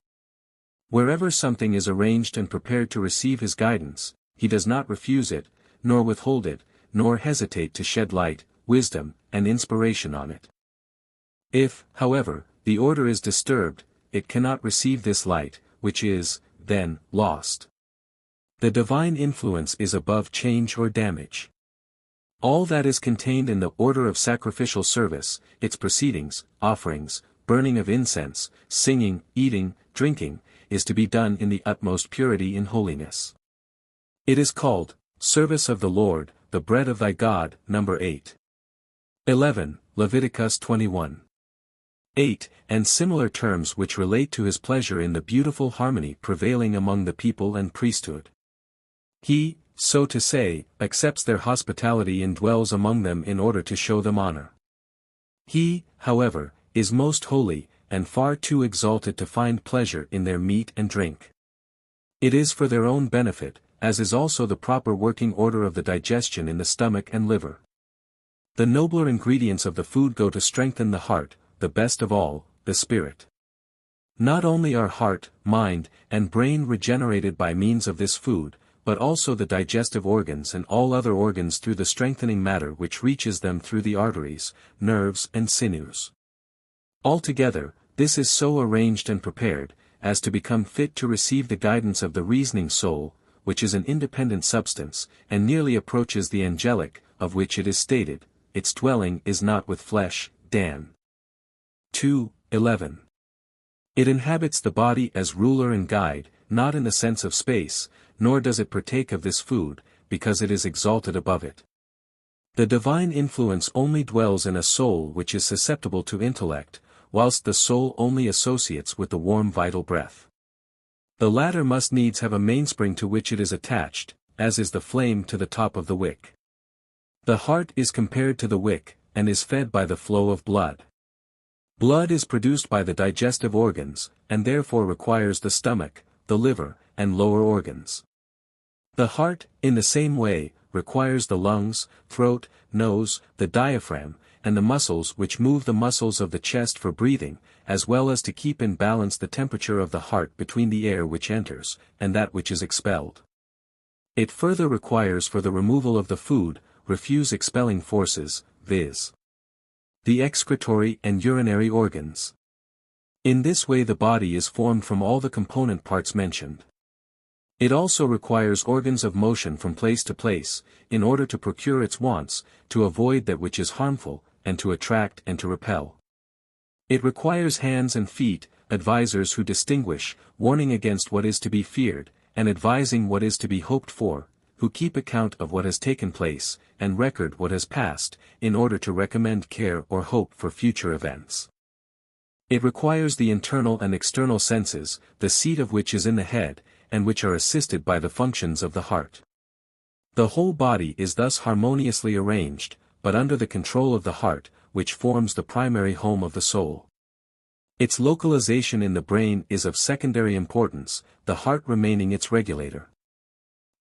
Wherever something is arranged and prepared to receive his guidance, he does not refuse it, nor withhold it, nor hesitate to shed light, wisdom, and inspiration on it. If, however, the order is disturbed, it cannot receive this light, which is, then, lost. The divine influence is above change or damage. All that is contained in the order of sacrificial service, its proceedings, offerings, burning of incense, singing, eating, drinking, is to be done in the utmost purity and holiness. It is called, service of the Lord, the bread of thy God, number 8. 11, Leviticus 21. 8, and similar terms which relate to his pleasure in the beautiful harmony prevailing among the people and priesthood. He, so to say, accepts their hospitality and dwells among them in order to show them honor. He, however, is most holy, and far too exalted to find pleasure in their meat and drink. It is for their own benefit, as is also the proper working order of the digestion in the stomach and liver. The nobler ingredients of the food go to strengthen the heart, the best of all, the spirit. Not only are heart, mind, and brain regenerated by means of this food, but also the digestive organs and all other organs through the strengthening matter which reaches them through the arteries, nerves and sinews. Altogether, this is so arranged and prepared, as to become fit to receive the guidance of the reasoning soul, which is an independent substance, and nearly approaches the angelic, of which it is stated, its dwelling is not with flesh, Dan. 2:11. It inhabits the body as ruler and guide, not in the sense of space, nor does it partake of this food, because it is exalted above it. The divine influence only dwells in a soul which is susceptible to intellect, whilst the soul only associates with the warm vital breath. The latter must needs have a mainspring to which it is attached, as is the flame to the top of the wick. The heart is compared to the wick, and is fed by the flow of blood. Blood is produced by the digestive organs, and therefore requires the stomach, the liver, and lower organs. The heart, in the same way, requires the lungs, throat, nose, the diaphragm, and the muscles which move the muscles of the chest for breathing, as well as to keep in balance the temperature of the heart between the air which enters, and that which is expelled. It further requires for the removal of the food, refuse expelling forces, viz. the excretory and urinary organs. In this way the body is formed from all the component parts mentioned. It also requires organs of motion from place to place, in order to procure its wants, to avoid that which is harmful, and to attract and to repel. It requires hands and feet, advisers who distinguish, warning against what is to be feared, and advising what is to be hoped for, who keep account of what has taken place, and record what has passed, in order to recommend care or hope for future events. It requires the internal and external senses, the seat of which is in the head, and which are assisted by the functions of the heart. The whole body is thus harmoniously arranged, but under the control of the heart, which forms the primary home of the soul. Its localization in the brain is of secondary importance, the heart remaining its regulator.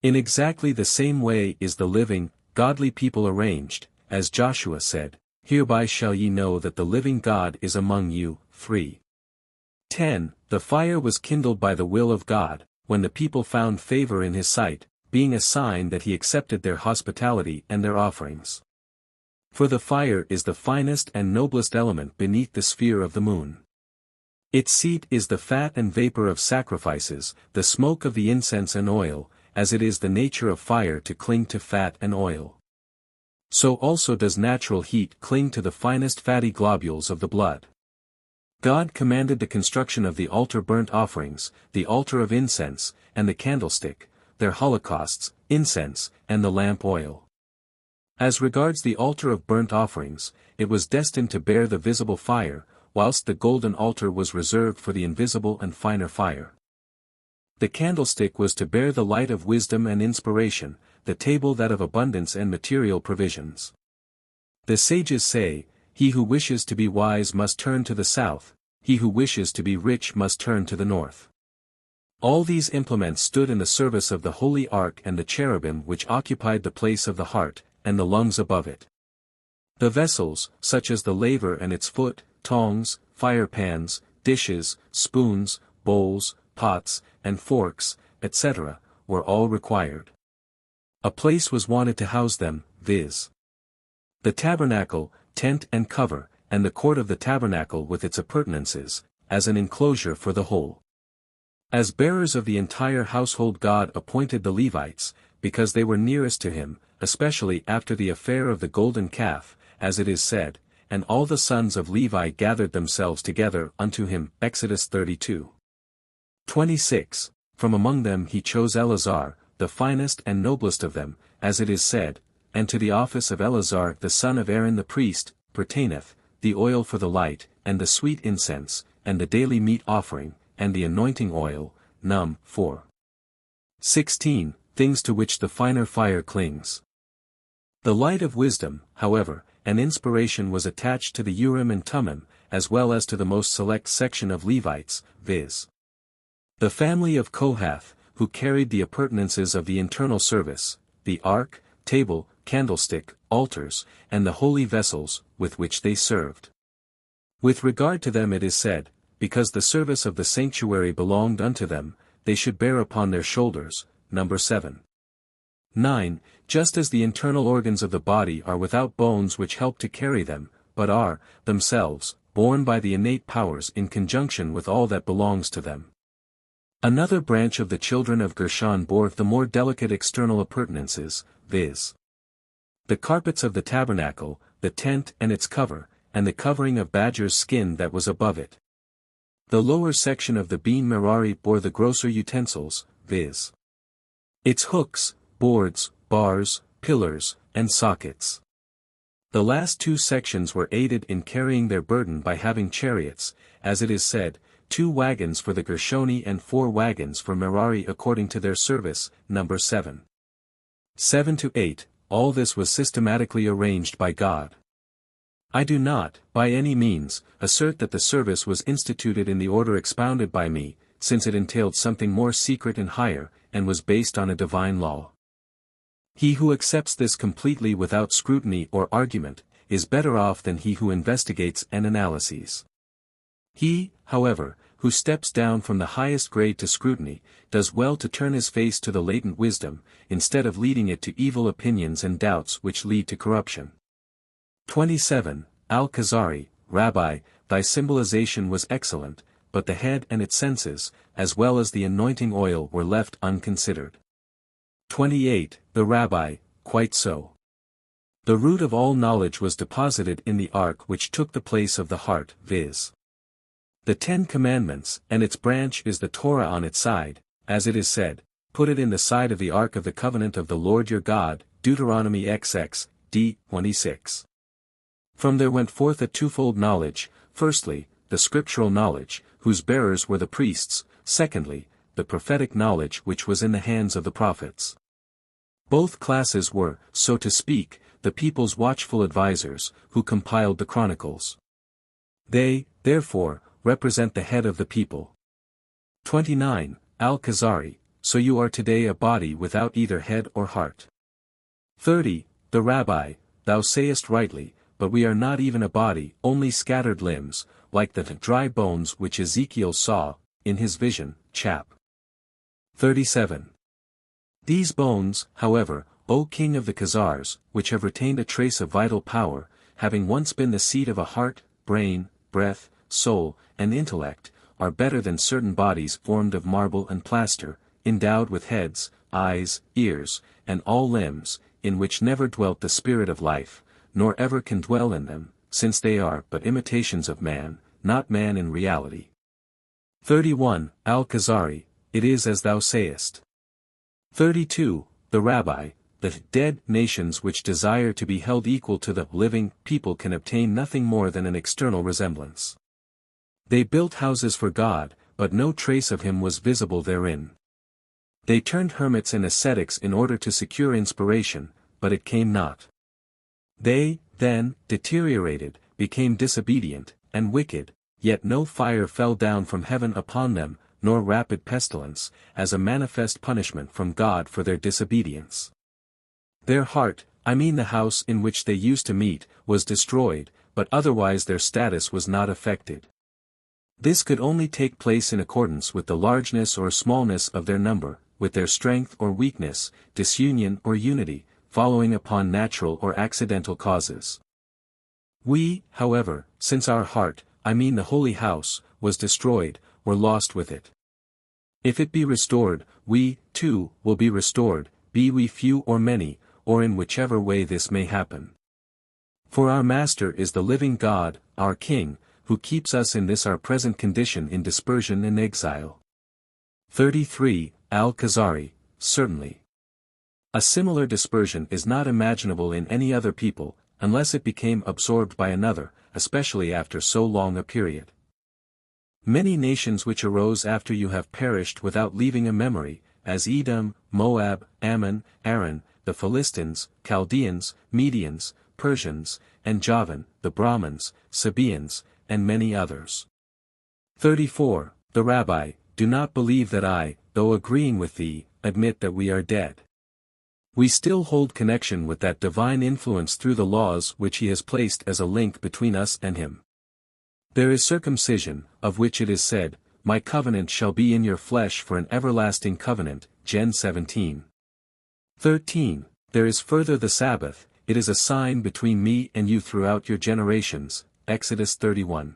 In exactly the same way is the living, godly people arranged, as Joshua said, "Hereby shall ye know that the living God is among you." 3:10. The fire was kindled by the will of God, when the people found favor in his sight, being a sign that he accepted their hospitality and their offerings. For the fire is the finest and noblest element beneath the sphere of the moon. Its seat is the fat and vapor of sacrifices, the smoke of the incense and oil, as it is the nature of fire to cling to fat and oil. So also does natural heat cling to the finest fatty globules of the blood. God commanded the construction of the altar burnt offerings, the altar of incense, and the candlestick, their holocausts, incense, and the lamp oil. As regards the altar of burnt offerings, it was destined to bear the visible fire, whilst the golden altar was reserved for the invisible and finer fire. The candlestick was to bear the light of wisdom and inspiration, the table that of abundance and material provisions. The sages say, "He who wishes to be wise must turn to the south, he who wishes to be rich must turn to the north." All these implements stood in the service of the holy ark and the cherubim which occupied the place of the heart, and the lungs above it. The vessels, such as the laver and its foot, tongs, fire pans, dishes, spoons, bowls, pots, and forks, etc., were all required. A place was wanted to house them, viz. the tabernacle, tent and cover, and the court of the tabernacle with its appurtenances, as an enclosure for the whole. As bearers of the entire household God appointed the Levites, because they were nearest to him, especially after the affair of the golden calf, as it is said, "And all the sons of Levi gathered themselves together unto him." Exodus 32:26. From among them he chose Eleazar, the finest and noblest of them, as it is said, "And to the office of Eleazar the son of Aaron the priest, pertaineth, the oil for the light, and the sweet incense, and the daily meat offering, and the anointing oil." Num. 4:16, things to which the finer fire clings. The light of wisdom, however, and inspiration was attached to the Urim and Thummim, as well as to the most select section of Levites, viz. the family of Kohath, who carried the appurtenances of the internal service, the ark, table, candlestick, altars, and the holy vessels, with which they served. With regard to them it is said, because the service of the sanctuary belonged unto them, they should bear upon their shoulders, number 7. 9. Just as the internal organs of the body are without bones which help to carry them, but are, themselves, borne by the innate powers in conjunction with all that belongs to them. Another branch of the children of Gershon bore the more delicate external appurtenances, viz. the carpets of the tabernacle, the tent and its cover, and the covering of badger's skin that was above it. The lower section of the beam Merari bore the grosser utensils, viz. its hooks, boards, bars, pillars, and sockets. The last two sections were aided in carrying their burden by having chariots, as it is said, 2 wagons for the Gershoni and 4 wagons for Merari according to their service, number 7. 7-8, all this was systematically arranged by God. I do not, by any means, assert that the service was instituted in the order expounded by me, since it entailed something more secret and higher, and was based on a divine law. He who accepts this completely without scrutiny or argument, is better off than he who investigates and analyses. He, however, who steps down from the highest grade to scrutiny, does well to turn his face to the latent wisdom, instead of leading it to evil opinions and doubts which lead to corruption. 27. Al Khazari, Rabbi, thy symbolization was excellent, but the head and its senses, as well as the anointing oil were left unconsidered. 28. The Rabbi, quite so. The root of all knowledge was deposited in the ark which took the place of the heart, viz. the 10 Commandments, and its branch is the Torah on its side, as it is said, put it in the side of the ark of the covenant of the Lord your God, Deuteronomy XX, d. 26. From there went forth a twofold knowledge, firstly, the scriptural knowledge, whose bearers were the priests, secondly, the prophetic knowledge which was in the hands of the prophets. Both classes were, so to speak, the people's watchful advisers, who compiled the chronicles. They, therefore, represent the head of the people. 29. Al Khazari, so you are today a body without either head or heart. 30. The Rabbi, thou sayest rightly, but we are not even a body, only scattered limbs, like the dry bones which Ezekiel saw, in his vision, chap. 37. These bones, however, O king of the Khazars, which have retained a trace of vital power, having once been the seat of a heart, brain, breath, soul, and intellect, are better than certain bodies formed of marble and plaster, endowed with heads, eyes, ears, and all limbs, in which never dwelt the spirit of life, nor ever can dwell in them, since they are but imitations of man, not man in reality. 31. Al Khazari, it is as thou sayest. 32. The Rabbi, the dead nations which desire to be held equal to the living people can obtain nothing more than an external resemblance. They built houses for God, but no trace of him was visible therein. They turned hermits and ascetics in order to secure inspiration, but it came not. They, then, deteriorated, became disobedient, and wicked, yet no fire fell down from heaven upon them, nor rapid pestilence, as a manifest punishment from God for their disobedience. Their heart, I mean the house in which they used to meet, was destroyed, but otherwise their status was not affected. This could only take place in accordance with the largeness or smallness of their number, with their strength or weakness, disunion or unity, following upon natural or accidental causes. We, however, since our heart, I mean the holy house, was destroyed, were lost with it. If it be restored, we, too, will be restored, be we few or many, or in whichever way this may happen. For our Master is the living God, our King, who keeps us in this our present condition in dispersion and exile. 33. Al Khazari, certainly. A similar dispersion is not imaginable in any other people, unless it became absorbed by another, especially after so long a period. Many nations which arose after you have perished without leaving a memory, as Edom, Moab, Ammon, Aram, the Philistines, Chaldeans, Medians, Persians, and Javan, the Brahmins, Sabaeans, and many others. 34. The Rabbi, do not believe that I, though agreeing with thee, admit that we are dead. We still hold connection with that divine influence through the laws which he has placed as a link between us and him. There is circumcision, of which it is said, My covenant shall be in your flesh for an everlasting covenant, Gen 17. 13. There is further the Sabbath, it is a sign between me and you throughout your generations, Exodus 31.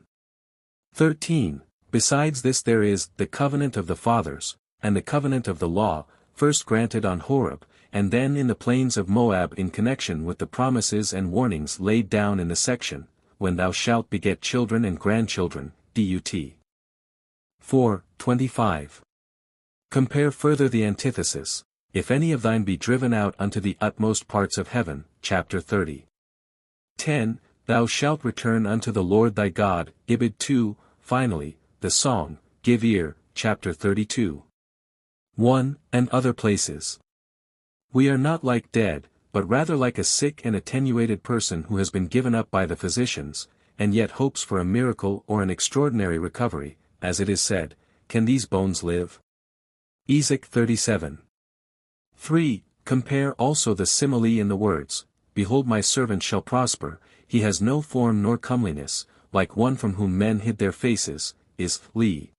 13. Besides this there is the covenant of the fathers, and the covenant of the law, first granted on Horeb, and then in the plains of Moab in connection with the promises and warnings laid down in the section, When thou shalt beget children and grandchildren, Dut. 4:25. Compare further the antithesis, If any of thine be driven out unto the utmost parts of heaven, chapter 30. 10. Thou shalt return unto the Lord thy God, Ibid 2, finally, the song, Give ear, chapter 32. 1, and other places. We are not like dead, but rather like a sick and attenuated person who has been given up by the physicians, and yet hopes for a miracle or an extraordinary recovery, as it is said, Can these bones live? Ezek 37. 3. Compare also the simile in the words, Behold my servant shall prosper, he has no form nor comeliness, like one from whom men hid their faces, is Lee.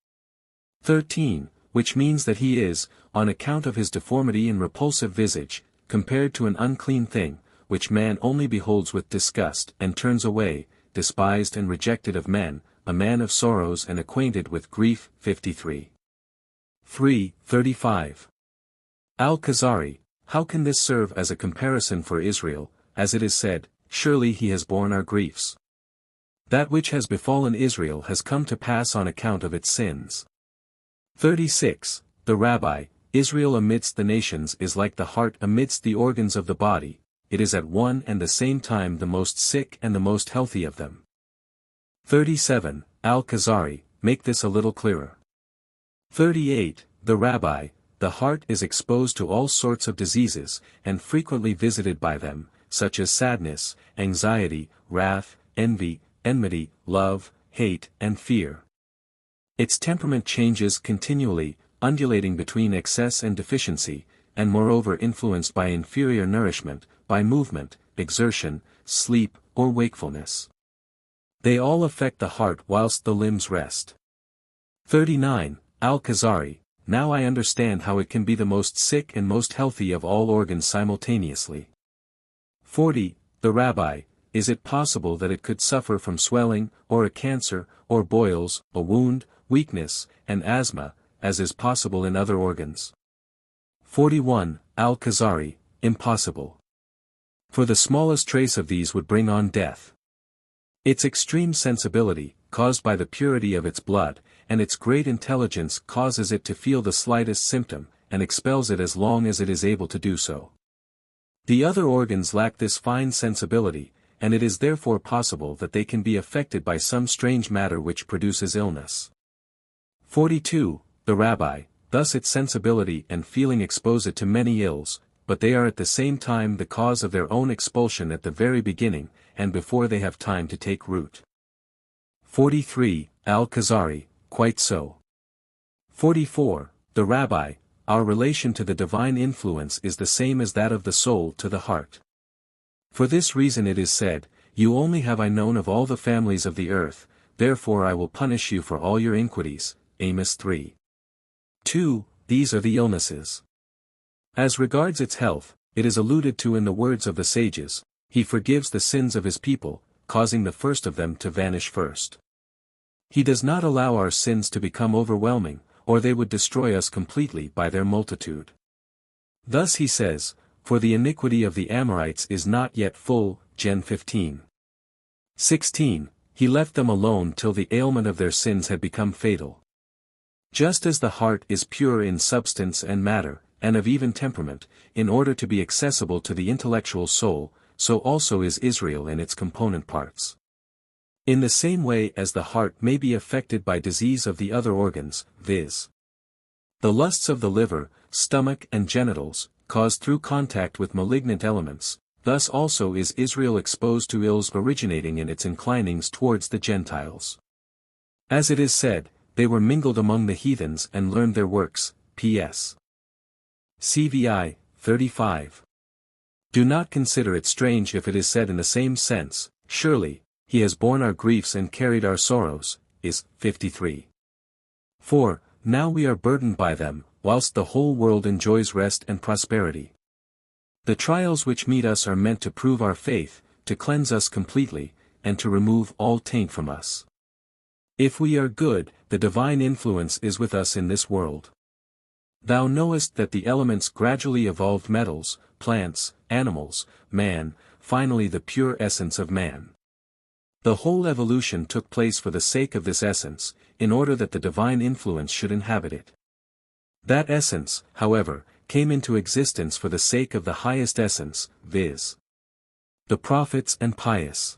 13, which means that he is, on account of his deformity and repulsive visage, compared to an unclean thing, which man only beholds with disgust and turns away, despised and rejected of men, a man of sorrows and acquainted with grief. 53. 3:35. Al Khazari, how can this serve as a comparison for Israel, as it is said, Surely he has borne our griefs. That which has befallen Israel has come to pass on account of its sins. 36. The Rabbi, Israel amidst the nations is like the heart amidst the organs of the body, it is at one and the same time the most sick and the most healthy of them. 37. Al Khazari, make this a little clearer. 38. The Rabbi, the heart is exposed to all sorts of diseases, and frequently visited by them, such as sadness, anxiety, wrath, envy, enmity, love, hate, and fear. Its temperament changes continually, undulating between excess and deficiency, and moreover influenced by inferior nourishment, by movement, exertion, sleep, or wakefulness. They all affect the heart whilst the limbs rest. 39. Al Khazari, now I understand how it can be the most sick and most healthy of all organs simultaneously. 40. The Rabbi, is it possible that it could suffer from swelling, or a cancer, or boils, a wound, weakness, and asthma, as is possible in other organs? 41. Al Khazari, impossible. For the smallest trace of these would bring on death. Its extreme sensibility, caused by the purity of its blood, and its great intelligence causes it to feel the slightest symptom, and expels it as long as it is able to do so. The other organs lack this fine sensibility, and it is therefore possible that they can be affected by some strange matter which produces illness. 42. The Rabbi, thus its sensibility and feeling expose it to many ills, but they are at the same time the cause of their own expulsion at the very beginning, and before they have time to take root. 43. Al Khazari, quite so. 44. The Rabbi, our relation to the divine influence is the same as that of the soul to the heart. For this reason it is said, You only have I known of all the families of the earth, therefore I will punish you for all your iniquities. Amos 3. 2. These are the illnesses. As regards its health, it is alluded to in the words of the sages, He forgives the sins of His people, causing the first of them to vanish first. He does not allow our sins to become overwhelming, or they would destroy us completely by their multitude. Thus he says, For the iniquity of the Amorites is not yet full, Gen 15. 16. He left them alone till the ailment of their sins had become fatal. Just as the heart is pure in substance and matter, and of even temperament, in order to be accessible to the intellectual soul, so also is Israel in its component parts. In the same way as the heart may be affected by disease of the other organs, viz. the lusts of the liver, stomach and genitals, caused through contact with malignant elements, thus also is Israel exposed to ills originating in its inclinings towards the Gentiles. As it is said, they were mingled among the heathens and learned their works, P.S. CVI, 35. Do not consider it strange if it is said in the same sense, surely, he has borne our griefs and carried our sorrows, is 53. For, now we are burdened by them, whilst the whole world enjoys rest and prosperity. The trials which meet us are meant to prove our faith, to cleanse us completely, and to remove all taint from us. If we are good, the divine influence is with us in this world. Thou knowest that the elements gradually evolved metals, plants, animals, man, finally the pure essence of man. The whole evolution took place for the sake of this essence, in order that the divine influence should inhabit it. That essence, however, came into existence for the sake of the highest essence, viz. the prophets and pious.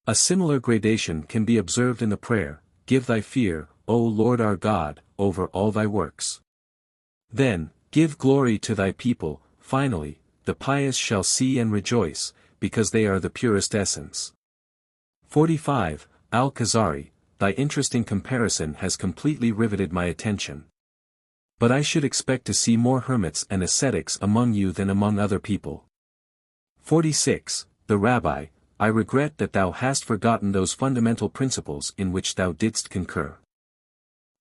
A similar gradation can be observed in the prayer, "Give thy fear, O Lord our God, over all thy works. Then, give glory to thy people, finally, the pious shall see and rejoice, because they are the purest essence." 45. Al Khazari, thy interesting comparison has completely riveted my attention. But I should expect to see more hermits and ascetics among you than among other people. 46. The Rabbi, I regret that thou hast forgotten those fundamental principles in which thou didst concur.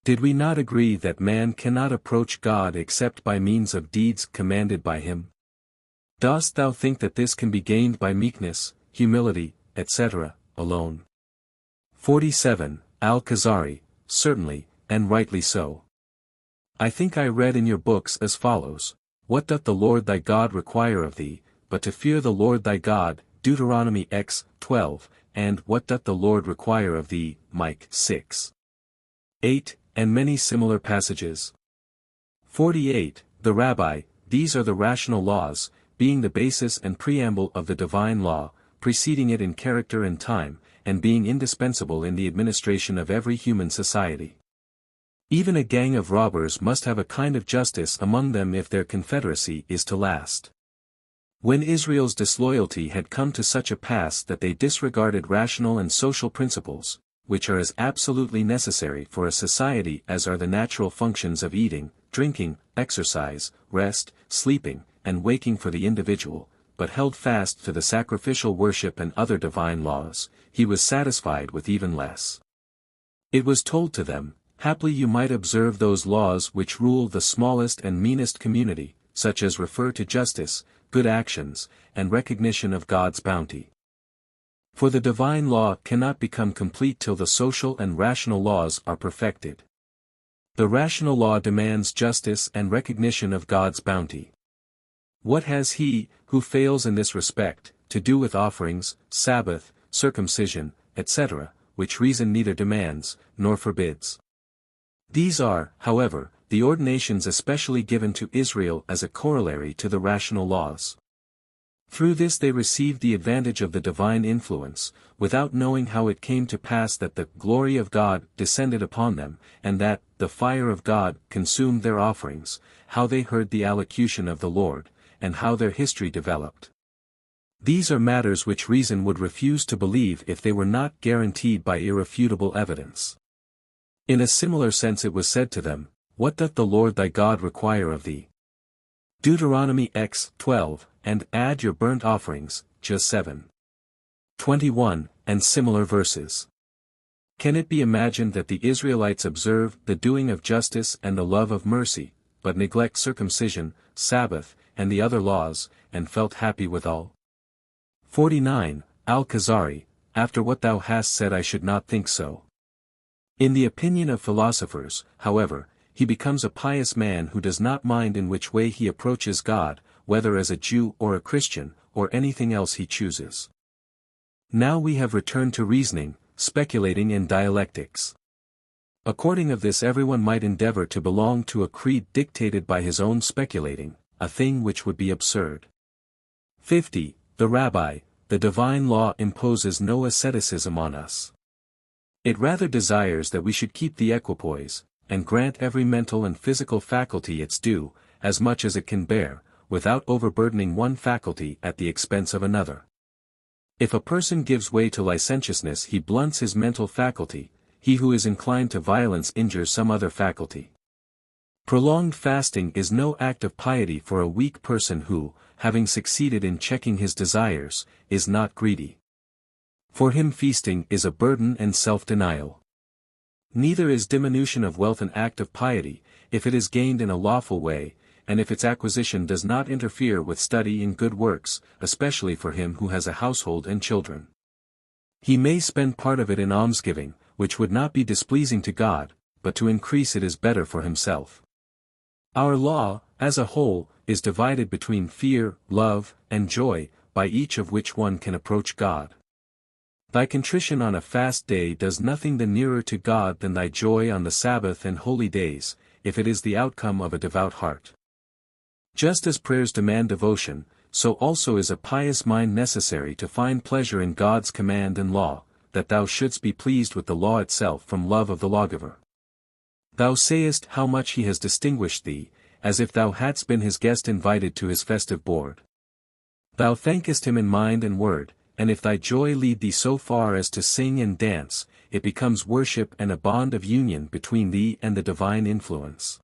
Did we not agree that man cannot approach God except by means of deeds commanded by him? Dost thou think that this can be gained by meekness, humility, etc., alone? 47. Al Khazari, certainly, and rightly so. I think I read in your books as follows: What doth the Lord thy God require of thee, but to fear the Lord thy God, Deuteronomy x. 12, and what doth the Lord require of thee, Micah 6. 8, and many similar passages. 48. The Rabbi, these are the rational laws, being the basis and preamble of the divine law, preceding it in character and time, and being indispensable in the administration of every human society. Even a gang of robbers must have a kind of justice among them if their confederacy is to last. When Israel's disloyalty had come to such a pass that they disregarded rational and social principles, which are as absolutely necessary for a society as are the natural functions of eating, drinking, exercise, rest, sleeping, and waking for the individual, but held fast to the sacrificial worship and other divine laws, he was satisfied with even less. It was told to them, haply you might observe those laws which rule the smallest and meanest community, such as refer to justice, good actions, and recognition of God's bounty. For the divine law cannot become complete till the social and rational laws are perfected. The rational law demands justice and recognition of God's bounty. What has he, who fails in this respect, to do with offerings, Sabbath, circumcision, etc., which reason neither demands, nor forbids? These are, however, the ordinations especially given to Israel as a corollary to the rational laws. Through this they received the advantage of the divine influence, without knowing how it came to pass that the glory of God descended upon them, and that the fire of God consumed their offerings, how they heard the allocution of the Lord, and how their history developed. These are matters which reason would refuse to believe if they were not guaranteed by irrefutable evidence. In a similar sense it was said to them, What doth the Lord thy God require of thee? Deuteronomy x. 12, and add your burnt offerings, Jah 7. 21, and similar verses. Can it be imagined that the Israelites observe the doing of justice and the love of mercy, but neglect circumcision, Sabbath, and the other laws, and felt happy withal? 49. Al Khazari, after what thou hast said I should not think so. In the opinion of philosophers, however, he becomes a pious man who does not mind in which way he approaches God, whether as a Jew or a Christian, or anything else he chooses. Now we have returned to reasoning, speculating and dialectics. According of this everyone might endeavor to belong to a creed dictated by his own speculating, a thing which would be absurd. 50. The Rabbi, the divine law imposes no asceticism on us. It rather desires that we should keep the equipoise, and grant every mental and physical faculty its due, as much as it can bear, without overburdening one faculty at the expense of another. If a person gives way to licentiousness he blunts his mental faculty, he who is inclined to violence injures some other faculty. Prolonged fasting is no act of piety for a weak person who, having succeeded in checking his desires, is not greedy. For him feasting is a burden and self-denial. Neither is diminution of wealth an act of piety, if it is gained in a lawful way, and if its acquisition does not interfere with study in good works, especially for him who has a household and children. He may spend part of it in almsgiving, which would not be displeasing to God, but to increase it is better for himself. Our law, as a whole, is divided between fear, love, and joy, by each of which one can approach God. Thy contrition on a fast day does nothing the nearer to God than thy joy on the Sabbath and holy days, if it is the outcome of a devout heart. Just as prayers demand devotion, so also is a pious mind necessary to find pleasure in God's command and law, that thou shouldst be pleased with the law itself from love of the lawgiver. Thou sayest how much he has distinguished thee, as if thou hadst been his guest invited to his festive board. Thou thankest him in mind and word, and if thy joy lead thee so far as to sing and dance, it becomes worship and a bond of union between thee and the divine influence.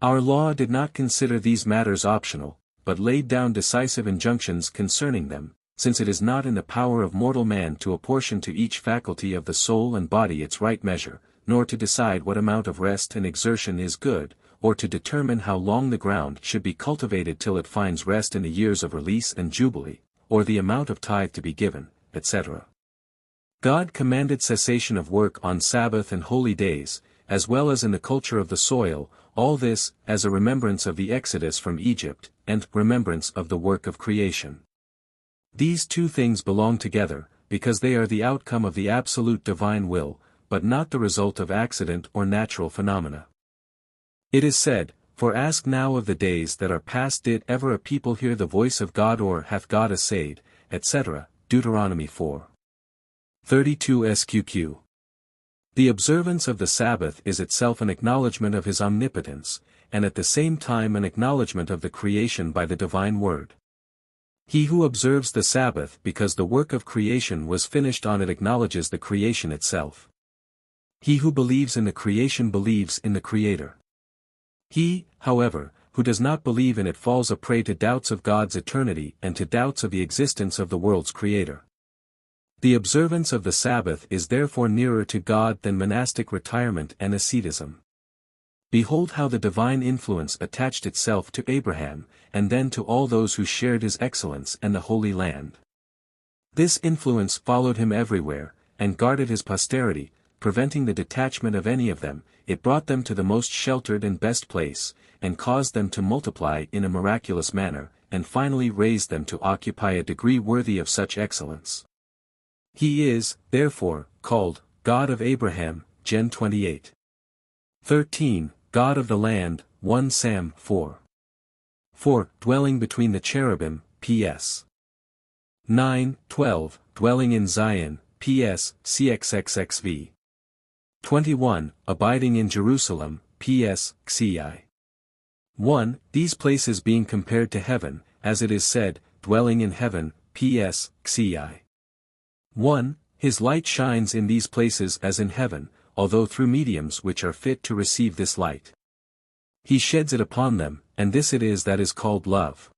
Our law did not consider these matters optional, but laid down decisive injunctions concerning them, since it is not in the power of mortal man to apportion to each faculty of the soul and body its right measure, nor to decide what amount of rest and exertion is good, or to determine how long the ground should be cultivated till it finds rest in the years of release and jubilee, or the amount of tithe to be given, etc. God commanded cessation of work on Sabbath and holy days, as well as in the culture of the soil, all this, as a remembrance of the exodus from Egypt, and remembrance of the work of creation. These two things belong together, because they are the outcome of the absolute divine will, but not the result of accident or natural phenomena. It is said, "For ask now of the days that are past, did ever a people hear the voice of God, or hath God essayed," etc. Deuteronomy 4:32 SQQ. The observance of the Sabbath is itself an acknowledgment of his omnipotence, and at the same time an acknowledgment of the creation by the divine word. He who observes the Sabbath because the work of creation was finished on it acknowledges the creation itself. He who believes in the creation believes in the Creator. He, however, who does not believe in it falls a prey to doubts of God's eternity and to doubts of the existence of the world's Creator. The observance of the Sabbath is therefore nearer to God than monastic retirement and asceticism. Behold how the divine influence attached itself to Abraham, and then to all those who shared his excellence and the Holy Land. This influence followed him everywhere, and guarded his posterity, preventing the detachment of any of them. It brought them to the most sheltered and best place, and caused them to multiply in a miraculous manner, and finally raised them to occupy a degree worthy of such excellence. He is, therefore, called, God of Abraham, Gen 28:13, God of the land, 1 Sam 4:4, dwelling between the cherubim, ps. 9:12, dwelling in Zion, ps. cxxxv. 21, abiding in Jerusalem, ps. xi. 1, these places being compared to heaven, as it is said, dwelling in heaven, ps. xi. 1, his light shines in these places as in heaven, although through mediums which are fit to receive this light. He sheds it upon them, and this it is that is called love.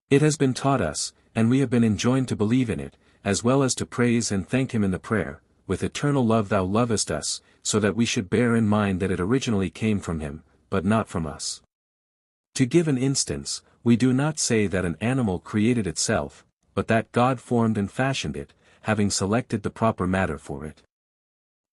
It has been taught us, and we have been enjoined to believe in it, as well as to praise and thank him in the prayer, with eternal love thou lovest us, so that we should bear in mind that it originally came from him, but not from us. To give an instance, we do not say that an animal created itself, but that God formed and fashioned it, having selected the proper matter for it.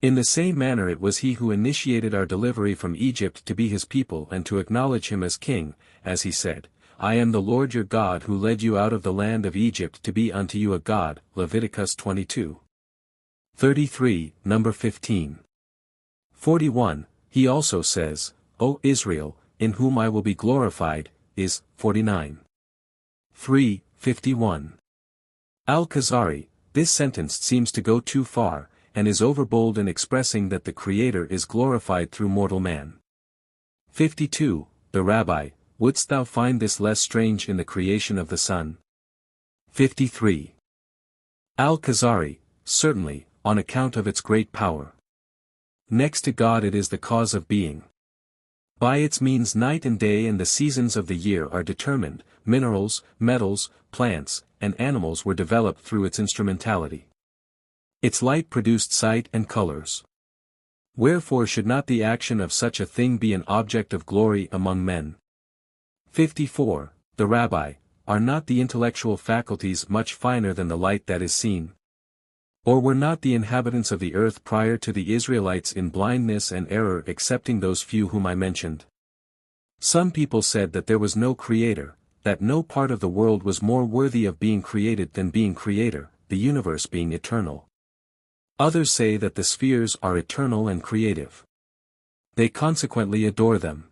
In the same manner it was he who initiated our delivery from Egypt to be his people and to acknowledge him as king, as he said, I am the Lord your God who led you out of the land of Egypt to be unto you a God, Leviticus 22:33, number 15. 41, he also says, O Israel, in whom I will be glorified, is, 49:3-51. Al Khazari, this sentence seems to go too far, and is overbold in expressing that the Creator is glorified through mortal man. 52, the Rabbi, wouldst thou find this less strange in the creation of the sun? 53. Al Khazari, certainly, on account of its great power. Next to God it is the cause of being. By its means night and day and the seasons of the year are determined, minerals, metals, plants, and animals were developed through its instrumentality. Its light produced sight and colors. Wherefore should not the action of such a thing be an object of glory among men? 54. The Rabbi, are not the intellectual faculties much finer than the light that is seen? Or were not the inhabitants of the earth prior to the Israelites in blindness and error excepting those few whom I mentioned? Some people said that there was no creator, that no part of the world was more worthy of being created than being creator, the universe being eternal. Others say that the spheres are eternal and creative. They consequently adore them.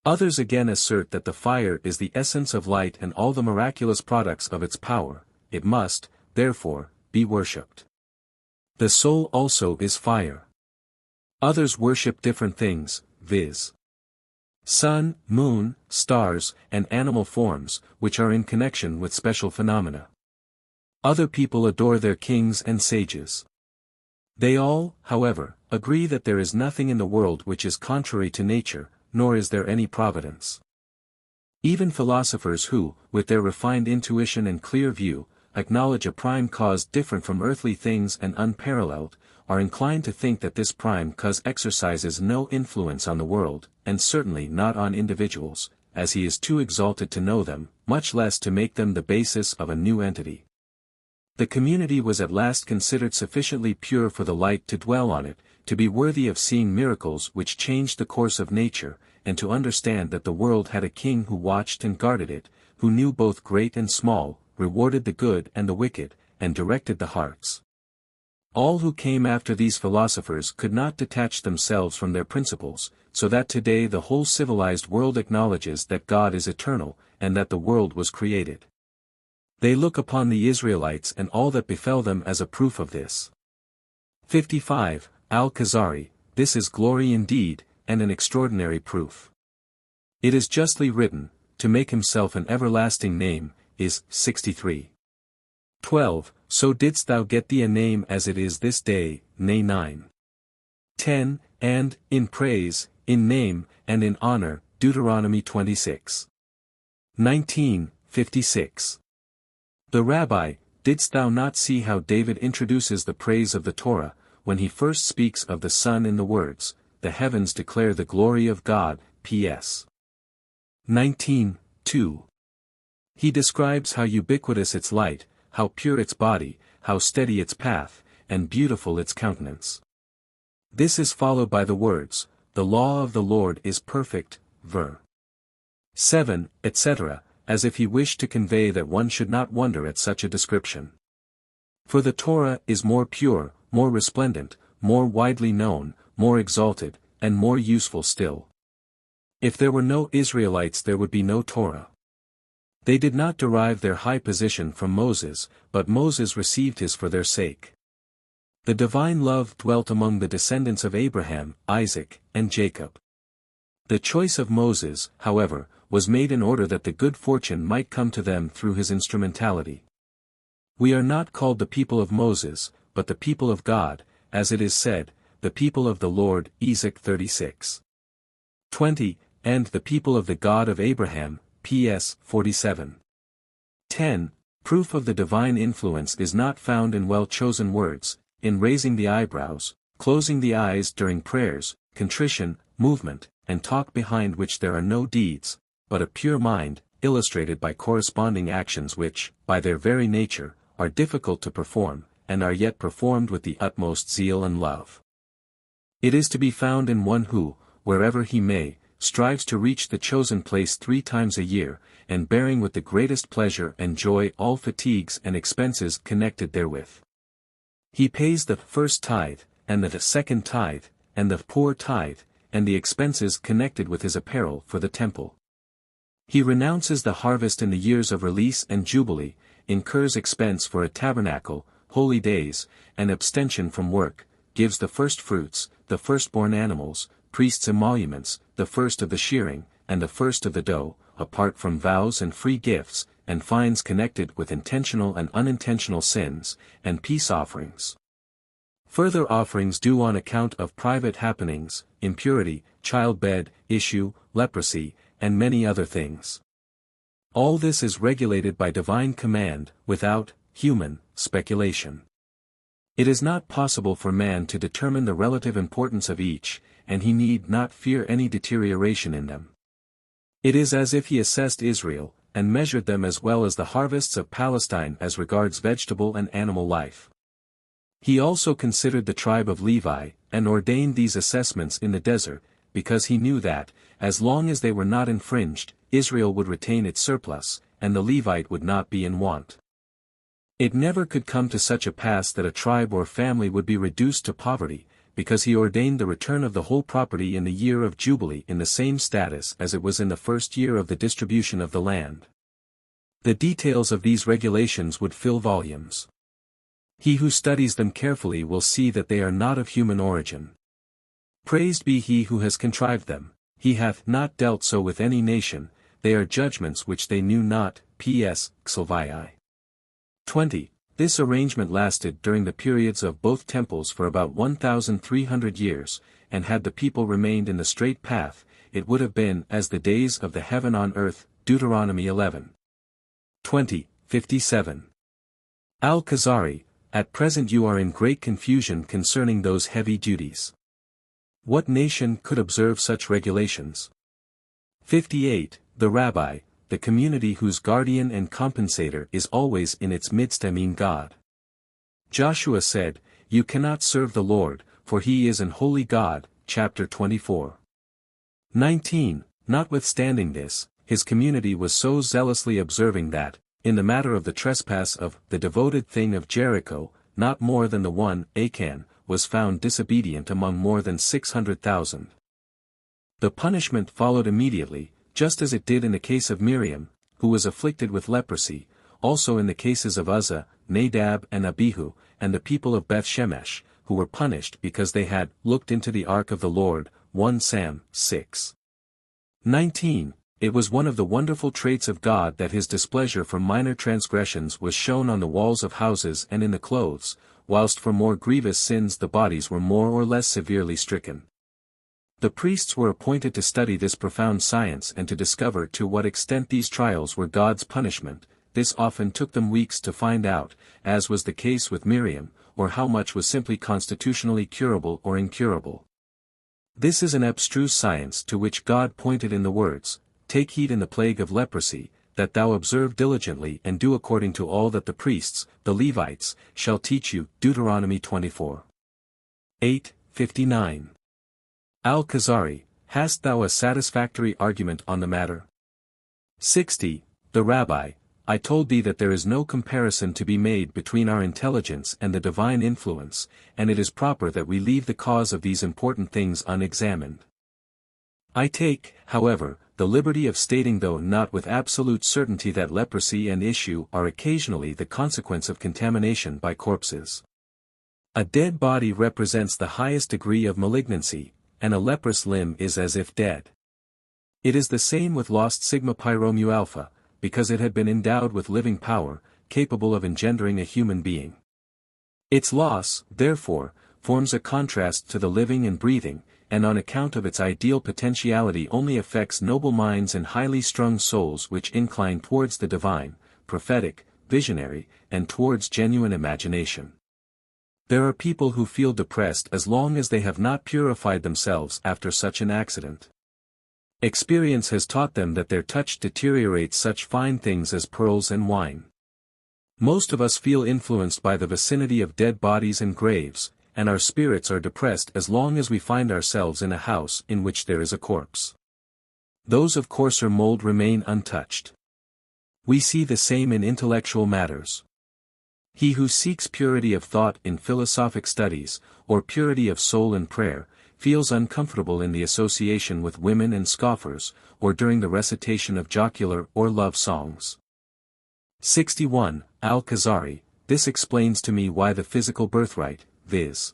Others again assert that the fire is the essence of light and all the miraculous products of its power, it must, therefore, be worshipped. The soul also is fire. Others worship different things, viz. sun, moon, stars, and animal forms, which are in connection with special phenomena. Other people adore their kings and sages. They all, however, agree that there is nothing in the world which is contrary to nature, nor is there any providence. Even philosophers who, with their refined intuition and clear view, acknowledge a prime cause different from earthly things and unparalleled, are inclined to think that this prime cause exercises no influence on the world, and certainly not on individuals, as he is too exalted to know them, much less to make them the basis of a new entity. The community was at last considered sufficiently pure for the light to dwell on it, to be worthy of seeing miracles which changed the course of nature, and to understand that the world had a king who watched and guarded it, who knew both great and small, rewarded the good and the wicked, and directed the hearts. All who came after these philosophers could not detach themselves from their principles, so that today the whole civilized world acknowledges that God is eternal, and that the world was created. They look upon the Israelites and all that befell them as a proof of this. 55. Al Khazari, this is glory indeed, and an extraordinary proof. It is justly written, to make himself an everlasting name, is 63. 12. So didst thou get thee a name as it is this day, nay 9. 10. And, in praise, in name, and in honor, Deuteronomy 26. 19. 56. The Rabbi, didst thou not see how David introduces the praise of the Torah, when he first speaks of the sun in the words, the heavens declare the glory of God, p.s. 19. 2. He describes how ubiquitous its light, how pure its body, how steady its path, and beautiful its countenance. This is followed by the words, the law of the Lord is perfect, ver. 7, etc., as if he wished to convey that one should not wonder at such a description. For the Torah is more pure, more resplendent, more widely known, more exalted, and more useful still. If there were no Israelites there would be no Torah. They did not derive their high position from Moses, but Moses received his for their sake. The divine love dwelt among the descendants of Abraham, Isaac, and Jacob. The choice of Moses, however, was made in order that the good fortune might come to them through his instrumentality. We are not called the people of Moses, but the people of God, as it is said, the people of the Lord, Ezek 36. 20, and the people of the God of Abraham, ps. 47. 10. Proof of the divine influence is not found in well-chosen words, in raising the eyebrows, closing the eyes during prayers, contrition, movement, and talk behind which there are no deeds, but a pure mind, illustrated by corresponding actions which, by their very nature, are difficult to perform, and are yet performed with the utmost zeal and love. It is to be found in one who, wherever he may, strives to reach the chosen place 3 times a year, and bearing with the greatest pleasure and joy all fatigues and expenses connected therewith. He pays the first tithe, and the second tithe, and the poor tithe, and the expenses connected with his apparel for the temple. He renounces the harvest in the years of release and jubilee, incurs expense for a tabernacle, holy days, and abstention from work, gives the first fruits, the firstborn animals, priests' emoluments, the first of the shearing, and the first of the dough, apart from vows and free gifts, and fines connected with intentional and unintentional sins, and peace offerings. Further offerings due on account of private happenings, impurity, childbed, issue, leprosy, and many other things. All this is regulated by divine command, without human speculation. It is not possible for man to determine the relative importance of each, and he need not fear any deterioration in them. It is as if he assessed Israel, and measured them as well as the harvests of Palestine as regards vegetable and animal life. He also considered the tribe of Levi, and ordained these assessments in the desert, because he knew that, as long as they were not infringed, Israel would retain its surplus, and the Levite would not be in want. It never could come to such a pass that a tribe or family would be reduced to poverty, because he ordained the return of the whole property in the year of Jubilee in the same status as it was in the first year of the distribution of the land. The details of these regulations would fill volumes. He who studies them carefully will see that they are not of human origin. Praised be he who has contrived them, he hath not dealt so with any nation, they are judgments which they knew not. P.S. Khazari. 20. This arrangement lasted during the periods of both temples for about 1,300 years, and had the people remained in the straight path, it would have been as the days of the heaven on earth. Deuteronomy 11. 20, 57. Al Khazari, at present you are in great confusion concerning those heavy duties. What nation could observe such regulations? 58. The Rabbi, the community whose guardian and compensator is always in its midst. God. Joshua said, You cannot serve the Lord, for he is an holy God. Chapter 24. 19. Notwithstanding this, his community was so zealously observing that, in the matter of the trespass of the devoted thing of Jericho, not more than the one Achan was found disobedient among more than 600,000. The punishment followed immediately, just as it did in the case of Miriam, who was afflicted with leprosy, also in the cases of Uzzah, Nadab and Abihu, and the people of Beth-Shemesh, who were punished because they had looked into the ark of the Lord. 1 Sam. 6. 19. It was one of the wonderful traits of God that his displeasure for minor transgressions was shown on the walls of houses and in the clothes, whilst for more grievous sins the bodies were more or less severely stricken. The priests were appointed to study this profound science and to discover to what extent these trials were God's punishment. This often took them weeks to find out, as was the case with Miriam, or how much was simply constitutionally curable or incurable. This is an abstruse science to which God pointed in the words, Take heed in the plague of leprosy, that thou observe diligently and do according to all that the priests, the Levites, shall teach you. Deuteronomy 24. 8, 59. Al Khazari, hast thou a satisfactory argument on the matter? 60. The Rabbi, I told thee that there is no comparison to be made between our intelligence and the divine influence, and it is proper that we leave the cause of these important things unexamined. I take, however, the liberty of stating, though not with absolute certainty, that leprosy and issue are occasionally the consequence of contamination by corpses. A dead body represents the highest degree of malignancy, and a leprous limb is as if dead. It is the same with lost sigma Pi Rho alpha, because it had been endowed with living power, capable of engendering a human being. Its loss, therefore, forms a contrast to the living and breathing, and on account of its ideal potentiality only affects noble minds and highly strung souls which incline towards the divine, prophetic, visionary, and towards genuine imagination. There are people who feel depressed as long as they have not purified themselves after such an accident. Experience has taught them that their touch deteriorates such fine things as pearls and wine. Most of us feel influenced by the vicinity of dead bodies and graves, and our spirits are depressed as long as we find ourselves in a house in which there is a corpse. Those of coarser mold remain untouched. We see the same in intellectual matters. He who seeks purity of thought in philosophic studies, or purity of soul in prayer, feels uncomfortable in the association with women and scoffers, or during the recitation of jocular or love songs. 61. Al Khazari, this explains to me why the physical birthright, viz.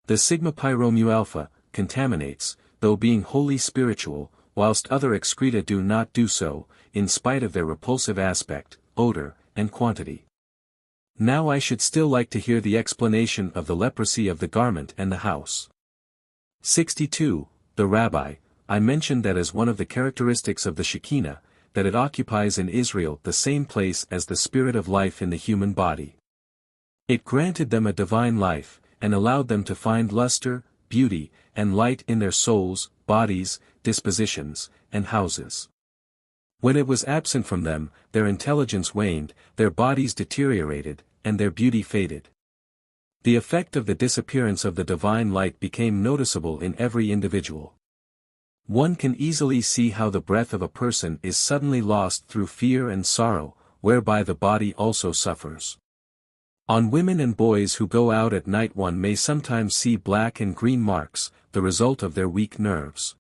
the sigma Pi Rho alpha, contaminates, though being wholly spiritual, whilst other excreta do not do so, in spite of their repulsive aspect, odor, and quantity. Now I should still like to hear the explanation of the leprosy of the garment and the house. 62. The Rabbi, I mentioned that as one of the characteristics of the Shekinah, that it occupies in Israel the same place as the spirit of life in the human body. It granted them a divine life, and allowed them to find luster, beauty, and light in their souls, bodies, dispositions, and houses. When it was absent from them, their intelligence waned, their bodies deteriorated, and their beauty faded. The effect of the disappearance of the divine light became noticeable in every individual. One can easily see how the breath of a person is suddenly lost through fear and sorrow, whereby the body also suffers. On women and boys who go out at night one may sometimes see black and green marks, the result of their weak nerves.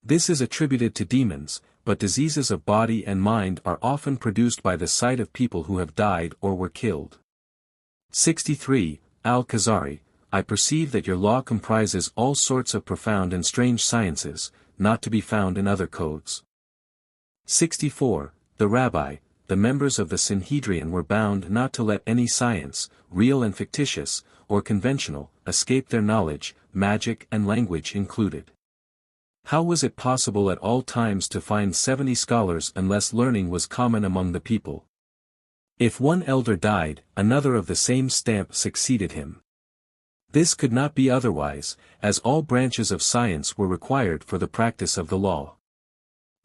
This is attributed to demons, but diseases of body and mind are often produced by the sight of people who have died or were killed. 63. Al Khazari, I perceive that your law comprises all sorts of profound and strange sciences, not to be found in other codes. 64. The Rabbi, the members of the Sanhedrin were bound not to let any science, real and fictitious, or conventional, escape their knowledge, magic and language included. How was it possible at all times to find 70 scholars unless learning was common among the people? If one elder died, another of the same stamp succeeded him. This could not be otherwise, as all branches of science were required for the practice of the law.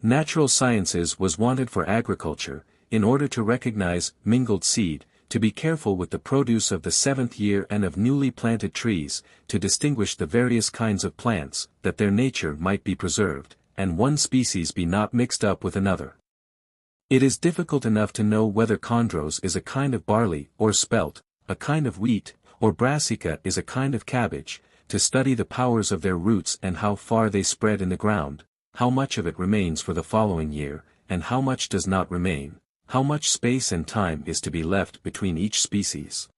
Natural sciences was wanted for agriculture, in order to recognize mingled seed, to be careful with the produce of the seventh year and of newly planted trees, to distinguish the various kinds of plants, that their nature might be preserved, and one species be not mixed up with another. It is difficult enough to know whether chondros is a kind of barley, or spelt, a kind of wheat, or brassica is a kind of cabbage, to study the powers of their roots and how far they spread in the ground, how much of it remains for the following year, and how much does not remain, how much space and time is to be left between each species.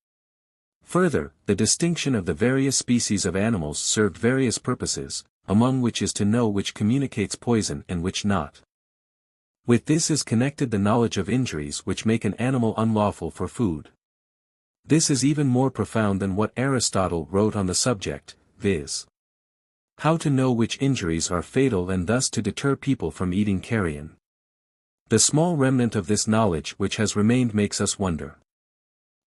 Further, the distinction of the various species of animals served various purposes, among which is to know which communicates poison and which not. With this is connected the knowledge of injuries which make an animal unlawful for food. This is even more profound than what Aristotle wrote on the subject, viz. How to know which injuries are fatal and thus to deter people from eating carrion. The small remnant of this knowledge which has remained makes us wonder.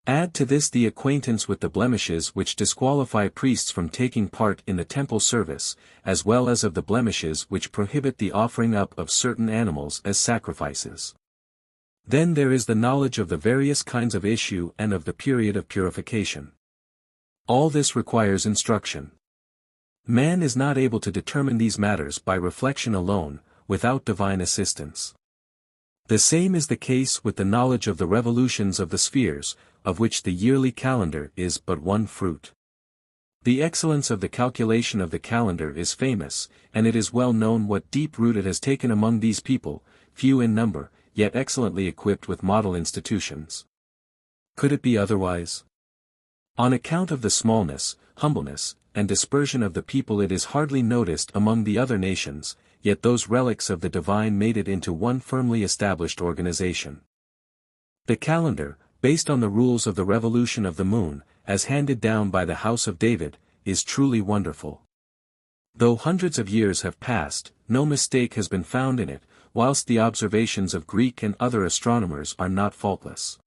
Add to this the acquaintance with the blemishes which disqualify priests from taking part in the temple service, as well as of the blemishes which prohibit the offering up of certain animals as sacrifices. Then there is the knowledge of the various kinds of issue and of the period of purification. All this requires instruction. Man is not able to determine these matters by reflection alone, without divine assistance. The same is the case with the knowledge of the revolutions of the spheres, of which the yearly calendar is but one fruit. The excellence of the calculation of the calendar is famous, and it is well known what deep root it has taken among these people, few in number, yet excellently equipped with model institutions. Could it be otherwise? On account of the smallness, humbleness, and dispersion of the people it is hardly noticed among the other nations, yet those relics of the divine made it into one firmly established organization. The calendar, based on the rules of the revolution of the moon, as handed down by the house of David, is truly wonderful. Though hundreds of years have passed, no mistake has been found in it, whilst the observations of Greek and other astronomers are not faultless.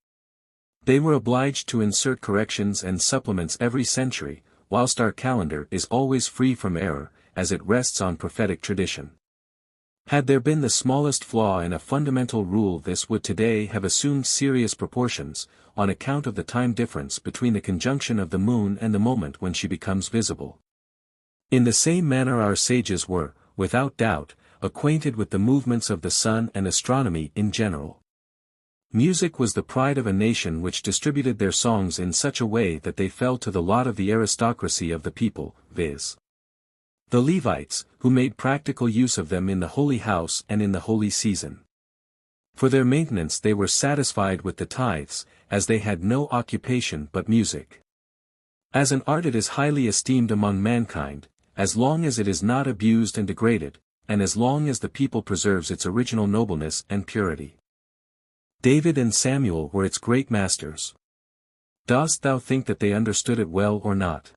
They were obliged to insert corrections and supplements every century, whilst our calendar is always free from error, as it rests on prophetic tradition. Had there been the smallest flaw in a fundamental rule, this would today have assumed serious proportions, on account of the time difference between the conjunction of the moon and the moment when she becomes visible. In the same manner our sages were, without doubt, acquainted with the movements of the sun and astronomy in general. Music was the pride of a nation which distributed their songs in such a way that they fell to the lot of the aristocracy of the people, viz. The Levites, who made practical use of them in the holy house and in the holy season. For their maintenance they were satisfied with the tithes, as they had no occupation but music. As an art it is highly esteemed among mankind, as long as it is not abused and degraded, and as long as the people preserves its original nobleness and purity. David and Samuel were its great masters. Dost thou think that they understood it well or not?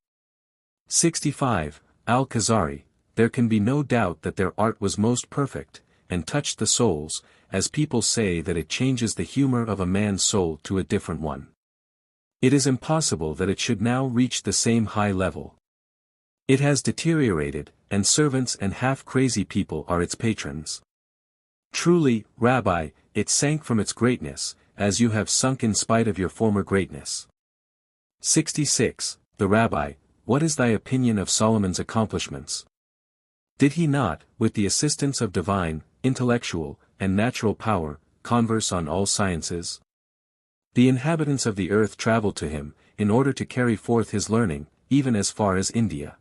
65. Al Khazari, there can be no doubt that their art was most perfect, and touched the souls, as people say that it changes the humor of a man's soul to a different one. It is impossible that it should now reach the same high level. It has deteriorated, and servants and half-crazy people are its patrons. Truly, Rabbi, it sank from its greatness, as you have sunk in spite of your former greatness. 66. The Rabbi, what is thy opinion of Solomon's accomplishments? Did he not, with the assistance of divine, intellectual, and natural power, converse on all sciences? The inhabitants of the earth traveled to him, in order to carry forth his learning, even as far as India.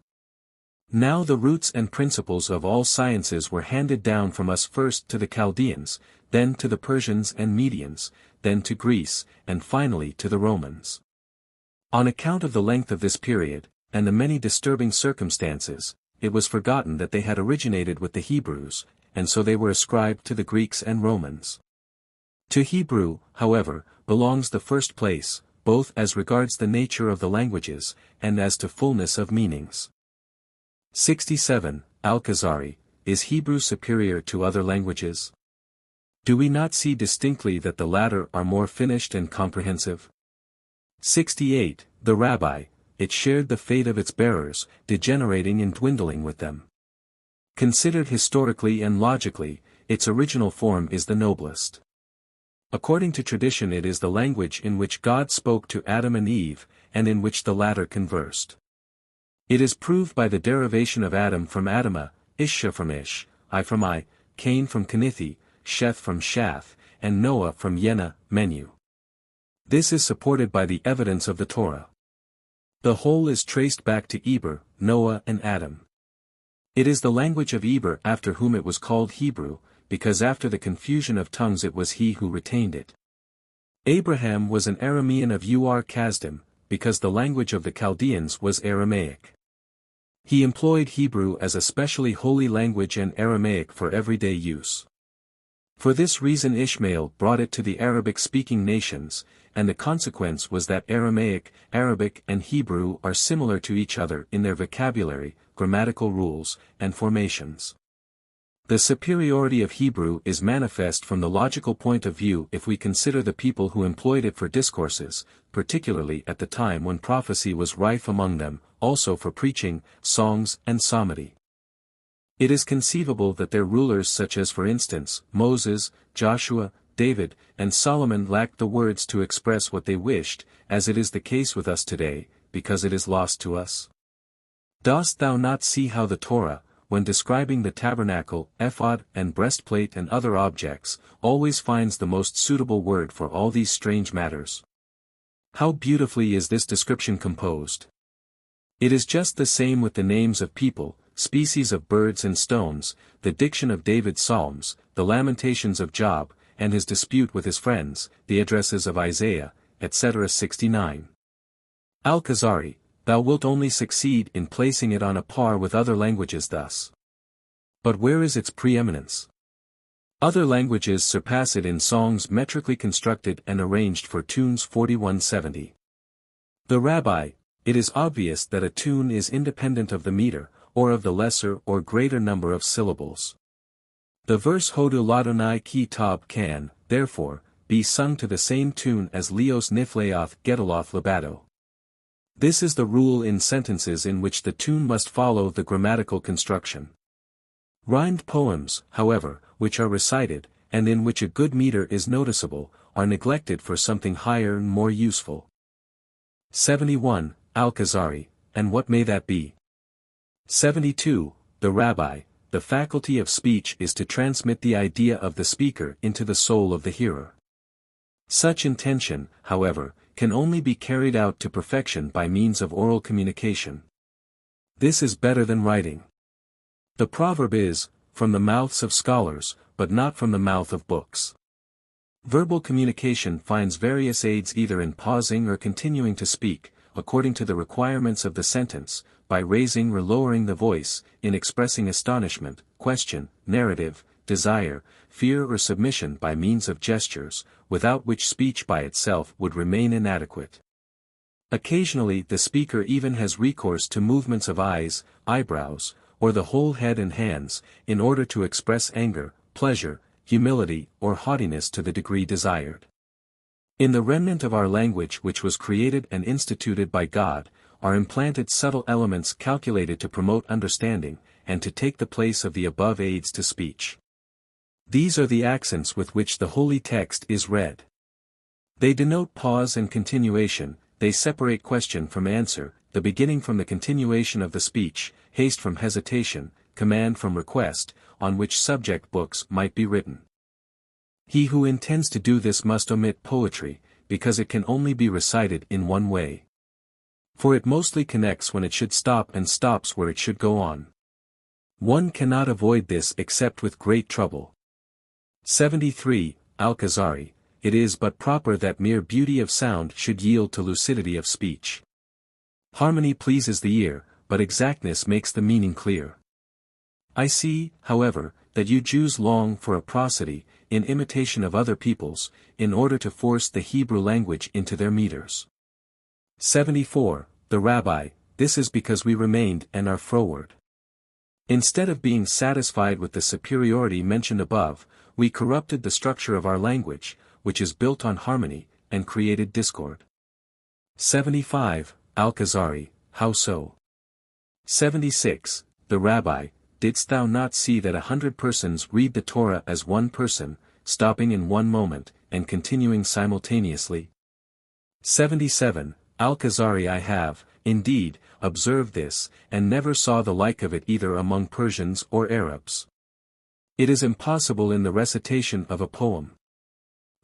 Now the roots and principles of all sciences were handed down from us first to the Chaldeans, then to the Persians and Medians, then to Greece, and finally to the Romans. On account of the length of this period, and the many disturbing circumstances, it was forgotten that they had originated with the Hebrews, and so they were ascribed to the Greeks and Romans. To Hebrew, however, belongs the first place, both as regards the nature of the languages, and as to fullness of meanings. 67. Al Khazari, is Hebrew superior to other languages? Do we not see distinctly that the latter are more finished and comprehensive? 68. The Rabbi, it shared the fate of its bearers, degenerating and dwindling with them. Considered historically and logically, its original form is the noblest. According to tradition, it is the language in which God spoke to Adam and Eve, and in which the latter conversed. It is proved by the derivation of Adam from Adamah, Isha from Ish, I from I, Cain from Kenithi, Sheth from Shath, and Noah from Yena, Menu. This is supported by the evidence of the Torah. The whole is traced back to Eber, Noah and Adam. It is the language of Eber after whom it was called Hebrew, because after the confusion of tongues it was he who retained it. Abraham was an Aramean of Ur Kasdim, because the language of the Chaldeans was Aramaic. He employed Hebrew as a specially holy language and Aramaic for everyday use. For this reason Ishmael brought it to the Arabic-speaking nations, and the consequence was that Aramaic, Arabic and Hebrew are similar to each other in their vocabulary, grammatical rules, and formations. The superiority of Hebrew is manifest from the logical point of view if we consider the people who employed it for discourses, particularly at the time when prophecy was rife among them, also for preaching, songs and psalmody. It is conceivable that their rulers such as for instance, Moses, Joshua, David, and Solomon lacked the words to express what they wished, as it is the case with us today, because it is lost to us. Dost thou not see how the Torah, when describing the tabernacle, ephod and breastplate and other objects, always finds the most suitable word for all these strange matters? How beautifully is this description composed! It is just the same with the names of people, species of birds and stones, the diction of David's psalms, the lamentations of Job, and his dispute with his friends, the addresses of Isaiah, etc. 69. Al Khazari, thou wilt only succeed in placing it on a par with other languages thus. But where is its preeminence? Other languages surpass it in songs metrically constructed and arranged for tunes 4170. The Rabbi, it is obvious that a tune is independent of the meter, or of the lesser or greater number of syllables. The verse Hodu Ladonai Kitab can, therefore, be sung to the same tune as Leos Nifleoth Gedaloth Lebato. This is the rule in sentences in which the tune must follow the grammatical construction. Rhymed poems, however, which are recited, and in which a good meter is noticeable, are neglected for something higher and more useful. 71. Al Khazari, and what may that be? 72. The Rabbi, the faculty of speech is to transmit the idea of the speaker into the soul of the hearer. Such intention, however, can only be carried out to perfection by means of oral communication. This is better than writing. The proverb is, from the mouths of scholars, but not from the mouth of books. Verbal communication finds various aids either in pausing or continuing to speak, according to the requirements of the sentence, by raising or lowering the voice, in expressing astonishment, question, narrative, desire, fear or submission by means of gestures, without which speech by itself would remain inadequate. Occasionally the speaker even has recourse to movements of eyes, eyebrows, or the whole head and hands, in order to express anger, pleasure, humility, or haughtiness to the degree desired. In the remnant of our language which was created and instituted by God, are implanted subtle elements calculated to promote understanding, and to take the place of the above aids to speech. These are the accents with which the holy text is read. They denote pause and continuation, they separate question from answer, the beginning from the continuation of the speech, haste from hesitation, command from request, on which subject books might be written. He who intends to do this must omit poetry, because it can only be recited in one way. For it mostly connects when it should stop and stops where it should go on. One cannot avoid this except with great trouble. 73. Al Khazari, it is but proper that mere beauty of sound should yield to lucidity of speech. Harmony pleases the ear, but exactness makes the meaning clear. I see, however, that you Jews long for a prosody, in imitation of other peoples, in order to force the Hebrew language into their meters. 74. The Rabbi, this is because we remained and are froward. Instead of being satisfied with the superiority mentioned above, we corrupted the structure of our language, which is built on harmony, and created discord. 75. Al Khazari, how so? 76. The Rabbi, didst thou not see that 100 persons read the Torah as one person, stopping in one moment, and continuing simultaneously? 77. Al Khazari, I have, indeed, observed this, and never saw the like of it either among Persians or Arabs. It is impossible in the recitation of a poem.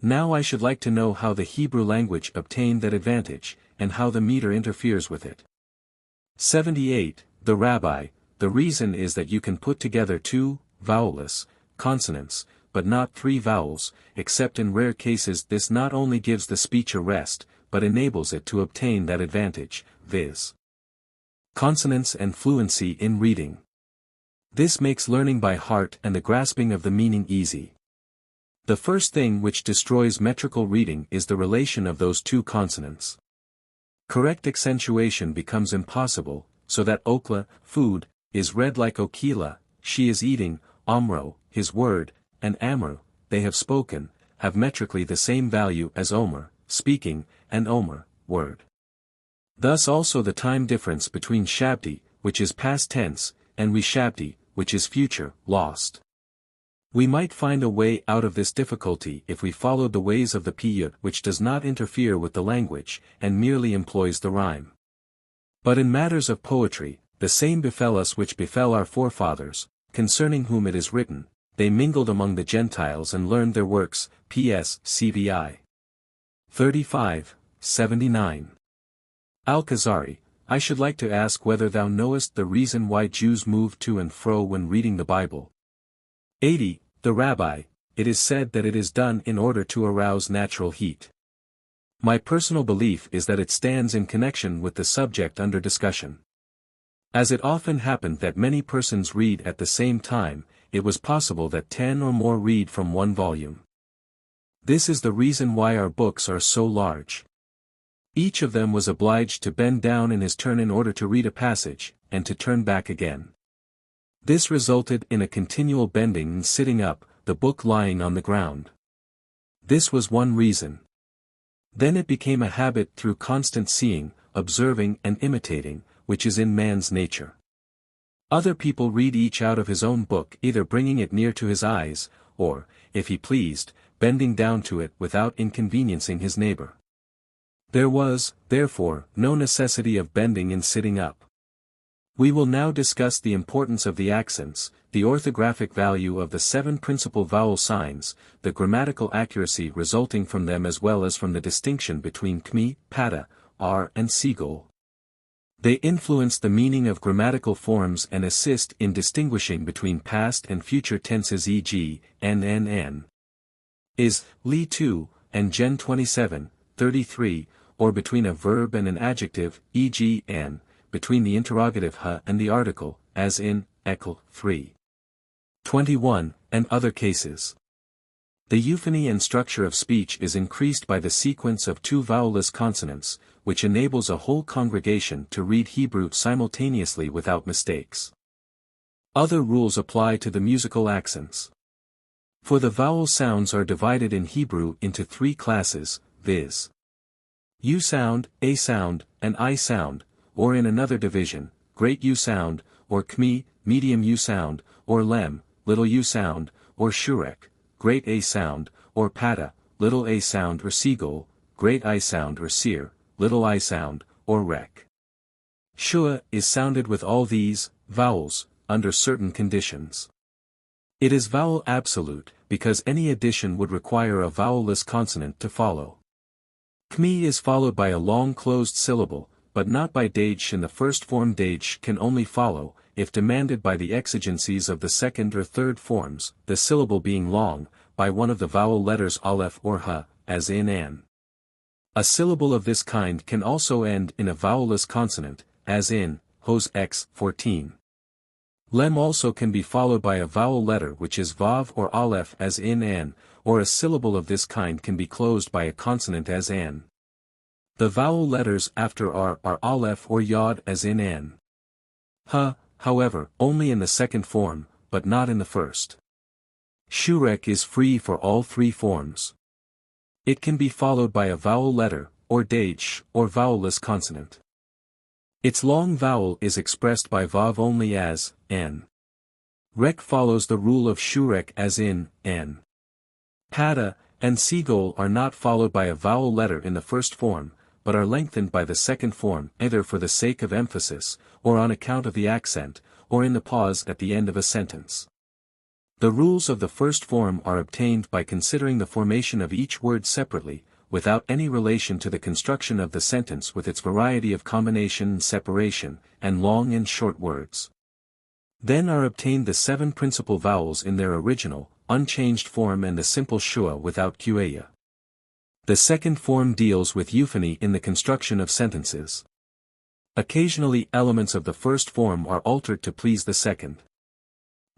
Now I should like to know how the Hebrew language obtained that advantage, and how the meter interferes with it. 78. The Rabbi, the reason is that you can put together 2 vowelless consonants, but not 3 vowels, except in rare cases. This not only gives the speech a rest, but enables it to obtain that advantage, viz. consonance and fluency in reading. This makes learning by heart and the grasping of the meaning easy. The first thing which destroys metrical reading is the relation of those 2 consonants. Correct accentuation becomes impossible, so that okla, food, is read like okila, she is eating, omro, his word, and amru, they have spoken, have metrically the same value as omer, speaking, and omer, word. Thus also the time difference between shabdi, which is past tense, and reshabdi, which is future, lost. We might find a way out of this difficulty if we followed the ways of the piyut, which does not interfere with the language, and merely employs the rhyme. But in matters of poetry, the same befell us which befell our forefathers, concerning whom it is written, they mingled among the Gentiles and learned their works, P.S. CVI. 35, 79. Al Khazari, I should like to ask whether thou knowest the reason why Jews move to and fro when reading the Bible. 80. The Rabbi, it is said that it is done in order to arouse natural heat. My personal belief is that it stands in connection with the subject under discussion. As it often happened that many persons read at the same time, it was possible that 10 or more read from one volume. This is the reason why our books are so large. Each of them was obliged to bend down in his turn in order to read a passage, and to turn back again. This resulted in a continual bending and sitting up, the book lying on the ground. This was one reason. Then it became a habit through constant seeing, observing and imitating, which is in man's nature. Other people read each out of his own book, either bringing it near to his eyes, or, if he pleased, bending down to it without inconveniencing his neighbor. There was, therefore, no necessity of bending and sitting up. We will now discuss the importance of the accents, the orthographic value of the 7 principal vowel signs, the grammatical accuracy resulting from them as well as from the distinction between kmi, pada, r and sigol. They influence the meaning of grammatical forms and assist in distinguishing between past and future tenses, e.g., n, is, li 2, and gen 27, 33, or between a verb and an adjective, e.g., n, between the interrogative ha and the article, as in, ekl 3. 21, and other cases. The euphony and structure of speech is increased by the sequence of 2 vowelless consonants, which enables a whole congregation to read Hebrew simultaneously without mistakes. Other rules apply to the musical accents. For the vowel sounds are divided in Hebrew into three classes, viz. U sound, A sound, and I sound, or in another division, great U sound, or Kmi, medium U sound, or Lem, little U sound, or Shurek, great A sound, or Pata, little A sound or Seagull, great I sound or Seer, little I sound, or Rek. Shua is sounded with all these vowels, under certain conditions. It is vowel absolute, because any addition would require a vowelless consonant to follow. Kmi is followed by a long closed syllable, but not by Dage. In the first form Dage can only follow, if demanded by the exigencies of the second or third forms, the syllable being long, by one of the vowel letters Aleph or Ha, as in An. A syllable of this kind can also end in a vowelless consonant, as in Hos X 14. Lem also can be followed by a vowel letter which is Vav or Aleph as in An, or a syllable of this kind can be closed by a consonant as An. The vowel letters after are Aleph or Yod as in An. Ha, however, only in the second form, but not in the first. Shurek is free for all three forms. It can be followed by a vowel letter, or Dage, or vowelless consonant. Its long vowel is expressed by Vav only as N. Rek follows the rule of Shurek as in N. Pata and Seagull are not followed by a vowel letter in the first form, but are lengthened by the second form either for the sake of emphasis, or on account of the accent, or in the pause at the end of a sentence. The rules of the first form are obtained by considering the formation of each word separately, without any relation to the construction of the sentence with its variety of combination and separation, and long and short words. Then are obtained the 7 principal vowels in their original, unchanged form and the simple shua without queya. The second form deals with euphony in the construction of sentences. Occasionally elements of the first form are altered to please the second.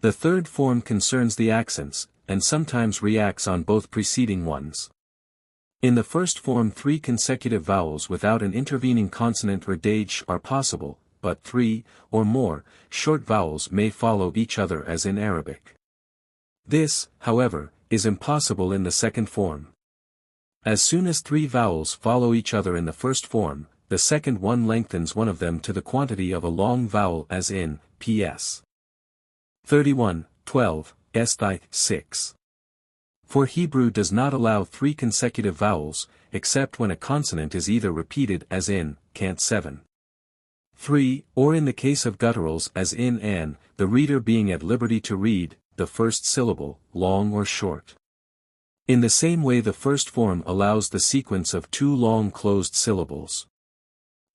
The third form concerns the accents, and sometimes reacts on both preceding ones. In the first form 3 consecutive vowels without an intervening consonant or Dage are possible, but 3, or more, short vowels may follow each other as in Arabic. This, however, is impossible in the second form. As soon as 3 vowels follow each other in the first form, the second one lengthens one of them to the quantity of a long vowel as in PS 31:12, Esthi 6. For Hebrew does not allow 3 consecutive vowels, except when a consonant is either repeated as in Cant 7. 3, or in the case of gutturals as in An, the reader being at liberty to read the first syllable, long or short. In the same way the first form allows the sequence of 2 long closed syllables.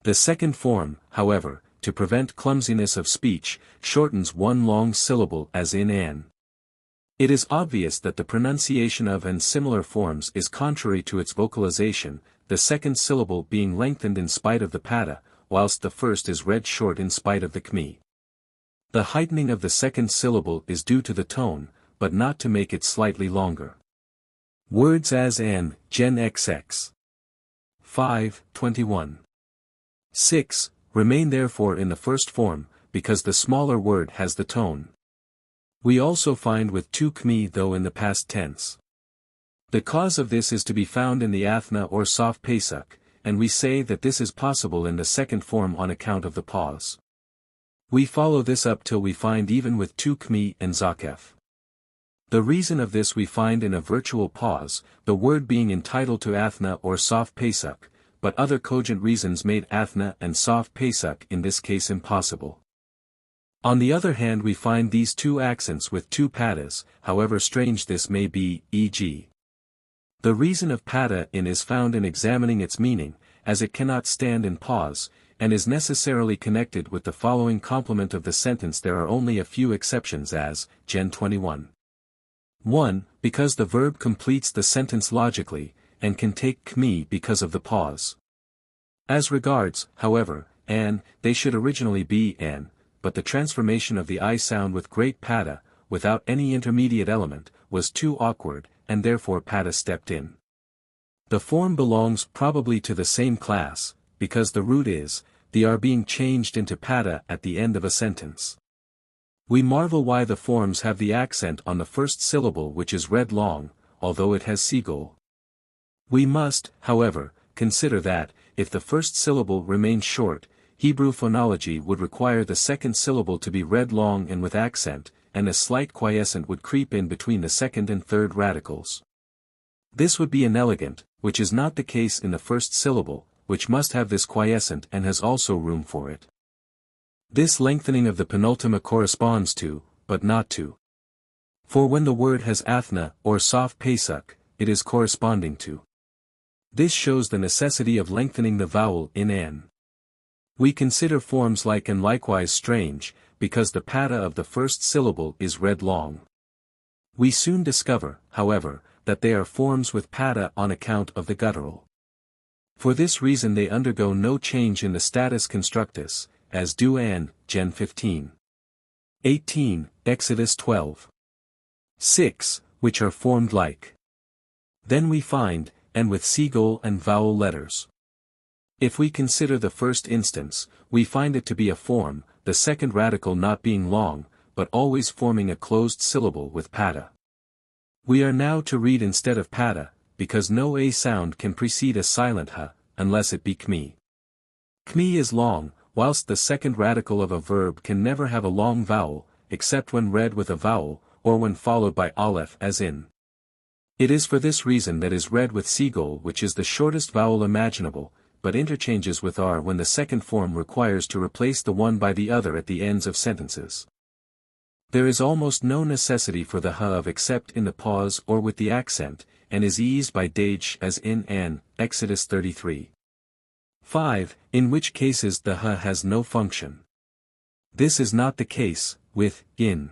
The second form, however, to prevent clumsiness of speech, shortens 1 long syllable as in An. It is obvious that the pronunciation of and similar forms is contrary to its vocalization, the second syllable being lengthened in spite of the pata, whilst the first is read short in spite of the kmi. The heightening of the second syllable is due to the tone, but not to make it slightly longer. Words as an, gen xx. 5:21. 6, remain therefore in the first form, because the smaller word has the tone. We also find with 2 kmi though in the past tense. The cause of this is to be found in the athna or soft pesach, and we say that this is possible in the second form on account of the pause. We follow this up till we find even with 2 kmi and zakef. The reason of this we find in a virtual pause, the word being entitled to athna or soft pesach, but other cogent reasons made athna and soft pesach in this case impossible. On the other hand we find these 2 accents with 2 patas, however strange this may be, e.g. The reason of pata in is found in examining its meaning, as it cannot stand in pause, and is necessarily connected with the following complement of the sentence. There are only a few exceptions as, Gen 21. 1. Because the verb completes the sentence logically, and can take kmi because of the pause. As regards, however, an, they should originally be an, but the transformation of the I sound with great pata, without any intermediate element, was too awkward, and therefore pata stepped in. The form belongs probably to the same class, because the root is, the are being changed into pada at the end of a sentence. We marvel why the forms have the accent on the first syllable which is read long, although it has seagull. We must, however, consider that, if the first syllable remains short, Hebrew phonology would require the second syllable to be read long and with accent, and a slight quiescent would creep in between the second and third radicals. This would be inelegant, which is not the case in the first syllable, which must have this quiescent and has also room for it. This lengthening of the penultima corresponds to, but not to. For when the word has athna or soft pesach, it is corresponding to. This shows the necessity of lengthening the vowel in an. We consider forms like and likewise strange, because the pada of the first syllable is read long. We soon discover, however, that they are forms with pada on account of the guttural. For this reason they undergo no change in the status constructus, as do an, Gen 15. 18, Exodus 12. 6, which are formed like. Then we find, and with seagull and vowel letters. If we consider the first instance, we find it to be a form, the second radical not being long, but always forming a closed syllable with pada. We are now to read instead of pada, because no a sound can precede a silent h, unless it be kmi. Kmi is long, whilst the second radical of a verb can never have a long vowel, except when read with a vowel, or when followed by aleph as in. It is for this reason that is read with seagull, which is the shortest vowel imaginable, but interchanges with r when the second form requires to replace the one by the other at the ends of sentences. There is almost no necessity for the h of except in the pause or with the accent, and is eased by dage as in an, Exodus 33. 5, in which cases the h has no function. This is not the case, with in.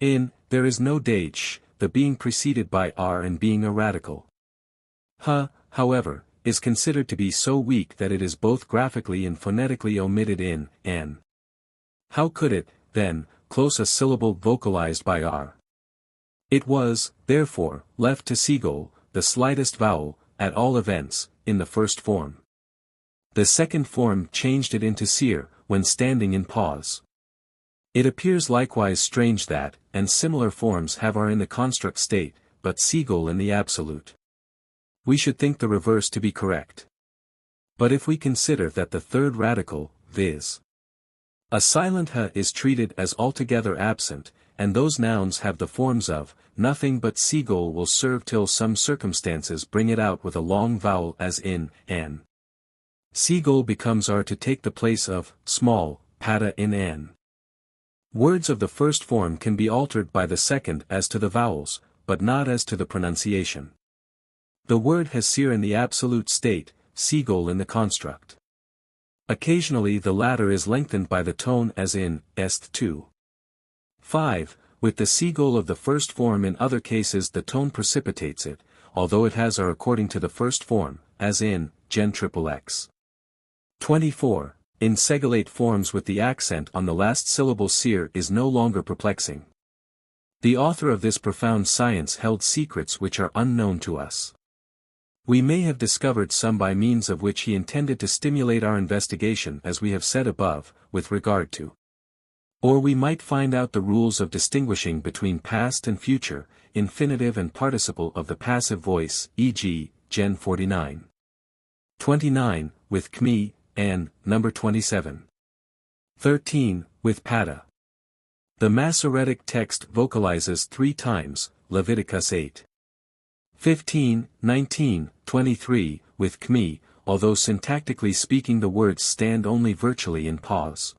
In, there is no dage, the being preceded by r and being a radical. H, however, is considered to be so weak that it is both graphically and phonetically omitted in an. How could it, then, close a syllable vocalized by r? It was, therefore, left to seagull, the slightest vowel, at all events, in the first form. The second form changed it into seer, when standing in pause. It appears likewise strange that, and similar forms have r in the construct state, but seagull in the absolute. We should think the reverse to be correct. But if we consider that the third radical, viz. a silent h is treated as altogether absent, and those nouns have the forms of, nothing but seagull will serve till some circumstances bring it out with a long vowel as in, an. Seagull becomes r to take the place of, small, pada in an. Words of the first form can be altered by the second as to the vowels, but not as to the pronunciation. The word has seer in the absolute state, seagull in the construct. Occasionally the latter is lengthened by the tone as in, est 2. 5, with the seagull of the first form in other cases the tone precipitates it, although it has r according to the first form, as in, Gen XXX. 24, in segellate forms with the accent on the last syllable seer is no longer perplexing. The author of this profound science held secrets which are unknown to us. We may have discovered some by means of which he intended to stimulate our investigation as we have said above, with regard to. Or we might find out the rules of distinguishing between past and future, infinitive and participle of the passive voice, e.g., Gen 49. 29, with kmi, and, number 27. 13, with pada. The Masoretic text vocalizes 3 times, Leviticus 8. 15, 19, 23, with kmi, although syntactically speaking the words stand only virtually in pause.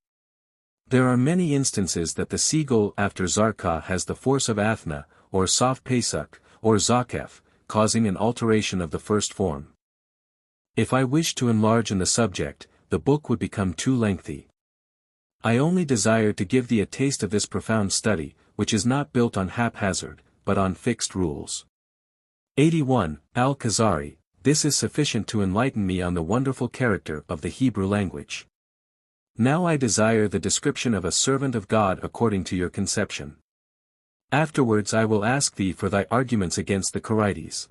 There are many instances that the seagull after zarka has the force of athna, or soft pesach, or zakef, causing an alteration of the first form. If I wished to enlarge in the subject, the book would become too lengthy. I only desire to give thee a taste of this profound study, which is not built on haphazard, but on fixed rules. 81, Al Khazari, this is sufficient to enlighten me on the wonderful character of the Hebrew language. Now I desire the description of a servant of God according to your conception. Afterwards I will ask thee for thy arguments against the Khazarites.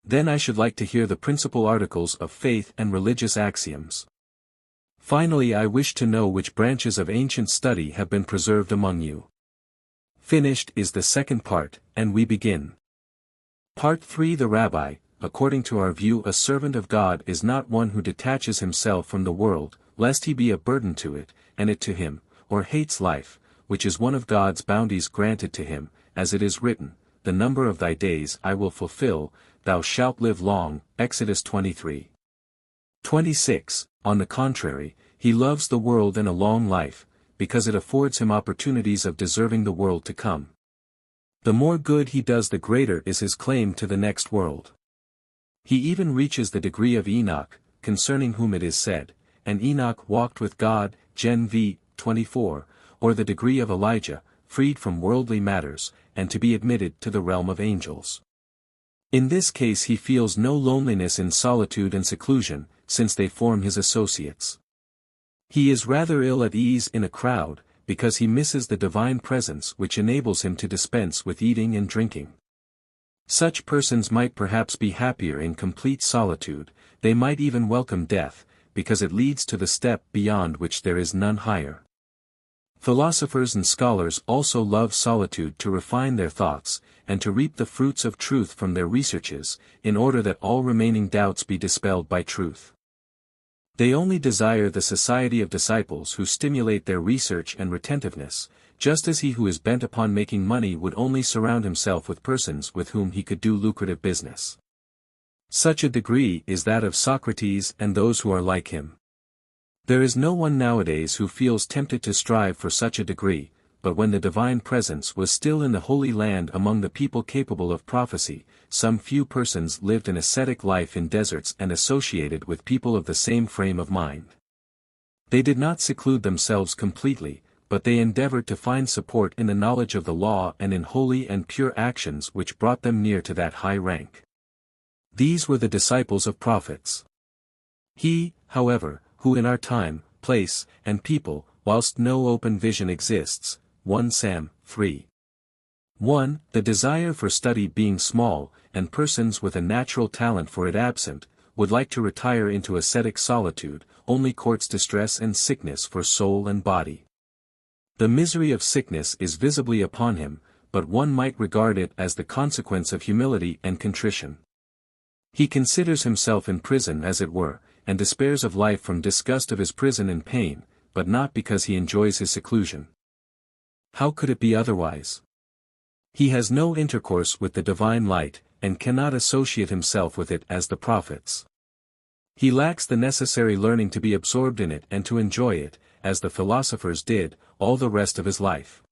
Then I should like to hear the principal articles of faith and religious axioms. Finally, I wish to know which branches of ancient study have been preserved among you. Finished is the second part, and we begin. Part 3. The Rabbi, according to our view, a servant of God is not one who detaches himself from the world, lest he be a burden to it, and it to him, or hates life, which is one of God's bounties granted to him, as it is written, "The number of thy days I will fulfill, thou shalt live long." Exodus 23. 26. On the contrary, he loves the world and a long life, because it affords him opportunities of deserving the world to come. The more good he does, the greater is his claim to the next world. He even reaches the degree of Enoch, concerning whom it is said, "And Enoch walked with God," Gen v. 24, or the degree of Elijah, freed from worldly matters, and to be admitted to the realm of angels. In this case he feels no loneliness in solitude and seclusion, since they form his associates. He is rather ill at ease in a crowd, because he misses the divine presence which enables him to dispense with eating and drinking. Such persons might perhaps be happier in complete solitude, they might even welcome death, because it leads to the step beyond which there is none higher. Philosophers and scholars also love solitude to refine their thoughts, and to reap the fruits of truth from their researches, in order that all remaining doubts be dispelled by truth. They only desire the society of disciples who stimulate their research and retentiveness, just as he who is bent upon making money would only surround himself with persons with whom he could do lucrative business. Such a degree is that of Socrates and those who are like him. There is no one nowadays who feels tempted to strive for such a degree, but when the divine presence was still in the Holy Land among the people capable of prophecy, some few persons lived an ascetic life in deserts and associated with people of the same frame of mind. They did not seclude themselves completely, but they endeavored to find support in the knowledge of the law and in holy and pure actions which brought them near to that high rank. These were the disciples of prophets. He, however, who in our time, place, and people, whilst no open vision exists, 1 Sam. 3. 1. The desire for study being small, and persons with a natural talent for it absent, would like to retire into ascetic solitude, only courts distress and sickness for soul and body. The misery of sickness is visibly upon him, but one might regard it as the consequence of humility and contrition. He considers himself in prison as it were, and despairs of life from disgust of his prison and pain, but not because he enjoys his seclusion. How could it be otherwise? He has no intercourse with the divine light, and cannot associate himself with it as the prophets. He lacks the necessary learning to be absorbed in it and to enjoy it, as the philosophers did, all the rest of his life.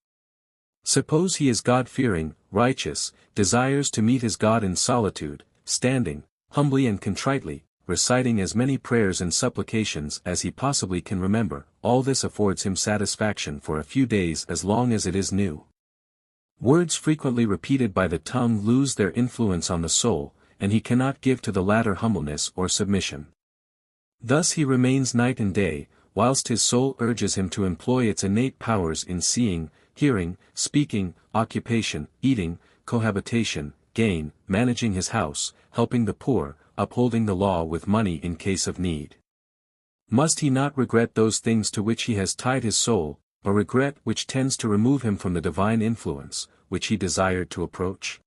Suppose he is God-fearing, righteous, desires to meet his God in solitude, standing, humbly and contritely, reciting as many prayers and supplications as he possibly can remember, all this affords him satisfaction for a few days as long as it is new. Words frequently repeated by the tongue lose their influence on the soul, and he cannot give to the latter humbleness or submission. Thus he remains night and day, whilst his soul urges him to employ its innate powers in seeing, hearing, speaking, occupation, eating, cohabitation, gain, managing his house, helping the poor, upholding the law with money in case of need. Must he not regret those things to which he has tied his soul, a regret which tends to remove him from the divine influence, which he desired to approach?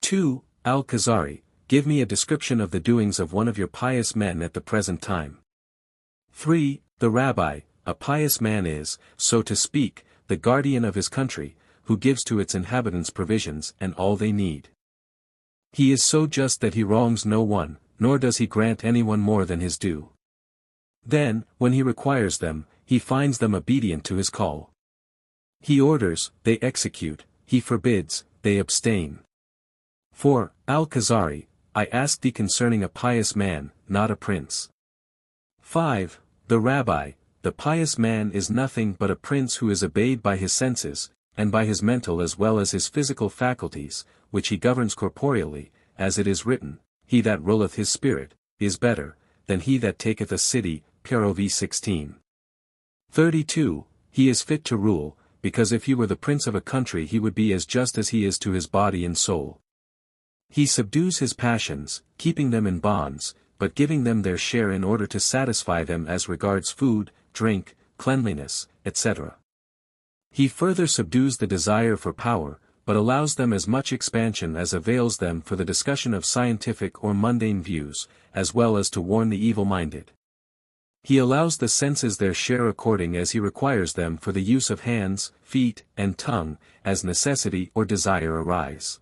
2. Al Khazari, give me a description of the doings of one of your pious men at the present time. 3. The Rabbi, a pious man is, so to speak, the guardian of his country, who gives to its inhabitants provisions and all they need. He is so just that he wrongs no one, nor does he grant anyone more than his due. Then, when he requires them, he finds them obedient to his call. He orders, they execute, he forbids, they abstain. 4. Al Khazari, I ask thee concerning a pious man, not a prince. 5. The Rabbi, the pious man is nothing but a prince who is obeyed by his senses, and by his mental as well as his physical faculties, which he governs corporeally, as it is written, he that ruleth his spirit, is better, than he that taketh a city, Prov 16. 32. He is fit to rule, because if he were the prince of a country he would be as just as he is to his body and soul. He subdues his passions, keeping them in bonds, but giving them their share in order to satisfy them as regards food, drink, cleanliness, etc. He further subdues the desire for power, but allows them as much expansion as avails them for the discussion of scientific or mundane views, as well as to warn the evil-minded. He allows the senses their share according as he requires them for the use of hands, feet, and tongue, as necessity or desire arise.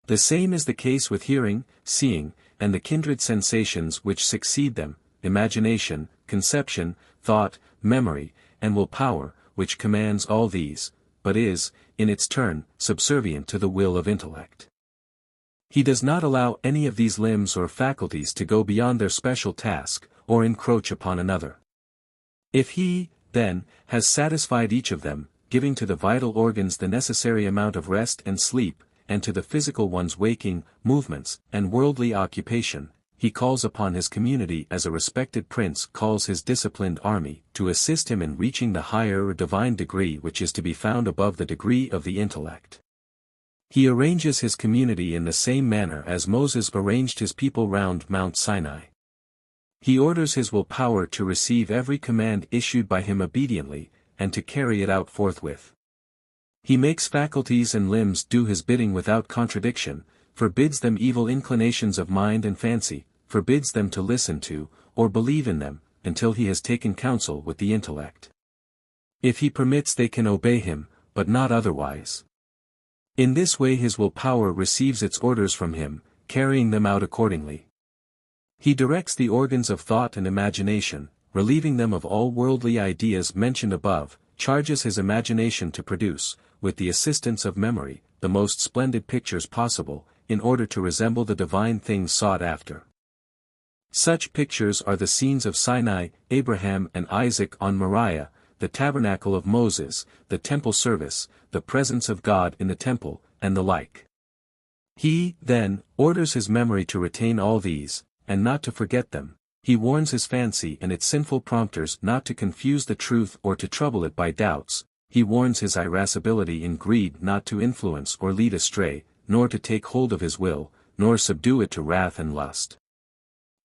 The same is the case with hearing, seeing, and the kindred sensations which succeed them, imagination, conception, thought, memory, and will-power, which commands all these, but is, in its turn, subservient to the will of intellect. He does not allow any of these limbs or faculties to go beyond their special task, or encroach upon another. If he, then, has satisfied each of them, giving to the vital organs the necessary amount of rest and sleep, and to the physical ones waking, movements, and worldly occupation, he calls upon his community as a respected prince calls his disciplined army, to assist him in reaching the higher or divine degree which is to be found above the degree of the intellect. He arranges his community in the same manner as Moses arranged his people round Mount Sinai. He orders his will-power to receive every command issued by him obediently, and to carry it out forthwith. He makes faculties and limbs do his bidding without contradiction, forbids them evil inclinations of mind and fancy, forbids them to listen to, or believe in them, until he has taken counsel with the intellect. If he permits they can obey him, but not otherwise. In this way his will-power receives its orders from him, carrying them out accordingly. He directs the organs of thought and imagination, relieving them of all worldly ideas mentioned above, charges his imagination to produce, with the assistance of memory, the most splendid pictures possible, in order to resemble the divine things sought after. Such pictures are the scenes of Sinai, Abraham and Isaac on Moriah, the tabernacle of Moses, the temple service, the presence of God in the temple, and the like. He, then, orders his memory to retain all these, and not to forget them. He warns his fancy and its sinful prompters not to confuse the truth or to trouble it by doubts. He warns his irascibility in greed not to influence or lead astray, nor to take hold of his will, nor subdue it to wrath and lust.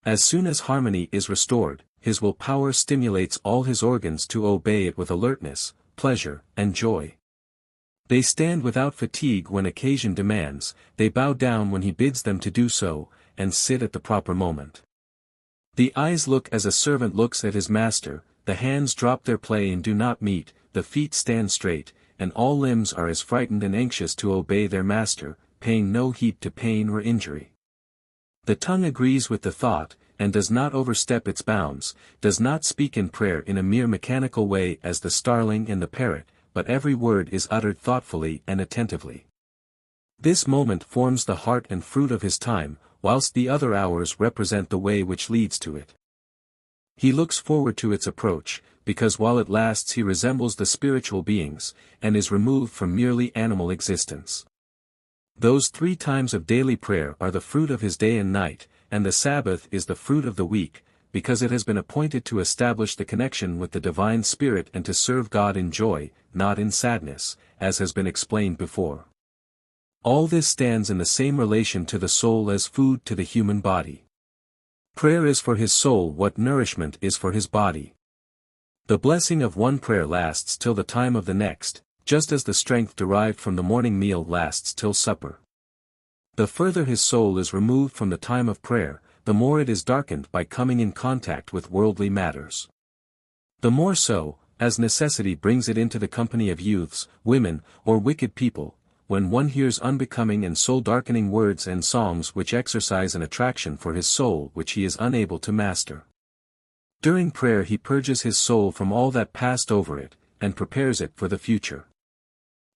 As soon as harmony is restored, his will-power stimulates all his organs to obey it with alertness, pleasure, and joy. They stand without fatigue when occasion demands, they bow down when he bids them to do so, and sit at the proper moment. The eyes look as a servant looks at his master, the hands drop their play and do not meet, the feet stand straight, and all limbs are as frightened and anxious to obey their master, paying no heed to pain or injury. The tongue agrees with the thought, and does not overstep its bounds, does not speak in prayer in a mere mechanical way as the starling and the parrot, but every word is uttered thoughtfully and attentively. This moment forms the heart and fruit of his time, whilst the other hours represent the way which leads to it. He looks forward to its approach, because while it lasts he resembles the spiritual beings, and is removed from merely animal existence. Those 3 times of daily prayer are the fruit of his day and night, and the Sabbath is the fruit of the week, because it has been appointed to establish the connection with the divine spirit and to serve God in joy, not in sadness, as has been explained before. All this stands in the same relation to the soul as food to the human body. Prayer is for his soul what nourishment is for his body. The blessing of one prayer lasts till the time of the next, just as the strength derived from the morning meal lasts till supper. The further his soul is removed from the time of prayer, the more it is darkened by coming in contact with worldly matters. The more so, as necessity brings it into the company of youths, women, or wicked people, when one hears unbecoming and soul-darkening words and songs which exercise an attraction for his soul which he is unable to master. During prayer he purges his soul from all that passed over it, and prepares it for the future.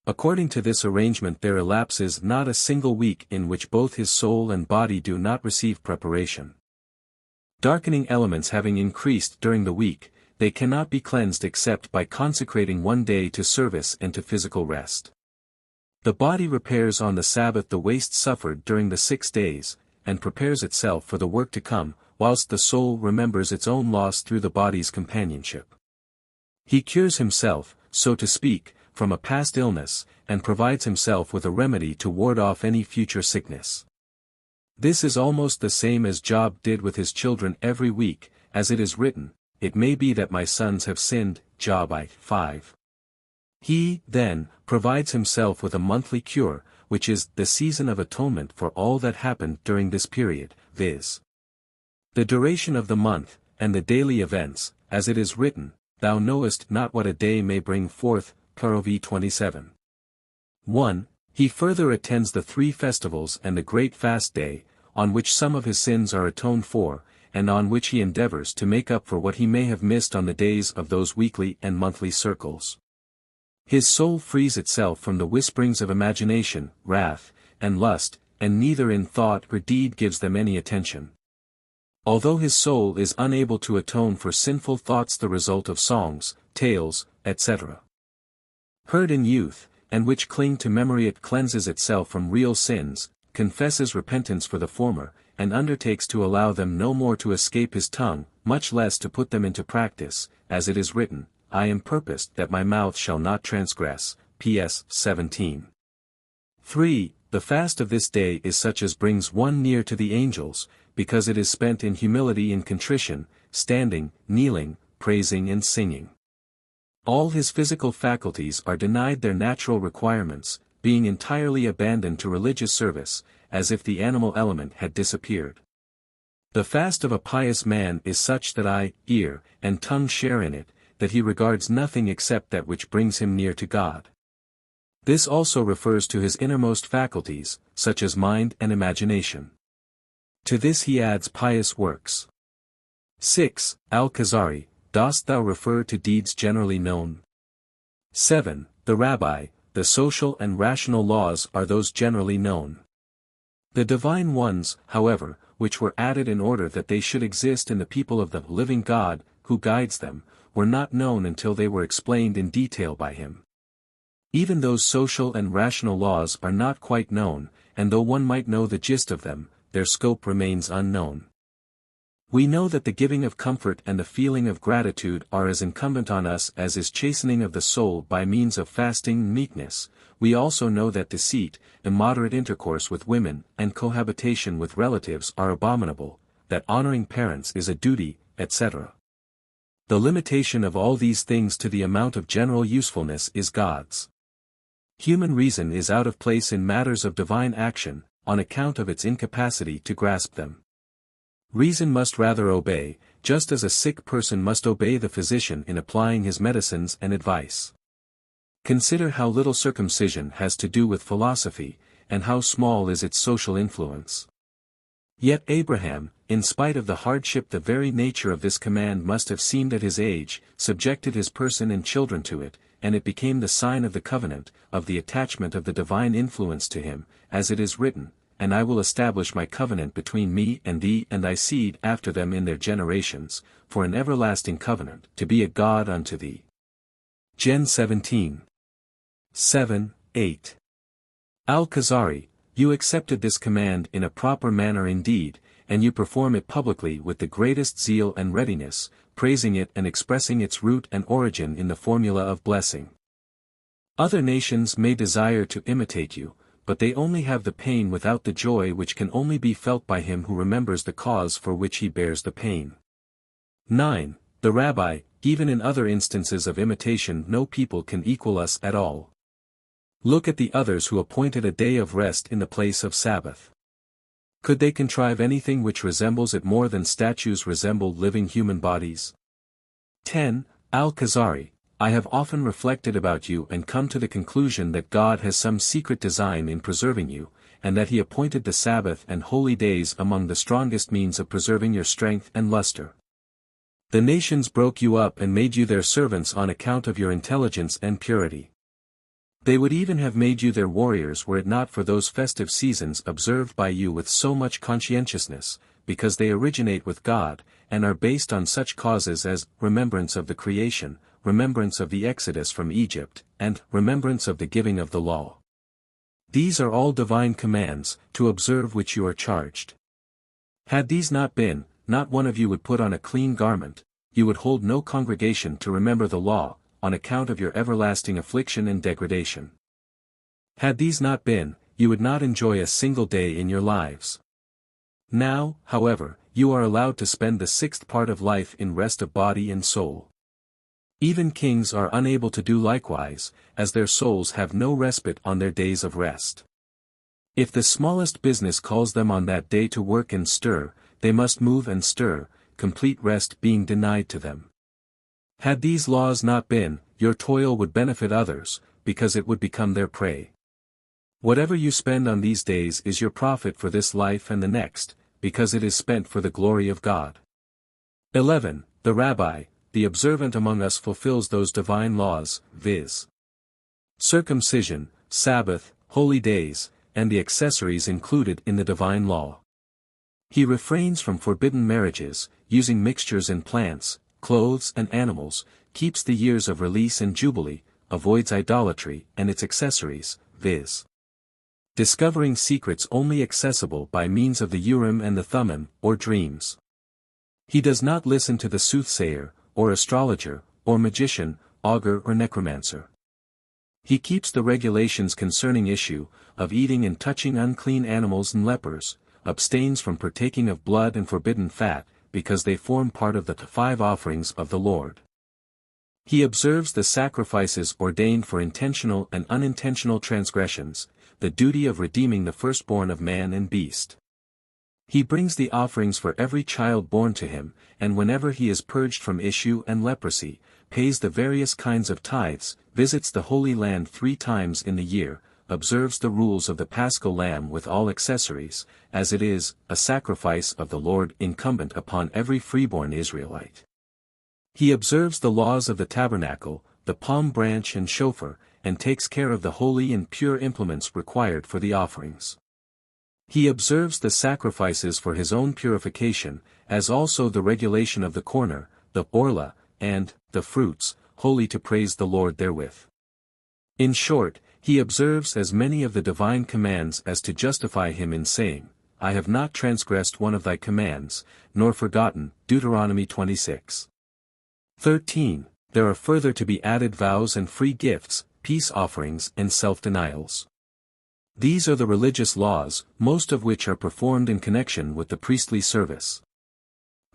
According to this arrangement there elapses not a single week in which both his soul and body do not receive preparation. Darkening elements having increased during the week, they cannot be cleansed except by consecrating one day to service and to physical rest. The body repairs on the Sabbath the waste suffered during the 6 days, and prepares itself for the work to come, whilst the soul remembers its own loss through the body's companionship. He cures himself, so to speak, from a past illness, and provides himself with a remedy to ward off any future sickness. This is almost the same as Job did with his children every week, as it is written, "It may be that my sons have sinned," Job 5. He, then, provides himself with a monthly cure, which is the season of atonement for all that happened during this period, viz. the duration of the month, and the daily events, as it is written, "Thou knowest not what a day may bring forth," Prov 27. 1. He further attends the 3 festivals and the great fast day, on which some of his sins are atoned for, and on which he endeavors to make up for what he may have missed on the days of those weekly and monthly circles. His soul frees itself from the whisperings of imagination, wrath, and lust, and neither in thought or deed gives them any attention. Although his soul is unable to atone for sinful thoughts, the result of songs, tales, etc. heard in youth, and which cling to memory, it cleanses itself from real sins, confesses repentance for the former, and undertakes to allow them no more to escape his tongue, much less to put them into practice, as it is written, "I am purposed that my mouth shall not transgress," PS 17. 3. The fast of this day is such as brings one near to the angels, because it is spent in humility and contrition, standing, kneeling, praising and singing. All his physical faculties are denied their natural requirements, being entirely abandoned to religious service, as if the animal element had disappeared. The fast of a pious man is such that eye, ear, and tongue share in it, that he regards nothing except that which brings him near to God. This also refers to his innermost faculties, such as mind and imagination. To this he adds pious works. 6. Al Khazari, dost thou refer to deeds generally known? 7. The Rabbi, the social and rational laws are those generally known. The divine ones, however, which were added in order that they should exist in the people of the living God, who guides them, were not known until they were explained in detail by him. Even those social and rational laws are not quite known, and though one might know the gist of them, their scope remains unknown. We know that the giving of comfort and the feeling of gratitude are as incumbent on us as is chastening of the soul by means of fasting and meekness. We also know that deceit, immoderate intercourse with women, and cohabitation with relatives are abominable, that honoring parents is a duty, etc. The limitation of all these things to the amount of general usefulness is God's. Human reason is out of place in matters of divine action, on account of its incapacity to grasp them. Reason must rather obey, just as a sick person must obey the physician in applying his medicines and advice. Consider how little circumcision has to do with philosophy, and how small is its social influence. Yet Abraham, in spite of the hardship, the very nature of this command must have seemed at his age, subjected his person and children to it, and it became the sign of the covenant, of the attachment of the divine influence to him, as it is written, "And I will establish my covenant between me and thee and thy seed after them in their generations, for an everlasting covenant, to be a God unto thee." Gen 17. 7, 8. Al-Khazari, you accepted this command in a proper manner indeed, and you perform it publicly with the greatest zeal and readiness, praising it and expressing its root and origin in the formula of blessing. Other nations may desire to imitate you, but they only have the pain without the joy, which can only be felt by him who remembers the cause for which he bears the pain. 9. The Rabbi, even in other instances of imitation no people can equal us at all. Look at the others who appointed a day of rest in the place of Sabbath. Could they contrive anything which resembles it more than statues resemble living human bodies? 10. Al-Khazari, I have often reflected about you and come to the conclusion that God has some secret design in preserving you, and that he appointed the Sabbath and holy days among the strongest means of preserving your strength and luster. The nations broke you up and made you their servants on account of your intelligence and purity. They would even have made you their warriors were it not for those festive seasons observed by you with so much conscientiousness, because they originate with God, and are based on such causes as remembrance of the creation, remembrance of the exodus from Egypt, and remembrance of the giving of the law. These are all divine commands, to observe which you are charged. Had these not been, not one of you would put on a clean garment, you would hold no congregation to remember the law, on account of your everlasting affliction and degradation. Had these not been, you would not enjoy a single day in your lives. Now, however, you are allowed to spend the sixth part of life in rest of body and soul. Even kings are unable to do likewise, as their souls have no respite on their days of rest. If the smallest business calls them on that day to work and stir, they must move and stir, complete rest being denied to them. Had these laws not been, your toil would benefit others, because it would become their prey. Whatever you spend on these days is your profit for this life and the next, because it is spent for the glory of God. 11. The rabbi, the observant among us, fulfills those divine laws, viz. circumcision, Sabbath, holy days, and the accessories included in the divine law. He refrains from forbidden marriages, using mixtures in plants, clothes and animals, keeps the years of release and jubilee, avoids idolatry and its accessories, viz. discovering secrets only accessible by means of the Urim and the Thummim, or dreams. He does not listen to the soothsayer, or astrologer, or magician, augur or necromancer. He keeps the regulations concerning issue, of eating and touching unclean animals and lepers, abstains from partaking of blood and forbidden fat, because they form part of the 5 offerings of the Lord. He observes the sacrifices ordained for intentional and unintentional transgressions, the duty of redeeming the firstborn of man and beast. He brings the offerings for every child born to him, and whenever he is purged from issue and leprosy, pays the various kinds of tithes, visits the Holy Land 3 times in the year, observes the rules of the Paschal Lamb with all accessories, as it is, a sacrifice of the Lord incumbent upon every freeborn Israelite. He observes the laws of the tabernacle, the palm branch and shofar, and takes care of the holy and pure implements required for the offerings. He observes the sacrifices for his own purification, as also the regulation of the corner, the orla, and the fruits, holy to praise the Lord therewith. In short, he observes as many of the divine commands as to justify him in saying, I have not transgressed one of thy commands, nor forgotten, Deuteronomy 26. 13. There are further to be added vows and free gifts, peace offerings and self-denials. These are the religious laws, most of which are performed in connection with the priestly service.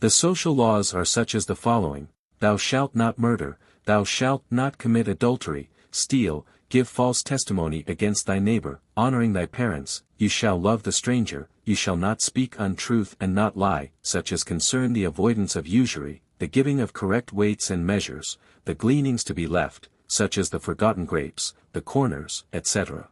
The social laws are such as the following: Thou shalt not murder, thou shalt not commit adultery, steal, give false testimony against thy neighbor, honoring thy parents, you shall love the stranger, you shall not speak untruth and not lie, such as concern the avoidance of usury, the giving of correct weights and measures, the gleanings to be left, such as the forgotten grapes, the corners, etc.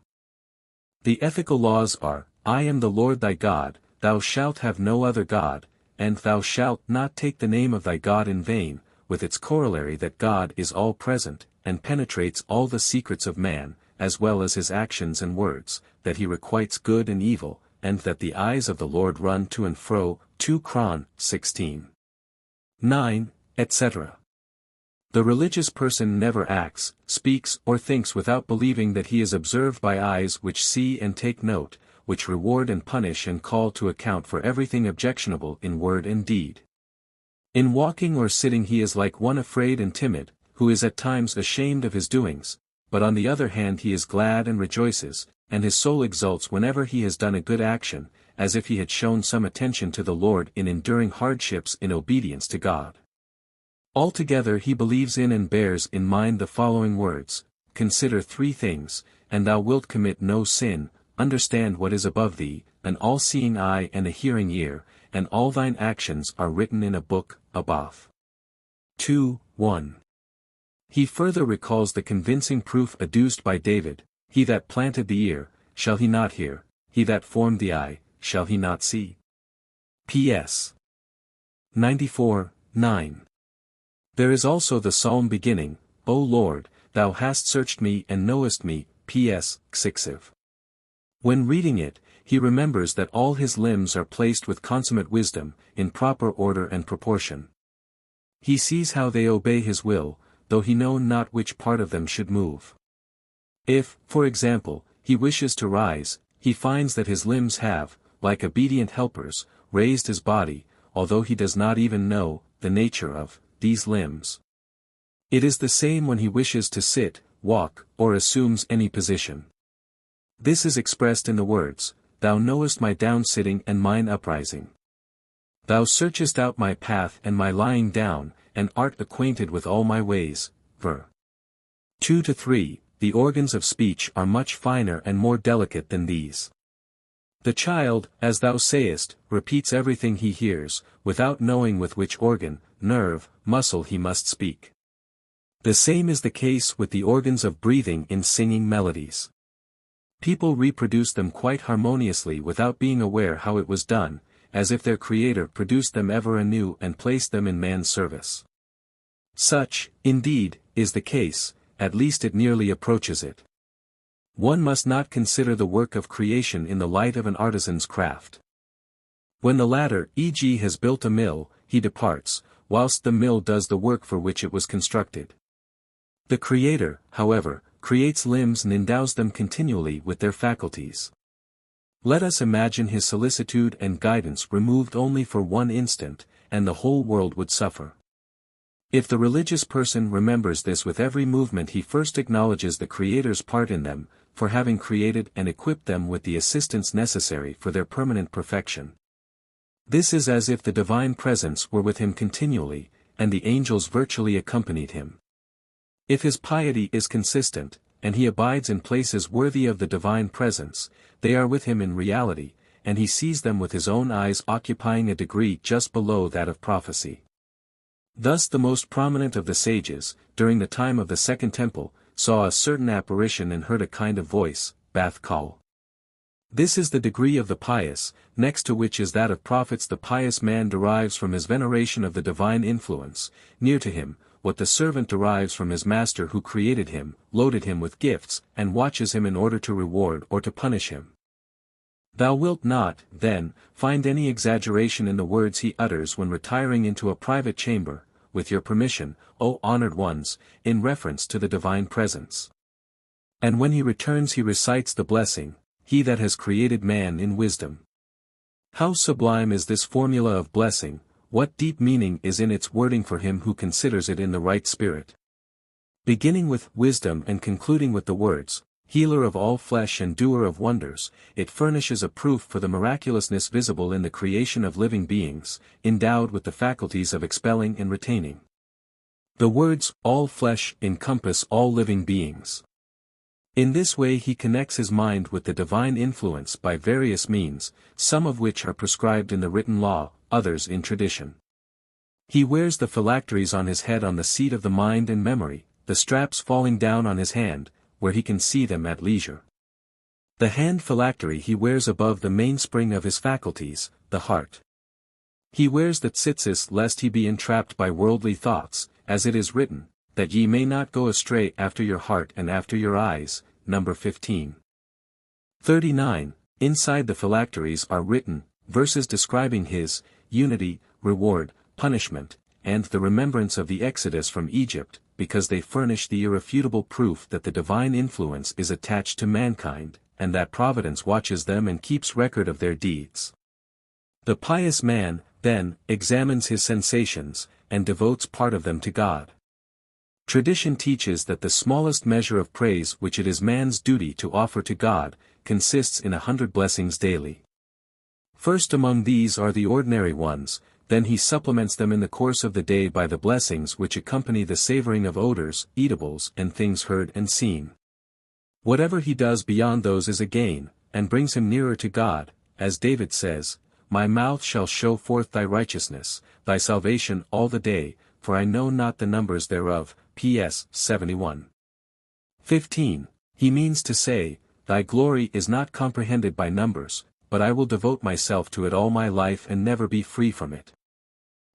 The ethical laws are, I am the Lord thy God, thou shalt have no other God, and thou shalt not take the name of thy God in vain, with its corollary that God is all-present, and penetrates all the secrets of man, as well as his actions and words, that he requites good and evil, and that the eyes of the Lord run to and fro, 2 Chron. 16. 9, etc. The religious person never acts, speaks or thinks without believing that he is observed by eyes which see and take note, which reward and punish and call to account for everything objectionable in word and deed. In walking or sitting he is like one afraid and timid, who is at times ashamed of his doings, but on the other hand he is glad and rejoices, and his soul exults whenever he has done a good action, as if he had shown some attention to the Lord in enduring hardships in obedience to God. Altogether he believes in and bears in mind the following words: Consider 3 things, and thou wilt commit no sin, understand what is above thee, an all-seeing eye and a hearing ear, and all thine actions are written in a book, Abath. 2:1. He further recalls the convincing proof adduced by David: He that planted the ear, shall he not hear? He that formed the eye, shall he not see? P.S. 94:9. There is also the psalm beginning, O Lord, thou hast searched me and knowest me, P.S. Xiv. When reading it, he remembers that all his limbs are placed with consummate wisdom, in proper order and proportion. He sees how they obey his will, though he know not which part of them should move. If, for example, he wishes to rise, he finds that his limbs have, like obedient helpers, raised his body, although he does not even know the nature of these limbs. It is the same when he wishes to sit, walk, or assumes any position. This is expressed in the words, thou knowest my down-sitting and mine uprising. Thou searchest out my path and my lying down, and art acquainted with all my ways. Ver. 2-3. The organs of speech are much finer and more delicate than these. The child, as thou sayest, repeats everything he hears, without knowing with which organ, nerve, muscle he must speak. The same is the case with the organs of breathing in singing melodies. People reproduce them quite harmoniously without being aware how it was done, as if their Creator produced them ever anew and placed them in man's service. Such, indeed, is the case, at least it nearly approaches it. One must not consider the work of creation in the light of an artisan's craft. When the latter, e.g., has built a mill, he departs, whilst the mill does the work for which it was constructed. The Creator, however, creates limbs and endows them continually with their faculties. Let us imagine his solicitude and guidance removed only for one instant, and the whole world would suffer. If the religious person remembers this with every movement, he first acknowledges the Creator's part in them, for having created and equipped them with the assistance necessary for their permanent perfection. This is as if the divine presence were with him continually, and the angels virtually accompanied him. If his piety is consistent, and he abides in places worthy of the divine presence, they are with him in reality, and he sees them with his own eyes occupying a degree just below that of prophecy. Thus the most prominent of the sages, during the time of the Second Temple, saw a certain apparition and heard a kind of voice, bath call. This is the degree of the pious, next to which is that of prophets. The pious man derives from his veneration of the divine influence, near to him, what the servant derives from his master who created him, loaded him with gifts, and watches him in order to reward or to punish him. Thou wilt not, then, find any exaggeration in the words he utters when retiring into a private chamber, with your permission, O honored ones, in reference to the divine presence. And when he returns he recites the blessing, He that has created man in wisdom. How sublime is this formula of blessing, what deep meaning is in its wording for him who considers it in the right spirit. Beginning with wisdom and concluding with the words, Healer of all flesh and doer of wonders, it furnishes a proof for the miraculousness visible in the creation of living beings, endowed with the faculties of expelling and retaining. The words, all flesh, encompass all living beings. In this way he connects his mind with the divine influence by various means, some of which are prescribed in the written law, others in tradition. He wears the phylacteries on his head on the seat of the mind and memory, the straps falling down on his hand, where he can see them at leisure. The hand phylactery he wears above the mainspring of his faculties, the heart. He wears the tzitzis lest he be entrapped by worldly thoughts, as it is written, that ye may not go astray after your heart and after your eyes, number 15. 39. Inside the phylacteries are written, verses describing his, unity, reward, punishment, and the remembrance of the exodus from Egypt, because they furnish the irrefutable proof that the divine influence is attached to mankind, and that providence watches them and keeps record of their deeds. The pious man, then, examines his sensations, and devotes part of them to God. Tradition teaches that the smallest measure of praise which it is man's duty to offer to God, consists in 100 blessings daily. First among these are the ordinary ones, then he supplements them in the course of the day by the blessings which accompany the savoring of odors, eatables, and things heard and seen. Whatever he does beyond those is a gain, and brings him nearer to God, as David says, My mouth shall show forth thy righteousness, thy salvation all the day, for I know not the numbers thereof. P.S. 71. 15. He means to say, Thy glory is not comprehended by numbers, but I will devote myself to it all my life and never be free from it.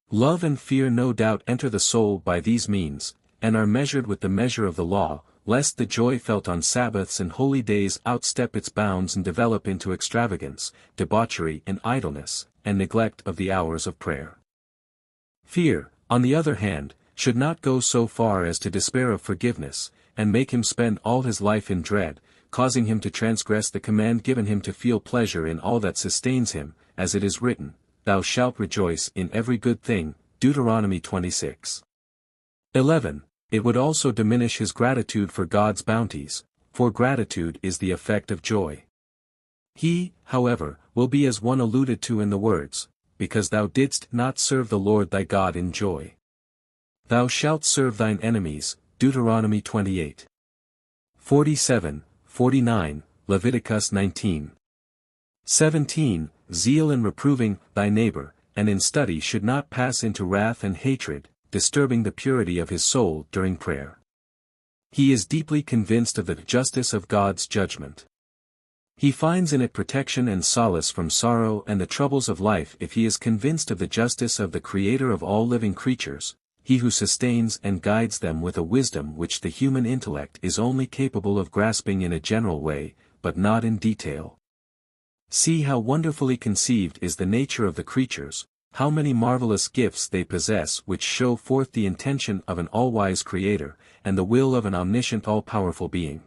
Love and fear no doubt enter the soul by these means, and are measured with the measure of the law, lest the joy felt on Sabbaths and holy days outstep its bounds and develop into extravagance, debauchery and idleness, and neglect of the hours of prayer. Fear, on the other hand, should not go so far as to despair of forgiveness, and make him spend all his life in dread, causing him to transgress the command given him to feel pleasure in all that sustains him, as it is written, Thou shalt rejoice in every good thing, Deuteronomy 26. 11. It would also diminish his gratitude for God's bounties, for gratitude is the effect of joy. He, however, will be as one alluded to in the words, because thou didst not serve the Lord thy God in joy. Thou shalt serve thine enemies, Deuteronomy 28. 47, 49, Leviticus 19. 17, zeal in reproving thy neighbor, and in study should not pass into wrath and hatred, disturbing the purity of his soul during prayer. He is deeply convinced of the justice of God's judgment. He finds in it protection and solace from sorrow and the troubles of life if he is convinced of the justice of the Creator of all living creatures, he who sustains and guides them with a wisdom which the human intellect is only capable of grasping in a general way, but not in detail. See how wonderfully conceived is the nature of the creatures, how many marvelous gifts they possess which show forth the intention of an all-wise Creator, and the will of an omniscient all-powerful being.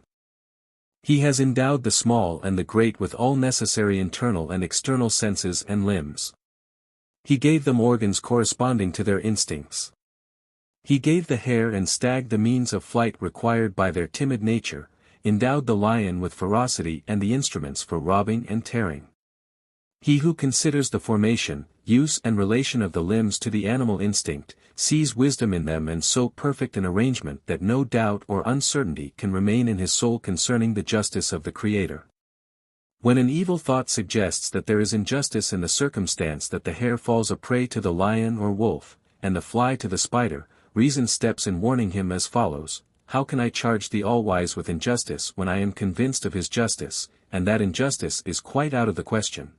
He has endowed the small and the great with all necessary internal and external senses and limbs. He gave them organs corresponding to their instincts. He gave the hare and stag the means of flight required by their timid nature, endowed the lion with ferocity and the instruments for robbing and tearing. He who considers the formation, use and relation of the limbs to the animal instinct, sees wisdom in them and so perfect an arrangement that no doubt or uncertainty can remain in his soul concerning the justice of the Creator. When an evil thought suggests that there is injustice in the circumstance that the hare falls a prey to the lion or wolf, and the fly to the spider, reason steps in warning him as follows: how can I charge the All-Wise with injustice when I am convinced of his justice, and that injustice is quite out of the question?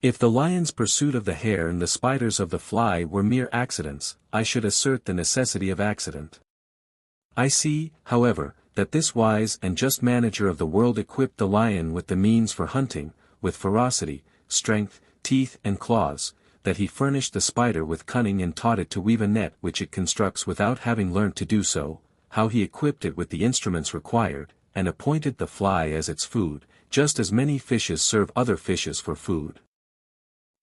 If the lion's pursuit of the hare and the spiders of the fly were mere accidents, I should assert the necessity of accident. I see, however, that this wise and just manager of the world equipped the lion with the means for hunting, with ferocity, strength, teeth and claws, that he furnished the spider with cunning and taught it to weave a net which it constructs without having learnt to do so, how he equipped it with the instruments required, and appointed the fly as its food, just as many fishes serve other fishes for food.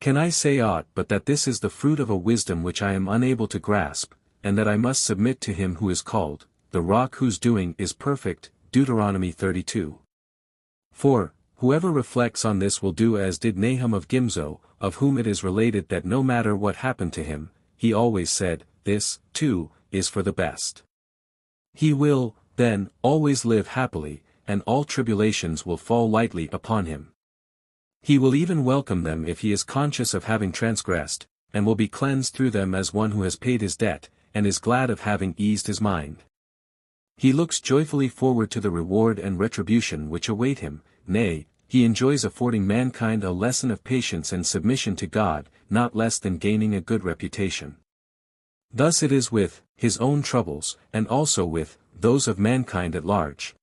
Can I say aught but that this is the fruit of a wisdom which I am unable to grasp, and that I must submit to him who is called, the rock whose doing is perfect, Deuteronomy 32. 4. Whoever reflects on this will do as did Nahum of Gimzo, of whom it is related that no matter what happened to him, he always said, "This, too, is for the best." He will, then, always live happily, and all tribulations will fall lightly upon him. He will even welcome them if he is conscious of having transgressed, and will be cleansed through them as one who has paid his debt, and is glad of having eased his mind. He looks joyfully forward to the reward and retribution which await him, nay, he enjoys affording mankind a lesson of patience and submission to God, not less than gaining a good reputation. Thus it is with his own troubles, and also with those of mankind at large.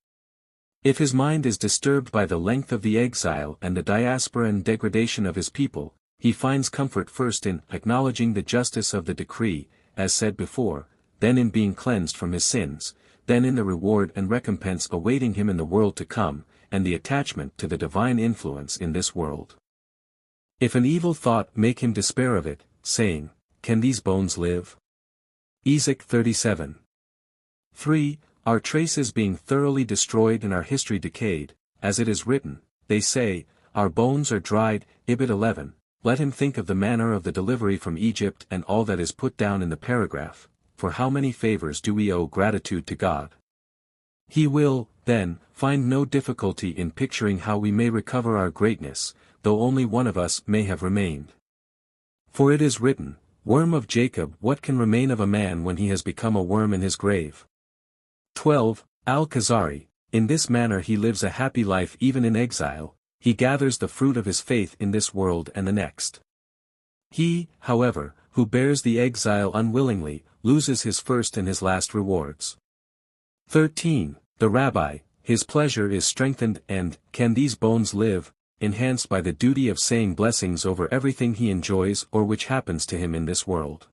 If his mind is disturbed by the length of the exile and the diaspora and degradation of his people, he finds comfort first in acknowledging the justice of the decree, as said before, then in being cleansed from his sins, then in the reward and recompense awaiting him in the world to come, and the attachment to the divine influence in this world. If an evil thought make him despair of it, saying, "Can these bones live?" Ezek 37. 3. Our traces being thoroughly destroyed and our history decayed, as it is written, they say, our bones are dried, Ibid 11, let him think of the manner of the delivery from Egypt and all that is put down in the paragraph, for how many favors do we owe gratitude to God? He will, then, find no difficulty in picturing how we may recover our greatness, though only one of us may have remained. For it is written, Worm of Jacob, what can remain of a man when he has become a worm in his grave? 12. Al Khazari, in this manner he lives a happy life even in exile, he gathers the fruit of his faith in this world and the next. He, however, who bears the exile unwillingly, loses his first and his last rewards. 13. The Rabbi, his pleasure is strengthened and, can these bones live, enhanced by the duty of saying blessings over everything he enjoys or which happens to him in this world.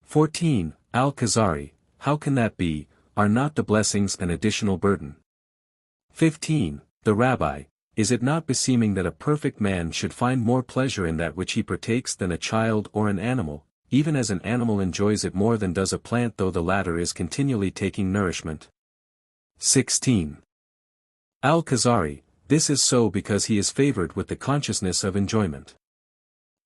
14. Al Khazari, how can that be, are not the blessings an additional burden? 15. The Rabbi, is it not beseeming that a perfect man should find more pleasure in that which he partakes than a child or an animal, even as an animal enjoys it more than does a plant though the latter is continually taking nourishment? 16. Al Khazari, This is so because he is favored with the consciousness of enjoyment.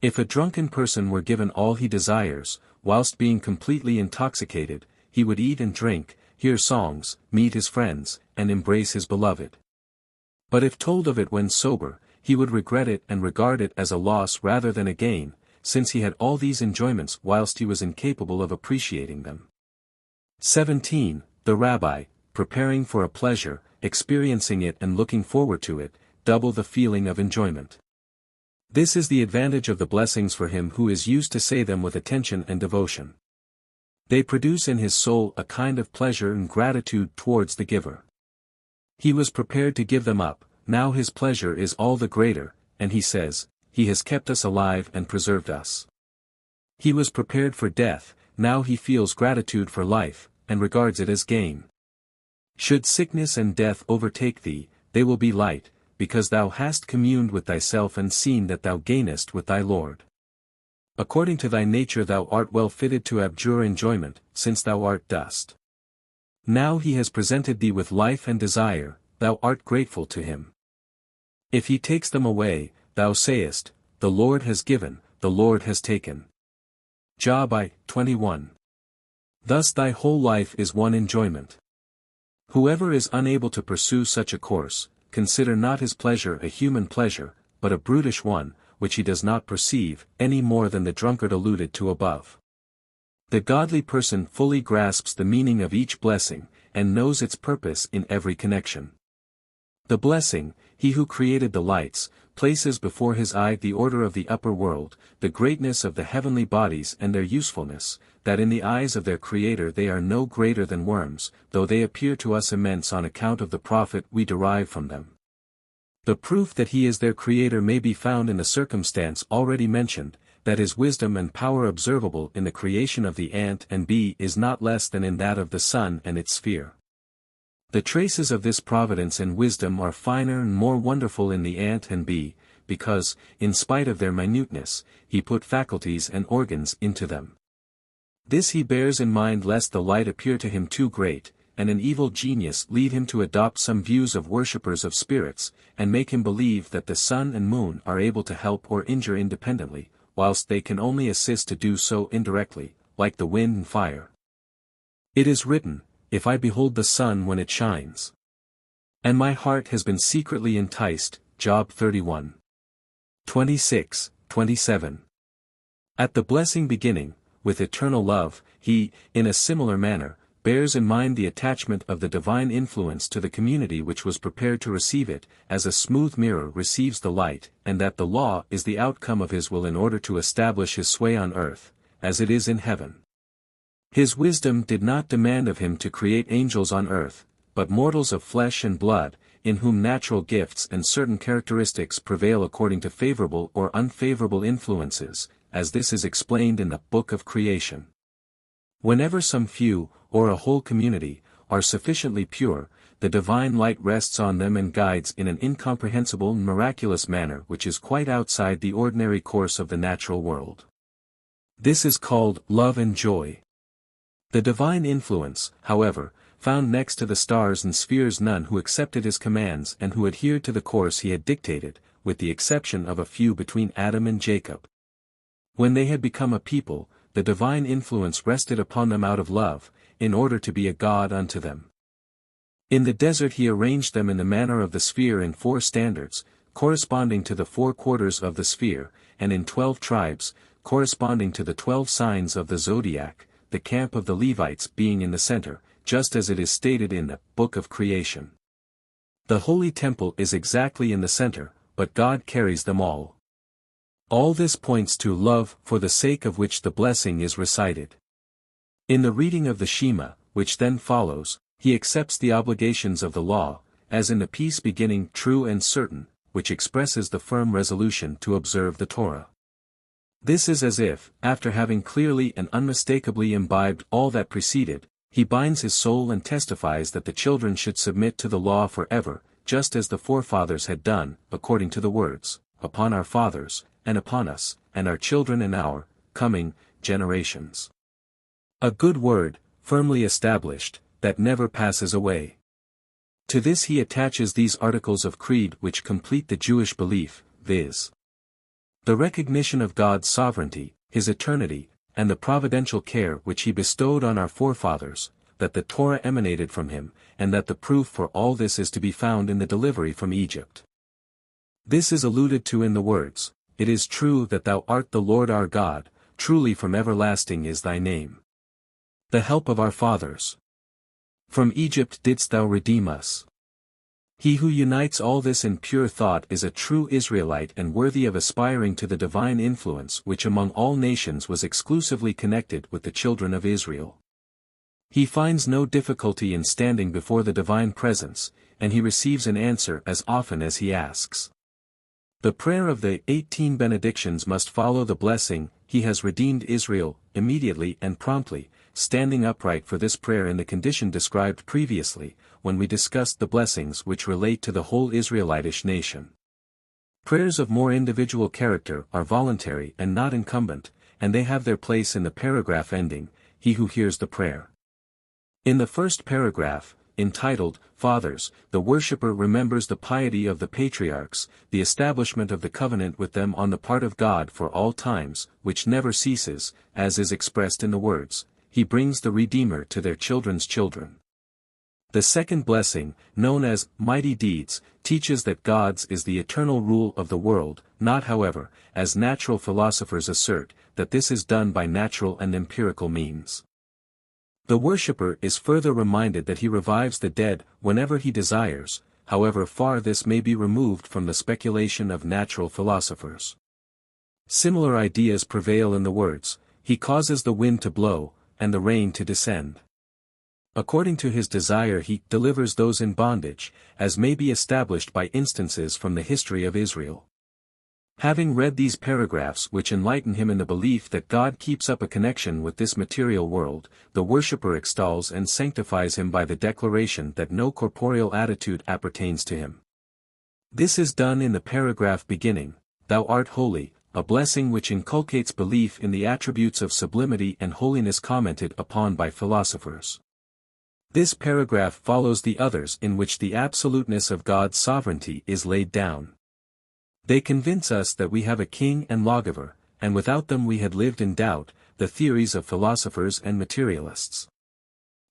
If a drunken person were given all he desires, whilst being completely intoxicated, he would eat and drink, hear songs, meet his friends, and embrace his beloved. But if told of it when sober, he would regret it and regard it as a loss rather than a gain, since he had all these enjoyments whilst he was incapable of appreciating them. 17. The rabbi, preparing for a pleasure, experiencing it and looking forward to it, double the feeling of enjoyment. This is the advantage of the blessings for him who is used to say them with attention and devotion. They produce in his soul a kind of pleasure and gratitude towards the giver. He was prepared to give them up, now his pleasure is all the greater, and he says, He has kept us alive and preserved us. He was prepared for death, now he feels gratitude for life, and regards it as gain. Should sickness and death overtake thee, they will be light, because thou hast communed with thyself and seen that thou gainest with thy Lord. According to thy nature thou art well fitted to abjure enjoyment, since thou art dust. Now he has presented thee with life and desire, thou art grateful to him. If he takes them away, thou sayest, The Lord has given, the Lord has taken. Job 21. Thus thy whole life is one enjoyment. Whoever is unable to pursue such a course, consider not his pleasure a human pleasure, but a brutish one, which he does not perceive, any more than the drunkard alluded to above. The godly person fully grasps the meaning of each blessing, and knows its purpose in every connection. The blessing, he who created the lights, places before his eye the order of the upper world, the greatness of the heavenly bodies and their usefulness, that in the eyes of their Creator they are no greater than worms, though they appear to us immense on account of the profit we derive from them. The proof that he is their Creator may be found in the circumstance already mentioned, that his wisdom and power observable in the creation of the ant and bee is not less than in that of the sun and its sphere. The traces of this providence and wisdom are finer and more wonderful in the ant and bee, because, in spite of their minuteness, he put faculties and organs into them. This he bears in mind lest the light appear to him too great, and an evil genius lead him to adopt some views of worshippers of spirits, and make him believe that the sun and moon are able to help or injure independently, whilst they can only assist to do so indirectly, like the wind and fire. It is written, If I behold the sun when it shines. And my heart has been secretly enticed, Job 31. 26, 27. At the blessing beginning, with eternal love, he, in a similar manner, bears in mind the attachment of the divine influence to the community which was prepared to receive it, as a smooth mirror receives the light, and that the law is the outcome of his will in order to establish his sway on earth, as it is in heaven. His wisdom did not demand of him to create angels on earth, but mortals of flesh and blood, in whom natural gifts and certain characteristics prevail according to favorable or unfavorable influences, as this is explained in the Book of Creation. Whenever some few, or a whole community, are sufficiently pure, the divine light rests on them and guides in an incomprehensible and miraculous manner which is quite outside the ordinary course of the natural world. This is called love and joy. The divine influence, however, found next to the stars and spheres none who accepted his commands and who adhered to the course he had dictated, with the exception of a few between Adam and Jacob. When they had become a people, the divine influence rested upon them out of love, in order to be a God unto them. In the desert he arranged them in the manner of the sphere in 4 standards, corresponding to the 4 quarters of the sphere, and in 12 tribes, corresponding to the 12 signs of the zodiac, the camp of the Levites being in the center, just as it is stated in the Book of Creation. The holy temple is exactly in the center, but God carries them all. All this points to love, for the sake of which the blessing is recited. In the reading of the Shema, which then follows, he accepts the obligations of the law, as in the piece beginning true and certain, which expresses the firm resolution to observe the Torah. This is as if, after having clearly and unmistakably imbibed all that preceded, he binds his soul and testifies that the children should submit to the law forever, just as the forefathers had done, according to the words, upon our fathers, and upon us, and our children and our coming generations. A good word, firmly established, that never passes away. To this he attaches these articles of creed which complete the Jewish belief, viz. The recognition of God's sovereignty, his eternity, and the providential care which he bestowed on our forefathers, that the Torah emanated from him, and that the proof for all this is to be found in the delivery from Egypt. This is alluded to in the words, "It is true that thou art the Lord our God, truly from everlasting is thy name. The help of our fathers. From Egypt didst thou redeem us." He who unites all this in pure thought is a true Israelite and worthy of aspiring to the divine influence which among all nations was exclusively connected with the children of Israel. He finds no difficulty in standing before the divine presence, and he receives an answer as often as he asks. The prayer of the 18 benedictions must follow the blessing, "He has redeemed Israel," immediately and promptly, standing upright for this prayer in the condition described previously, when we discussed the blessings which relate to the whole Israelitish nation. Prayers of more individual character are voluntary and not incumbent, and they have their place in the paragraph ending, "He who hears the prayer." In the first paragraph, entitled, "Fathers," the worshipper remembers the piety of the patriarchs, the establishment of the covenant with them on the part of God for all times, which never ceases, as is expressed in the words, "He brings the Redeemer to their children's children." The second blessing, known as "Mighty Deeds," teaches that God's is the eternal rule of the world, not however, as natural philosophers assert, that this is done by natural and empirical means. The worshipper is further reminded that he revives the dead whenever he desires, however far this may be removed from the speculation of natural philosophers. Similar ideas prevail in the words, "He causes the wind to blow, and the rain to descend. According to his desire he delivers those in bondage, as may be established by instances from the history of Israel." Having read these paragraphs which enlighten him in the belief that God keeps up a connection with this material world, the worshipper extols and sanctifies him by the declaration that no corporeal attitude appertains to him. This is done in the paragraph beginning, "Thou art holy," a blessing which inculcates belief in the attributes of sublimity and holiness commented upon by philosophers. This paragraph follows the others in which the absoluteness of God's sovereignty is laid down. They convince us that we have a king and lawgiver, and without them we had lived in doubt, the theories of philosophers and materialists.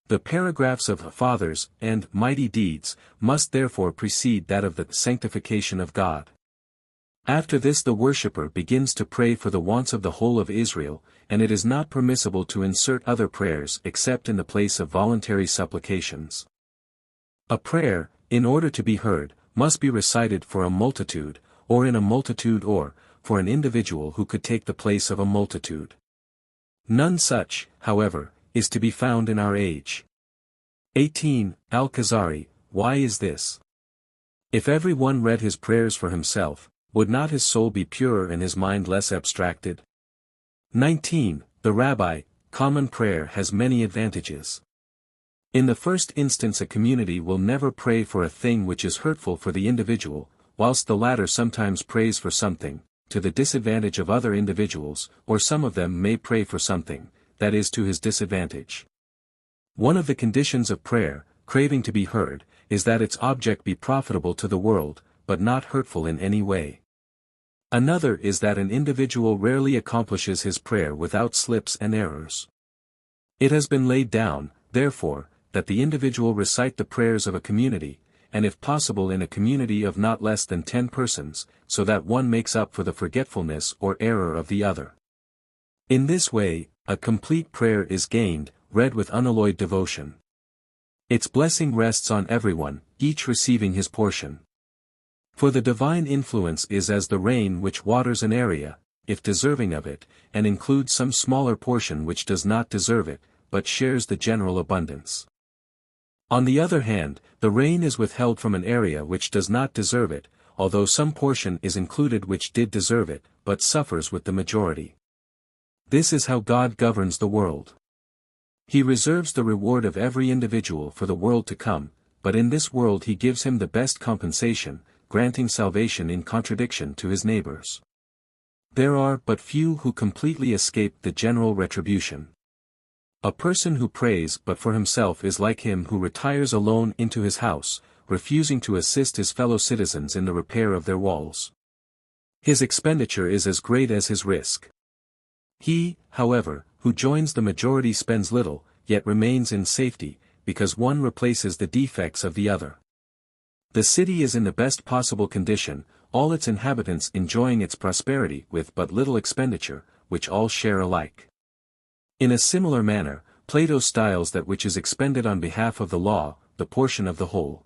The paragraphs of "Fathers" and "Mighty Deeds" must therefore precede that of the "Sanctification of God." After this the worshipper begins to pray for the wants of the whole of Israel, and it is not permissible to insert other prayers except in the place of voluntary supplications. A prayer, in order to be heard, must be recited for a multitude, or in a multitude or, for an individual who could take the place of a multitude. None such, however, is to be found in our age. 18. Al Khazari, why is this? If every one read his prayers for himself, would not his soul be purer and his mind less abstracted? 19. The Rabbi, common prayer has many advantages. In the first instance a community will never pray for a thing which is hurtful for the individual, whilst the latter sometimes prays for something, to the disadvantage of other individuals, or some of them may pray for something, that is to his disadvantage. One of the conditions of prayer, craving to be heard, is that its object be profitable to the world, but not hurtful in any way. Another is that an individual rarely accomplishes his prayer without slips and errors. It has been laid down, therefore, that the individual recite the prayers of a community, and if possible in a community of not less than 10 persons, so that one makes up for the forgetfulness or error of the other. In this way, a complete prayer is gained, read with unalloyed devotion. Its blessing rests on everyone, each receiving his portion. For the divine influence is as the rain which waters an area, if deserving of it, and includes some smaller portion which does not deserve it, but shares the general abundance. On the other hand, the rain is withheld from an area which does not deserve it, although some portion is included which did deserve it, but suffers with the majority. This is how God governs the world. He reserves the reward of every individual for the world to come, but in this world he gives him the best compensation, granting salvation in contradiction to his neighbors. There are but few who completely escape the general retribution. A person who prays but for himself is like him who retires alone into his house, refusing to assist his fellow citizens in the repair of their walls. His expenditure is as great as his risk. He, however, who joins the majority spends little, yet remains in safety, because one replaces the defects of the other. The city is in the best possible condition, all its inhabitants enjoying its prosperity with but little expenditure, which all share alike. In a similar manner, Plato styles that which is expended on behalf of the law, the portion of the whole.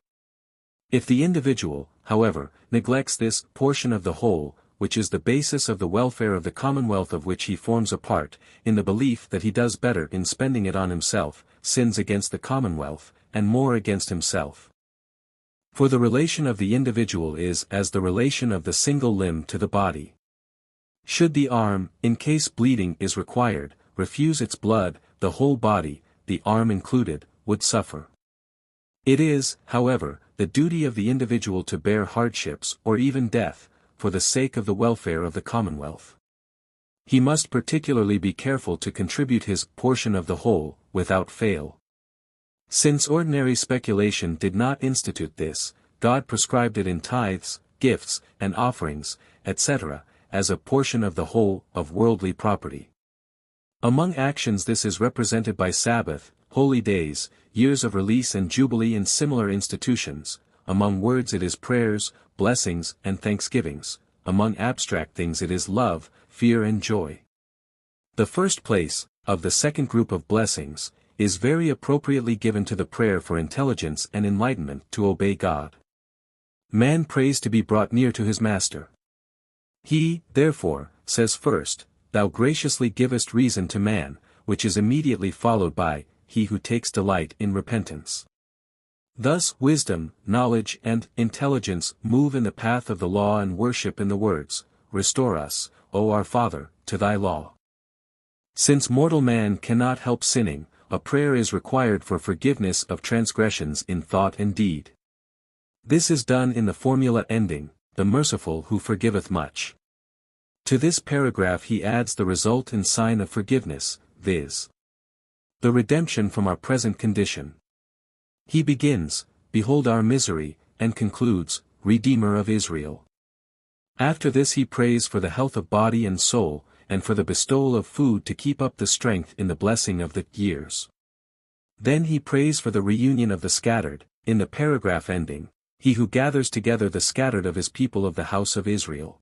If the individual, however, neglects this portion of the whole, which is the basis of the welfare of the commonwealth of which he forms a part, in the belief that he does better in spending it on himself, sins against the commonwealth, and more against himself. For the relation of the individual is as the relation of the single limb to the body. Should the arm, in case bleeding is required, refuse its blood, the whole body, the arm included, would suffer. It is, however, the duty of the individual to bear hardships or even death, for the sake of the welfare of the commonwealth. He must particularly be careful to contribute his portion of the whole, without fail. Since ordinary speculation did not institute this, God prescribed it in tithes, gifts, and offerings, etc., as a portion of the whole of worldly property. Among actions this is represented by Sabbath, holy days, years of release and jubilee and similar institutions. Among words it is prayers, blessings, and thanksgivings. Among abstract things it is love, fear and joy. The first place, of the second group of blessings, is very appropriately given to the prayer for intelligence and enlightenment to obey God. Man prays to be brought near to his Master. He, therefore, says first, Thou graciously givest reason to man, which is immediately followed by, He who takes delight in repentance. Thus wisdom, knowledge and intelligence move in the path of the law and worship in the words, Restore us, O our Father, to thy law. Since mortal man cannot help sinning, a prayer is required for forgiveness of transgressions in thought and deed. This is done in the formula ending, the merciful who forgiveth much. To this paragraph he adds the result and sign of forgiveness, viz. The redemption from our present condition. He begins, Behold our misery, and concludes, Redeemer of Israel. After this he prays for the health of body and soul, and for the bestowal of food to keep up the strength in the blessing of the years. Then he prays for the reunion of the scattered, in the paragraph ending, He who gathers together the scattered of his people of the house of Israel.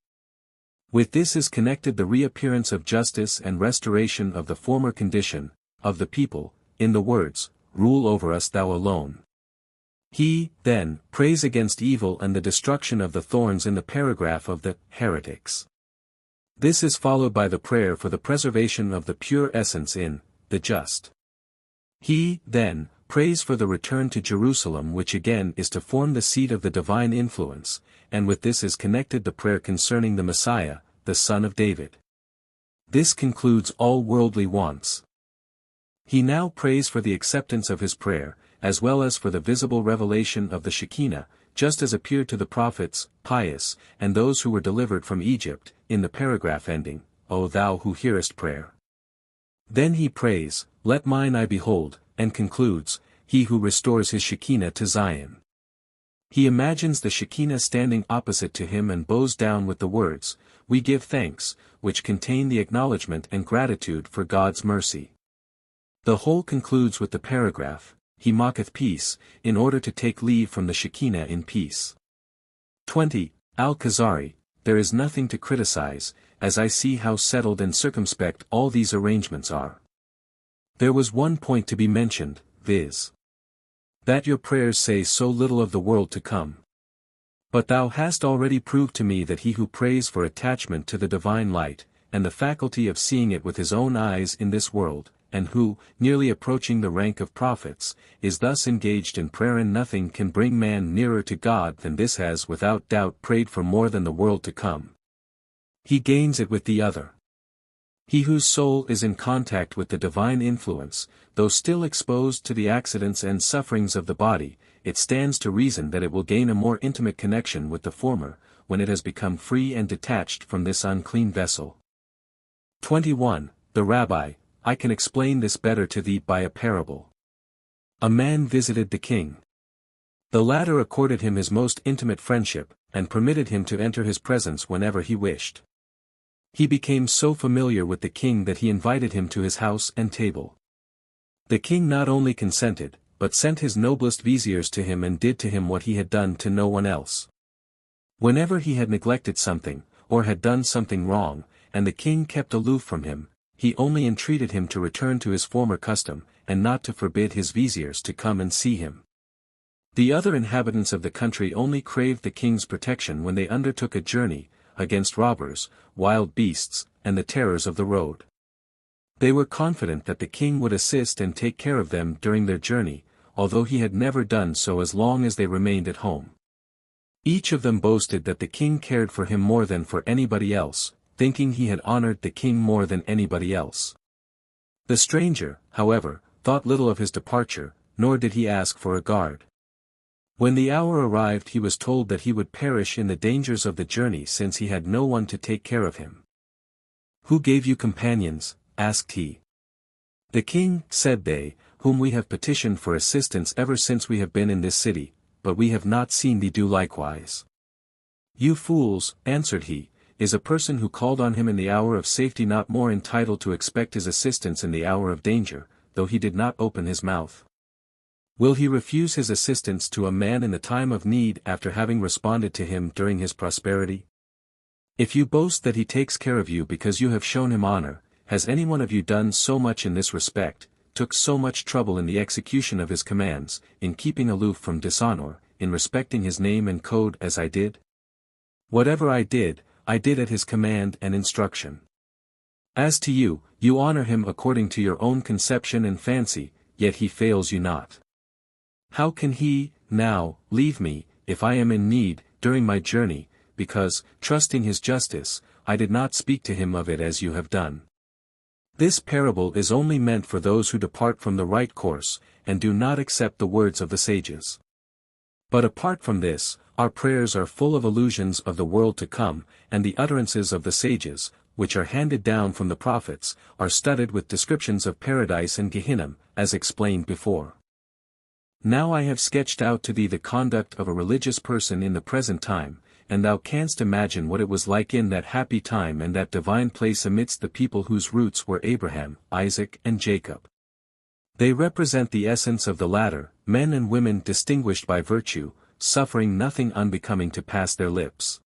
With this is connected the reappearance of justice and restoration of the former condition, of the people, in the words, Rule over us thou alone. He, then, prays against evil and the destruction of the thorns in the paragraph of the heretics. This is followed by the prayer for the preservation of the pure essence in the just. He, then, prays for the return to Jerusalem, which again is to form the seat of the divine influence, and with this is connected the prayer concerning the Messiah, the Son of David. This concludes all worldly wants. He now prays for the acceptance of his prayer, as well as for the visible revelation of the Shekinah, just as appeared to the prophets, pious, and those who were delivered from Egypt, in the paragraph ending, O thou who hearest prayer. Then he prays, Let mine eye behold, and concludes, He who restores his Shekinah to Zion. He imagines the Shekinah standing opposite to him and bows down with the words, We give thanks, which contain the acknowledgement and gratitude for God's mercy. The whole concludes with the paragraph, He mocketh peace, in order to take leave from the Shekinah in peace. 20. Al Khazari, There is nothing to criticize, as I see how settled and circumspect all these arrangements are. There was one point to be mentioned, viz. That your prayers say so little of the world to come. But thou hast already proved to me that he who prays for attachment to the divine light, and the faculty of seeing it with his own eyes in this world, and who, nearly approaching the rank of prophets, is thus engaged in prayer, and nothing can bring man nearer to God than this, has without doubt prayed for more than the world to come. He gains it with the other. He whose soul is in contact with the divine influence, though still exposed to the accidents and sufferings of the body, it stands to reason that it will gain a more intimate connection with the former, when it has become free and detached from this unclean vessel. 21. The Rabbi, I can explain this better to thee by a parable. A man visited the king. The latter accorded him his most intimate friendship, and permitted him to enter his presence whenever he wished. He became so familiar with the king that he invited him to his house and table. The king not only consented, but sent his noblest viziers to him and did to him what he had done to no one else. Whenever he had neglected something, or had done something wrong, and the king kept aloof from him, he only entreated him to return to his former custom, and not to forbid his viziers to come and see him. The other inhabitants of the country only craved the king's protection when they undertook a journey, against robbers, wild beasts, and the terrors of the road. They were confident that the king would assist and take care of them during their journey, although he had never done so as long as they remained at home. Each of them boasted that the king cared for him more than for anybody else, thinking he had honored the king more than anybody else. The stranger, however, thought little of his departure, nor did he ask for a guard. When the hour arrived he was told that he would perish in the dangers of the journey since he had no one to take care of him. "Who gave you companions?" asked he. "The king," said they, "whom we have petitioned for assistance ever since we have been in this city, but we have not seen thee do likewise." "You fools," answered he, "is a person who called on him in the hour of safety not more entitled to expect his assistance in the hour of danger, though he did not open his mouth? Will he refuse his assistance to a man in the time of need after having responded to him during his prosperity? If you boast that he takes care of you because you have shown him honor, has any one of you done so much in this respect, took so much trouble in the execution of his commands, in keeping aloof from dishonor, in respecting his name and code as I did? Whatever I did at his command and instruction. As to you, you honor him according to your own conception and fancy, yet he fails you not. How can he, now, leave me, if I am in need, during my journey, because, trusting his justice, I did not speak to him of it as you have done? This parable is only meant for those who depart from the right course, and do not accept the words of the sages. But apart from this, our prayers are full of allusions of the world to come, and the utterances of the sages, which are handed down from the prophets, are studded with descriptions of paradise and Gehinnom, as explained before. Now I have sketched out to thee the conduct of a religious person in the present time, and thou canst imagine what it was like in that happy time and that divine place amidst the people whose roots were Abraham, Isaac and Jacob. They represent the essence of the latter, men and women distinguished by virtue, suffering nothing unbecoming to pass their lips.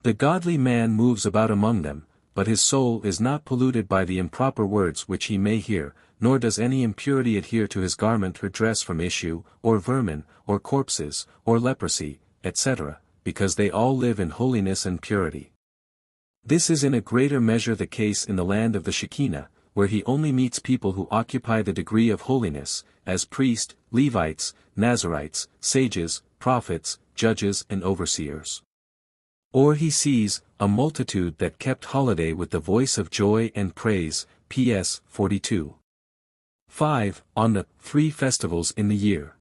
The godly man moves about among them, but his soul is not polluted by the improper words which he may hear, nor does any impurity adhere to his garment or dress from issue, or vermin, or corpses, or leprosy, etc., because they all live in holiness and purity. This is in a greater measure the case in the land of the Shekinah, where he only meets people who occupy the degree of holiness, as priests, Levites, Nazarites, sages, prophets, judges and overseers. Or he sees a multitude that kept holiday with the voice of joy and praise, PS 42. 5. On the 3 festivals in the year.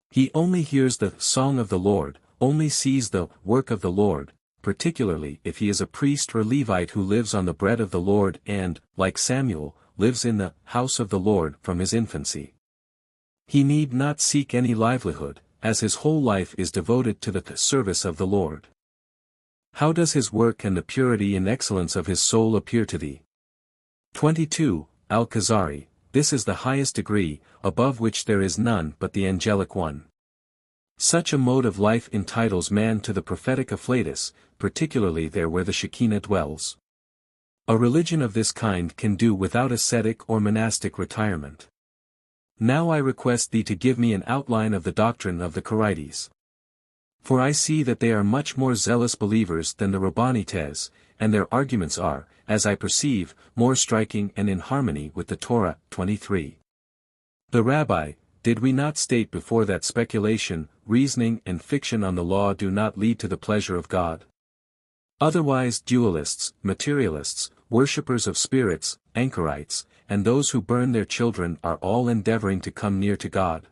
He only hears the song of the Lord, only sees the work of the Lord, particularly if he is a priest or Levite who lives on the bread of the Lord and, like Samuel, lives in the house of the Lord from his infancy. He need not seek any livelihood, as his whole life is devoted to the service of the Lord. How does his work and the purity and excellence of his soul appear to thee? 22. Al Khazari. This is the highest degree, above which there is none but the angelic one. Such a mode of life entitles man to the prophetic afflatus, particularly there where the Shekinah dwells. A religion of this kind can do without ascetic or monastic retirement. Now I request thee to give me an outline of the doctrine of the Kharites. For I see that they are much more zealous believers than the Rabbanites, and their arguments are, as I perceive, more striking and in harmony with the Torah. 23. The Rabbi, did we not state before that speculation, reasoning and fiction on the law do not lead to the pleasure of God? Otherwise dualists, materialists, worshippers of spirits, anchorites, and those who burn their children are all endeavoring to come near to God.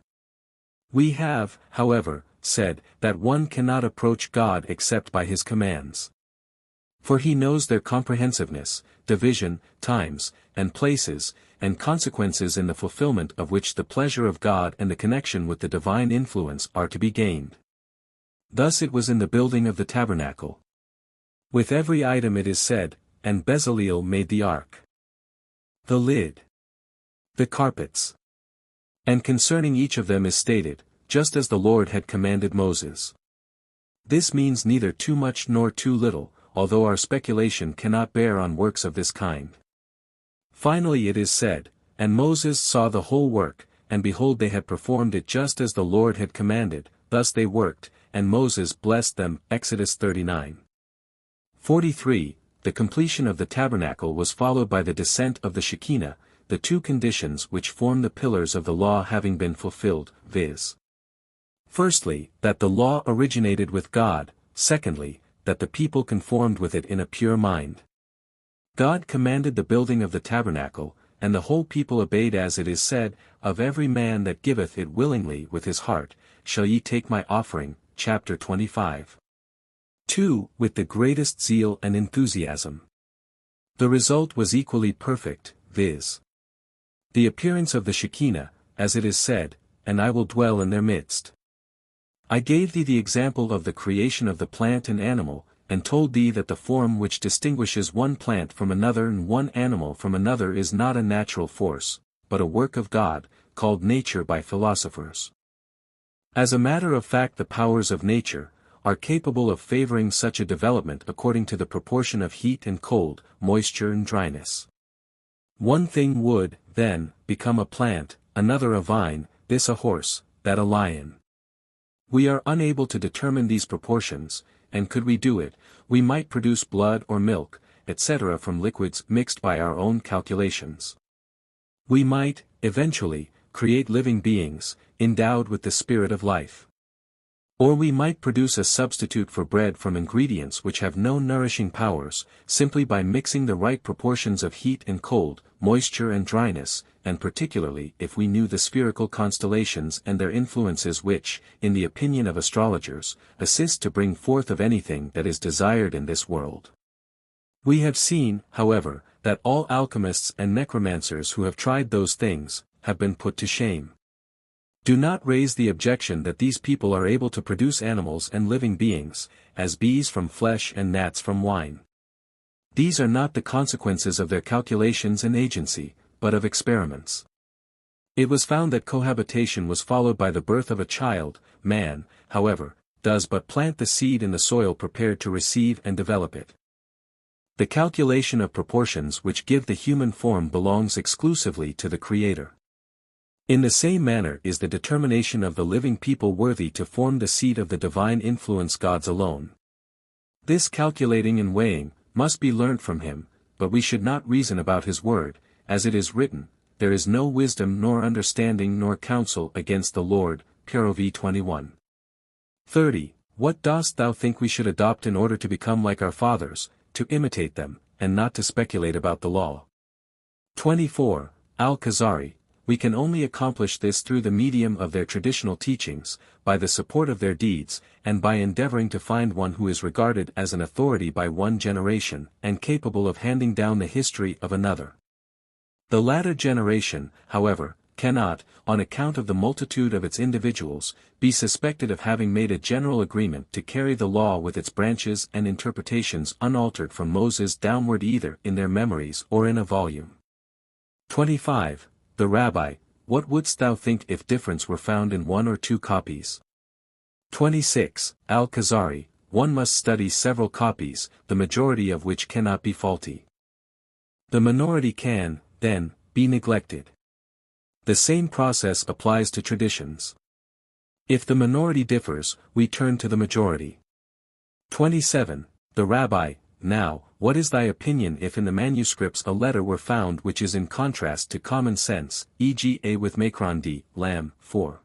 We have, however, said that one cannot approach God except by his commands. For he knows their comprehensiveness, division, times, and places, and consequences in the fulfillment of which the pleasure of God and the connection with the divine influence are to be gained. Thus it was in the building of the tabernacle. With every item it is said, and Bezaleel made the ark, the lid, the carpets. And concerning each of them is stated, just as the Lord had commanded Moses. This means neither too much nor too little, although our speculation cannot bear on works of this kind. Finally it is said, and Moses saw the whole work, and behold they had performed it just as the Lord had commanded, thus they worked, and Moses blessed them. Exodus 39. 43. The completion of the tabernacle was followed by the descent of the Shekinah, the two conditions which form the pillars of the law having been fulfilled, viz. Firstly, that the law originated with God, secondly, that the people conformed with it in a pure mind. God commanded the building of the tabernacle, and the whole people obeyed, as it is said, of every man that giveth it willingly with his heart, shall ye take my offering, chapter 25. 2. With the greatest zeal and enthusiasm. The result was equally perfect, viz. The appearance of the Shekinah, as it is said, and I will dwell in their midst. I gave thee the example of the creation of the plant and animal, and told thee that the form which distinguishes one plant from another and one animal from another is not a natural force, but a work of God, called nature by philosophers. As a matter of fact, the powers of nature are capable of favoring such a development according to the proportion of heat and cold, moisture and dryness. One thing would, then, become a plant, another a vine, this a horse, that a lion. We are unable to determine these proportions, and could we do it, we might produce blood or milk, etc. from liquids mixed by our own calculations. We might, eventually, create living beings, endowed with the spirit of life. Or we might produce a substitute for bread from ingredients which have no nourishing powers, simply by mixing the right proportions of heat and cold, moisture and dryness, and particularly if we knew the spherical constellations and their influences which, in the opinion of astrologers, assist to bring forth of anything that is desired in this world. We have seen, however, that all alchemists and necromancers who have tried those things, have been put to shame. Do not raise the objection that these people are able to produce animals and living beings, as bees from flesh and gnats from wine. These are not the consequences of their calculations and agency, but of experiments. It was found that cohabitation was followed by the birth of a child. Man, however, does but plant the seed in the soil prepared to receive and develop it. The calculation of proportions which give the human form belongs exclusively to the Creator. In the same manner is the determination of the living people worthy to form the seed of the divine influence God's alone. This calculating and weighing must be learnt from him, but we should not reason about his word, as it is written, there is no wisdom nor understanding nor counsel against the Lord. PT.1. 30. What dost thou think we should adopt in order to become like our fathers, to imitate them, and not to speculate about the law? 24. Al Khazari. We can only accomplish this through the medium of their traditional teachings, by the support of their deeds, and by endeavoring to find one who is regarded as an authority by one generation, and capable of handing down the history of another. The latter generation, however, cannot, on account of the multitude of its individuals, be suspected of having made a general agreement to carry the law with its branches and interpretations unaltered from Moses downward either in their memories or in a volume. 25. The Rabbi, what wouldst thou think if difference were found in one or two copies? 26. Al Khazari, one must study several copies, the majority of which cannot be faulty. The minority can, then, be neglected. The same process applies to traditions. If the minority differs, we turn to the majority. 27. The Rabbi, now, what is thy opinion if in the manuscripts a letter were found which is in contrast to common sense, e.g. A with Macron D, Lam, 4.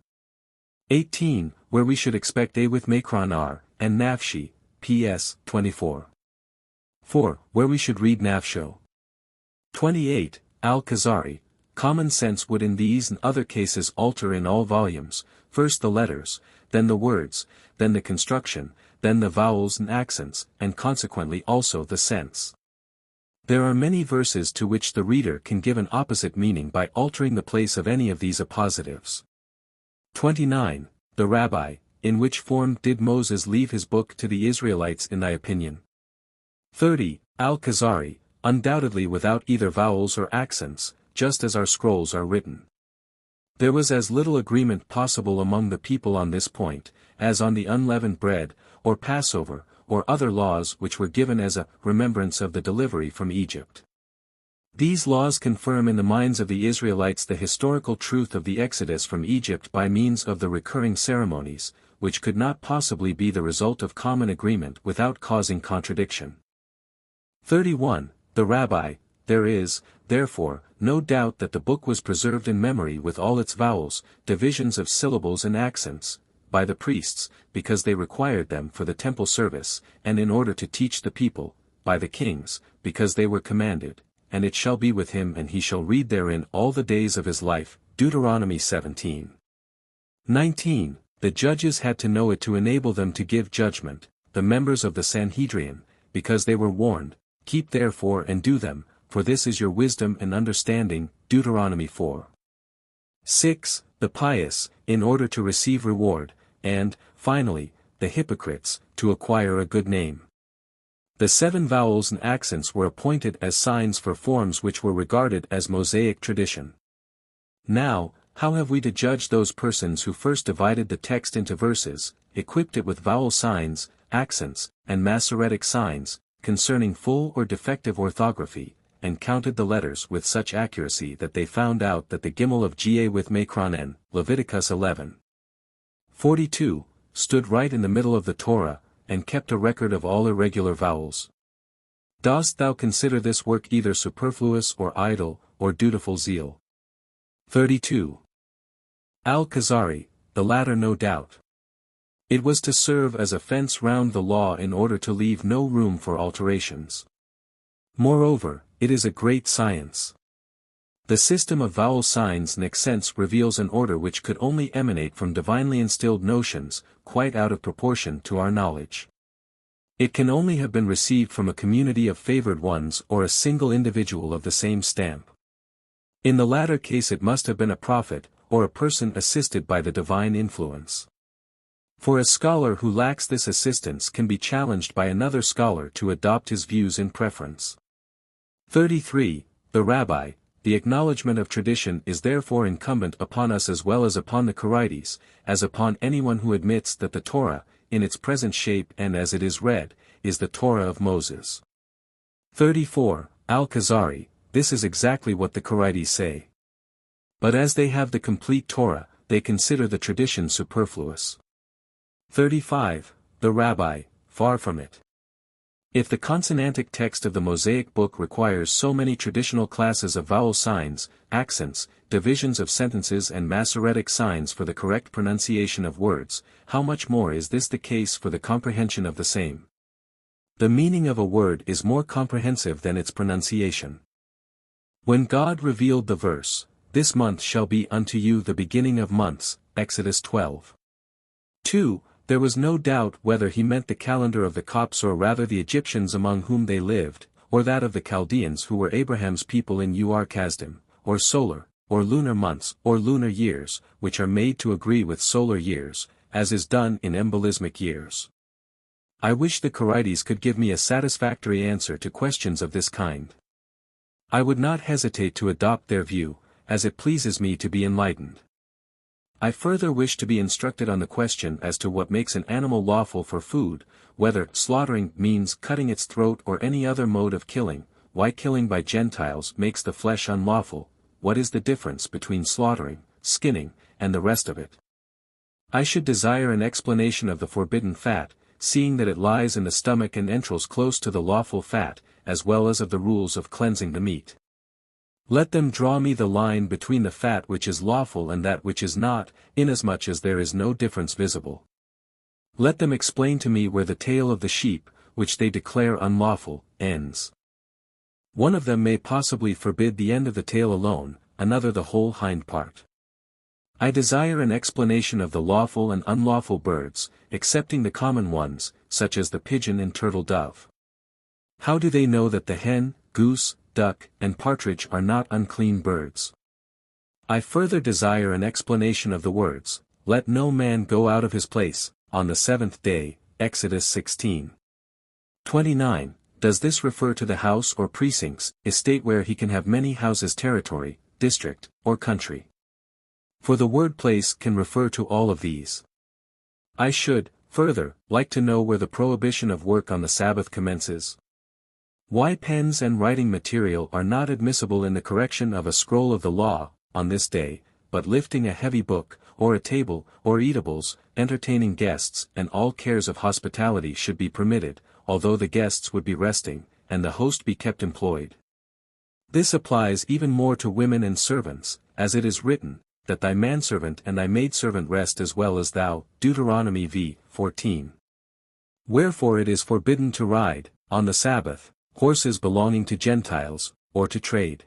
18, where we should expect A with Macron R, and Nafshi, P.S. 24. 4, where we should read Nafsho. 28, Al Khazari, common sense would in these and other cases alter in all volumes, first the letters, then the words, then the construction, then the vowels and accents, and consequently also the sense. There are many verses to which the reader can give an opposite meaning by altering the place of any of these appositives. 29. The Rabbi, in which form did Moses leave his book to the Israelites in thy opinion? 30. Al Khazari, undoubtedly without either vowels or accents, just as our scrolls are written. There was as little agreement possible among the people on this point, as on the unleavened bread, or Passover, or other laws which were given as a remembrance of the delivery from Egypt. These laws confirm in the minds of the Israelites the historical truth of the exodus from Egypt by means of the recurring ceremonies, which could not possibly be the result of common agreement without causing contradiction. 31. The Rabbi, there is, therefore, no doubt that the book was preserved in memory with all its vowels, divisions of syllables and accents, by the priests, because they required them for the temple service, and in order to teach the people, by the kings, because they were commanded, and it shall be with him and he shall read therein all the days of his life. Deuteronomy 17. 19. The judges had to know it to enable them to give judgment, the members of the Sanhedrin, because they were warned, keep therefore and do them, for this is your wisdom and understanding. Deuteronomy 4. 6. The pious, in order to receive reward, and, finally, the hypocrites, to acquire a good name. The 7 vowels and accents were appointed as signs for forms which were regarded as Mosaic tradition. Now, how have we to judge those persons who first divided the text into verses, equipped it with vowel signs, accents, and Masoretic signs, concerning full or defective orthography, and counted the letters with such accuracy that they found out that the gimel of Ga with Macron n, Leviticus 11. 42, stood right in the middle of the Torah, and kept a record of all irregular vowels? Dost thou consider this work either superfluous or idle, or dutiful zeal? 32. Al Khazari, the latter no doubt. It was to serve as a fence round the law in order to leave no room for alterations. Moreover, it is a great science. The system of vowel signs and accents reveals an order which could only emanate from divinely instilled notions, quite out of proportion to our knowledge. It can only have been received from a community of favored ones or a single individual of the same stamp. In the latter case it must have been a prophet, or a person assisted by the divine influence. For a scholar who lacks this assistance can be challenged by another scholar to adopt his views in preference. 33. The Rabbi, the acknowledgement of tradition is therefore incumbent upon us as well as upon the Karaites, as upon anyone who admits that the Torah, in its present shape and as it is read, is the Torah of Moses. 34. Al Khazari, this is exactly what the Karaites say. But as they have the complete Torah, they consider the tradition superfluous. 35. The Rabbi, far from it. If the consonantic text of the Mosaic book requires so many traditional classes of vowel signs, accents, divisions of sentences and Masoretic signs for the correct pronunciation of words, how much more is this the case for the comprehension of the same? The meaning of a word is more comprehensive than its pronunciation. When God revealed the verse, "This month shall be unto you the beginning of months," Exodus 12. 2. There was no doubt whether he meant the calendar of the Copts or rather the Egyptians among whom they lived, or that of the Chaldeans who were Abraham's people in Ur-Kasdim, or solar, or lunar months, or lunar years, which are made to agree with solar years, as is done in embolismic years. I wish the Karaites could give me a satisfactory answer to questions of this kind. I would not hesitate to adopt their view, as it pleases me to be enlightened. I further wish to be instructed on the question as to what makes an animal lawful for food, whether slaughtering means cutting its throat or any other mode of killing, why killing by Gentiles makes the flesh unlawful, what is the difference between slaughtering, skinning, and the rest of it. I should desire an explanation of the forbidden fat, seeing that it lies in the stomach and entrails close to the lawful fat, as well as of the rules of cleansing the meat. Let them draw me the line between the fat which is lawful and that which is not, inasmuch as there is no difference visible. Let them explain to me where the tail of the sheep, which they declare unlawful, ends. One of them may possibly forbid the end of the tail alone, another the whole hind part. I desire an explanation of the lawful and unlawful birds, excepting the common ones, such as the pigeon and turtle dove. How do they know that the hen, goose, duck, and partridge are not unclean birds. I further desire an explanation of the words, "Let no man go out of his place, on the seventh day," Exodus 16:29. Does this refer to the house or precincts, estate where he can have many houses, territory, district, or country? For the word place can refer to all of these. I should, further, like to know where the prohibition of work on the Sabbath commences. Why pens and writing material are not admissible in the correction of a scroll of the law, on this day, but lifting a heavy book, or a table, or eatables, entertaining guests, and all cares of hospitality should be permitted, although the guests would be resting, and the host be kept employed. This applies even more to women and servants, as it is written, that thy manservant and thy maidservant rest as well as thou, Deuteronomy v:14. Wherefore it is forbidden to ride, on the Sabbath, horses belonging to Gentiles, or to trade.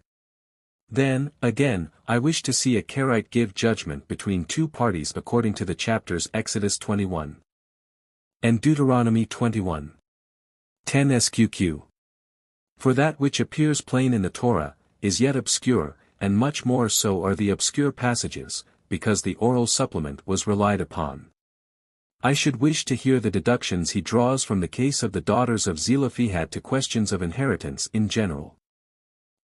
Then, again, I wish to see a Karaite give judgment between two parties according to the chapters Exodus 21 and Deuteronomy 21:10 sqq. For that which appears plain in the Torah, is yet obscure, and much more so are the obscure passages, because the oral supplement was relied upon. I should wish to hear the deductions he draws from the case of the daughters of Zelophehad to questions of inheritance in general.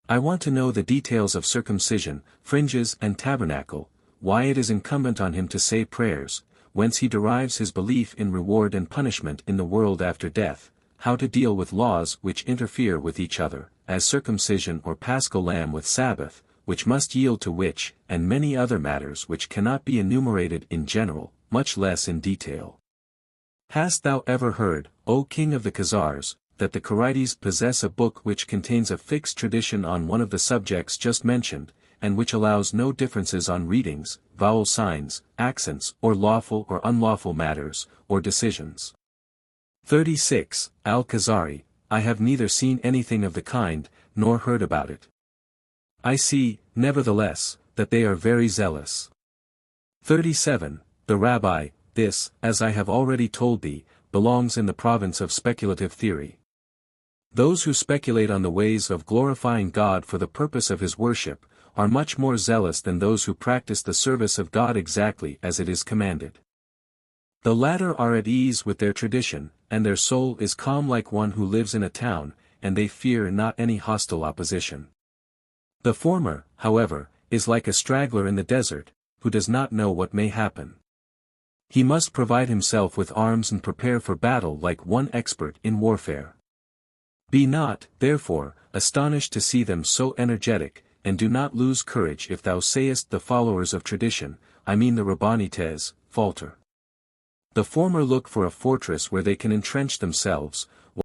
I want to know the details of circumcision, fringes and tabernacle, why it is incumbent on him to say prayers, whence he derives his belief in reward and punishment in the world after death, how to deal with laws which interfere with each other, as circumcision or paschal lamb with Sabbath, which must yield to which, and many other matters which cannot be enumerated in general, much less in detail. Hast thou ever heard, O king of the Khazars, that the Karaites possess a book which contains a fixed tradition on one of the subjects just mentioned, and which allows no differences on readings, vowel signs, accents, or lawful or unlawful matters, or decisions? 36. Al Khazari, I have neither seen anything of the kind, nor heard about it. I see, nevertheless, that they are very zealous. 37. The Rabbi, this, as I have already told thee, belongs in the province of speculative theory. Those who speculate on the ways of glorifying God for the purpose of his worship, are much more zealous than those who practice the service of God exactly as it is commanded. The latter are at ease with their tradition, and their soul is calm like one who lives in a town, and they fear not any hostile opposition. The former, however, is like a straggler in the desert, who does not know what may happen. He must provide himself with arms and prepare for battle like one expert in warfare. Be not, therefore, astonished to see them so energetic, and do not lose courage if thou sayest the followers of tradition, I mean the Rabbanites, falter. The former look for a fortress where they can entrench themselves,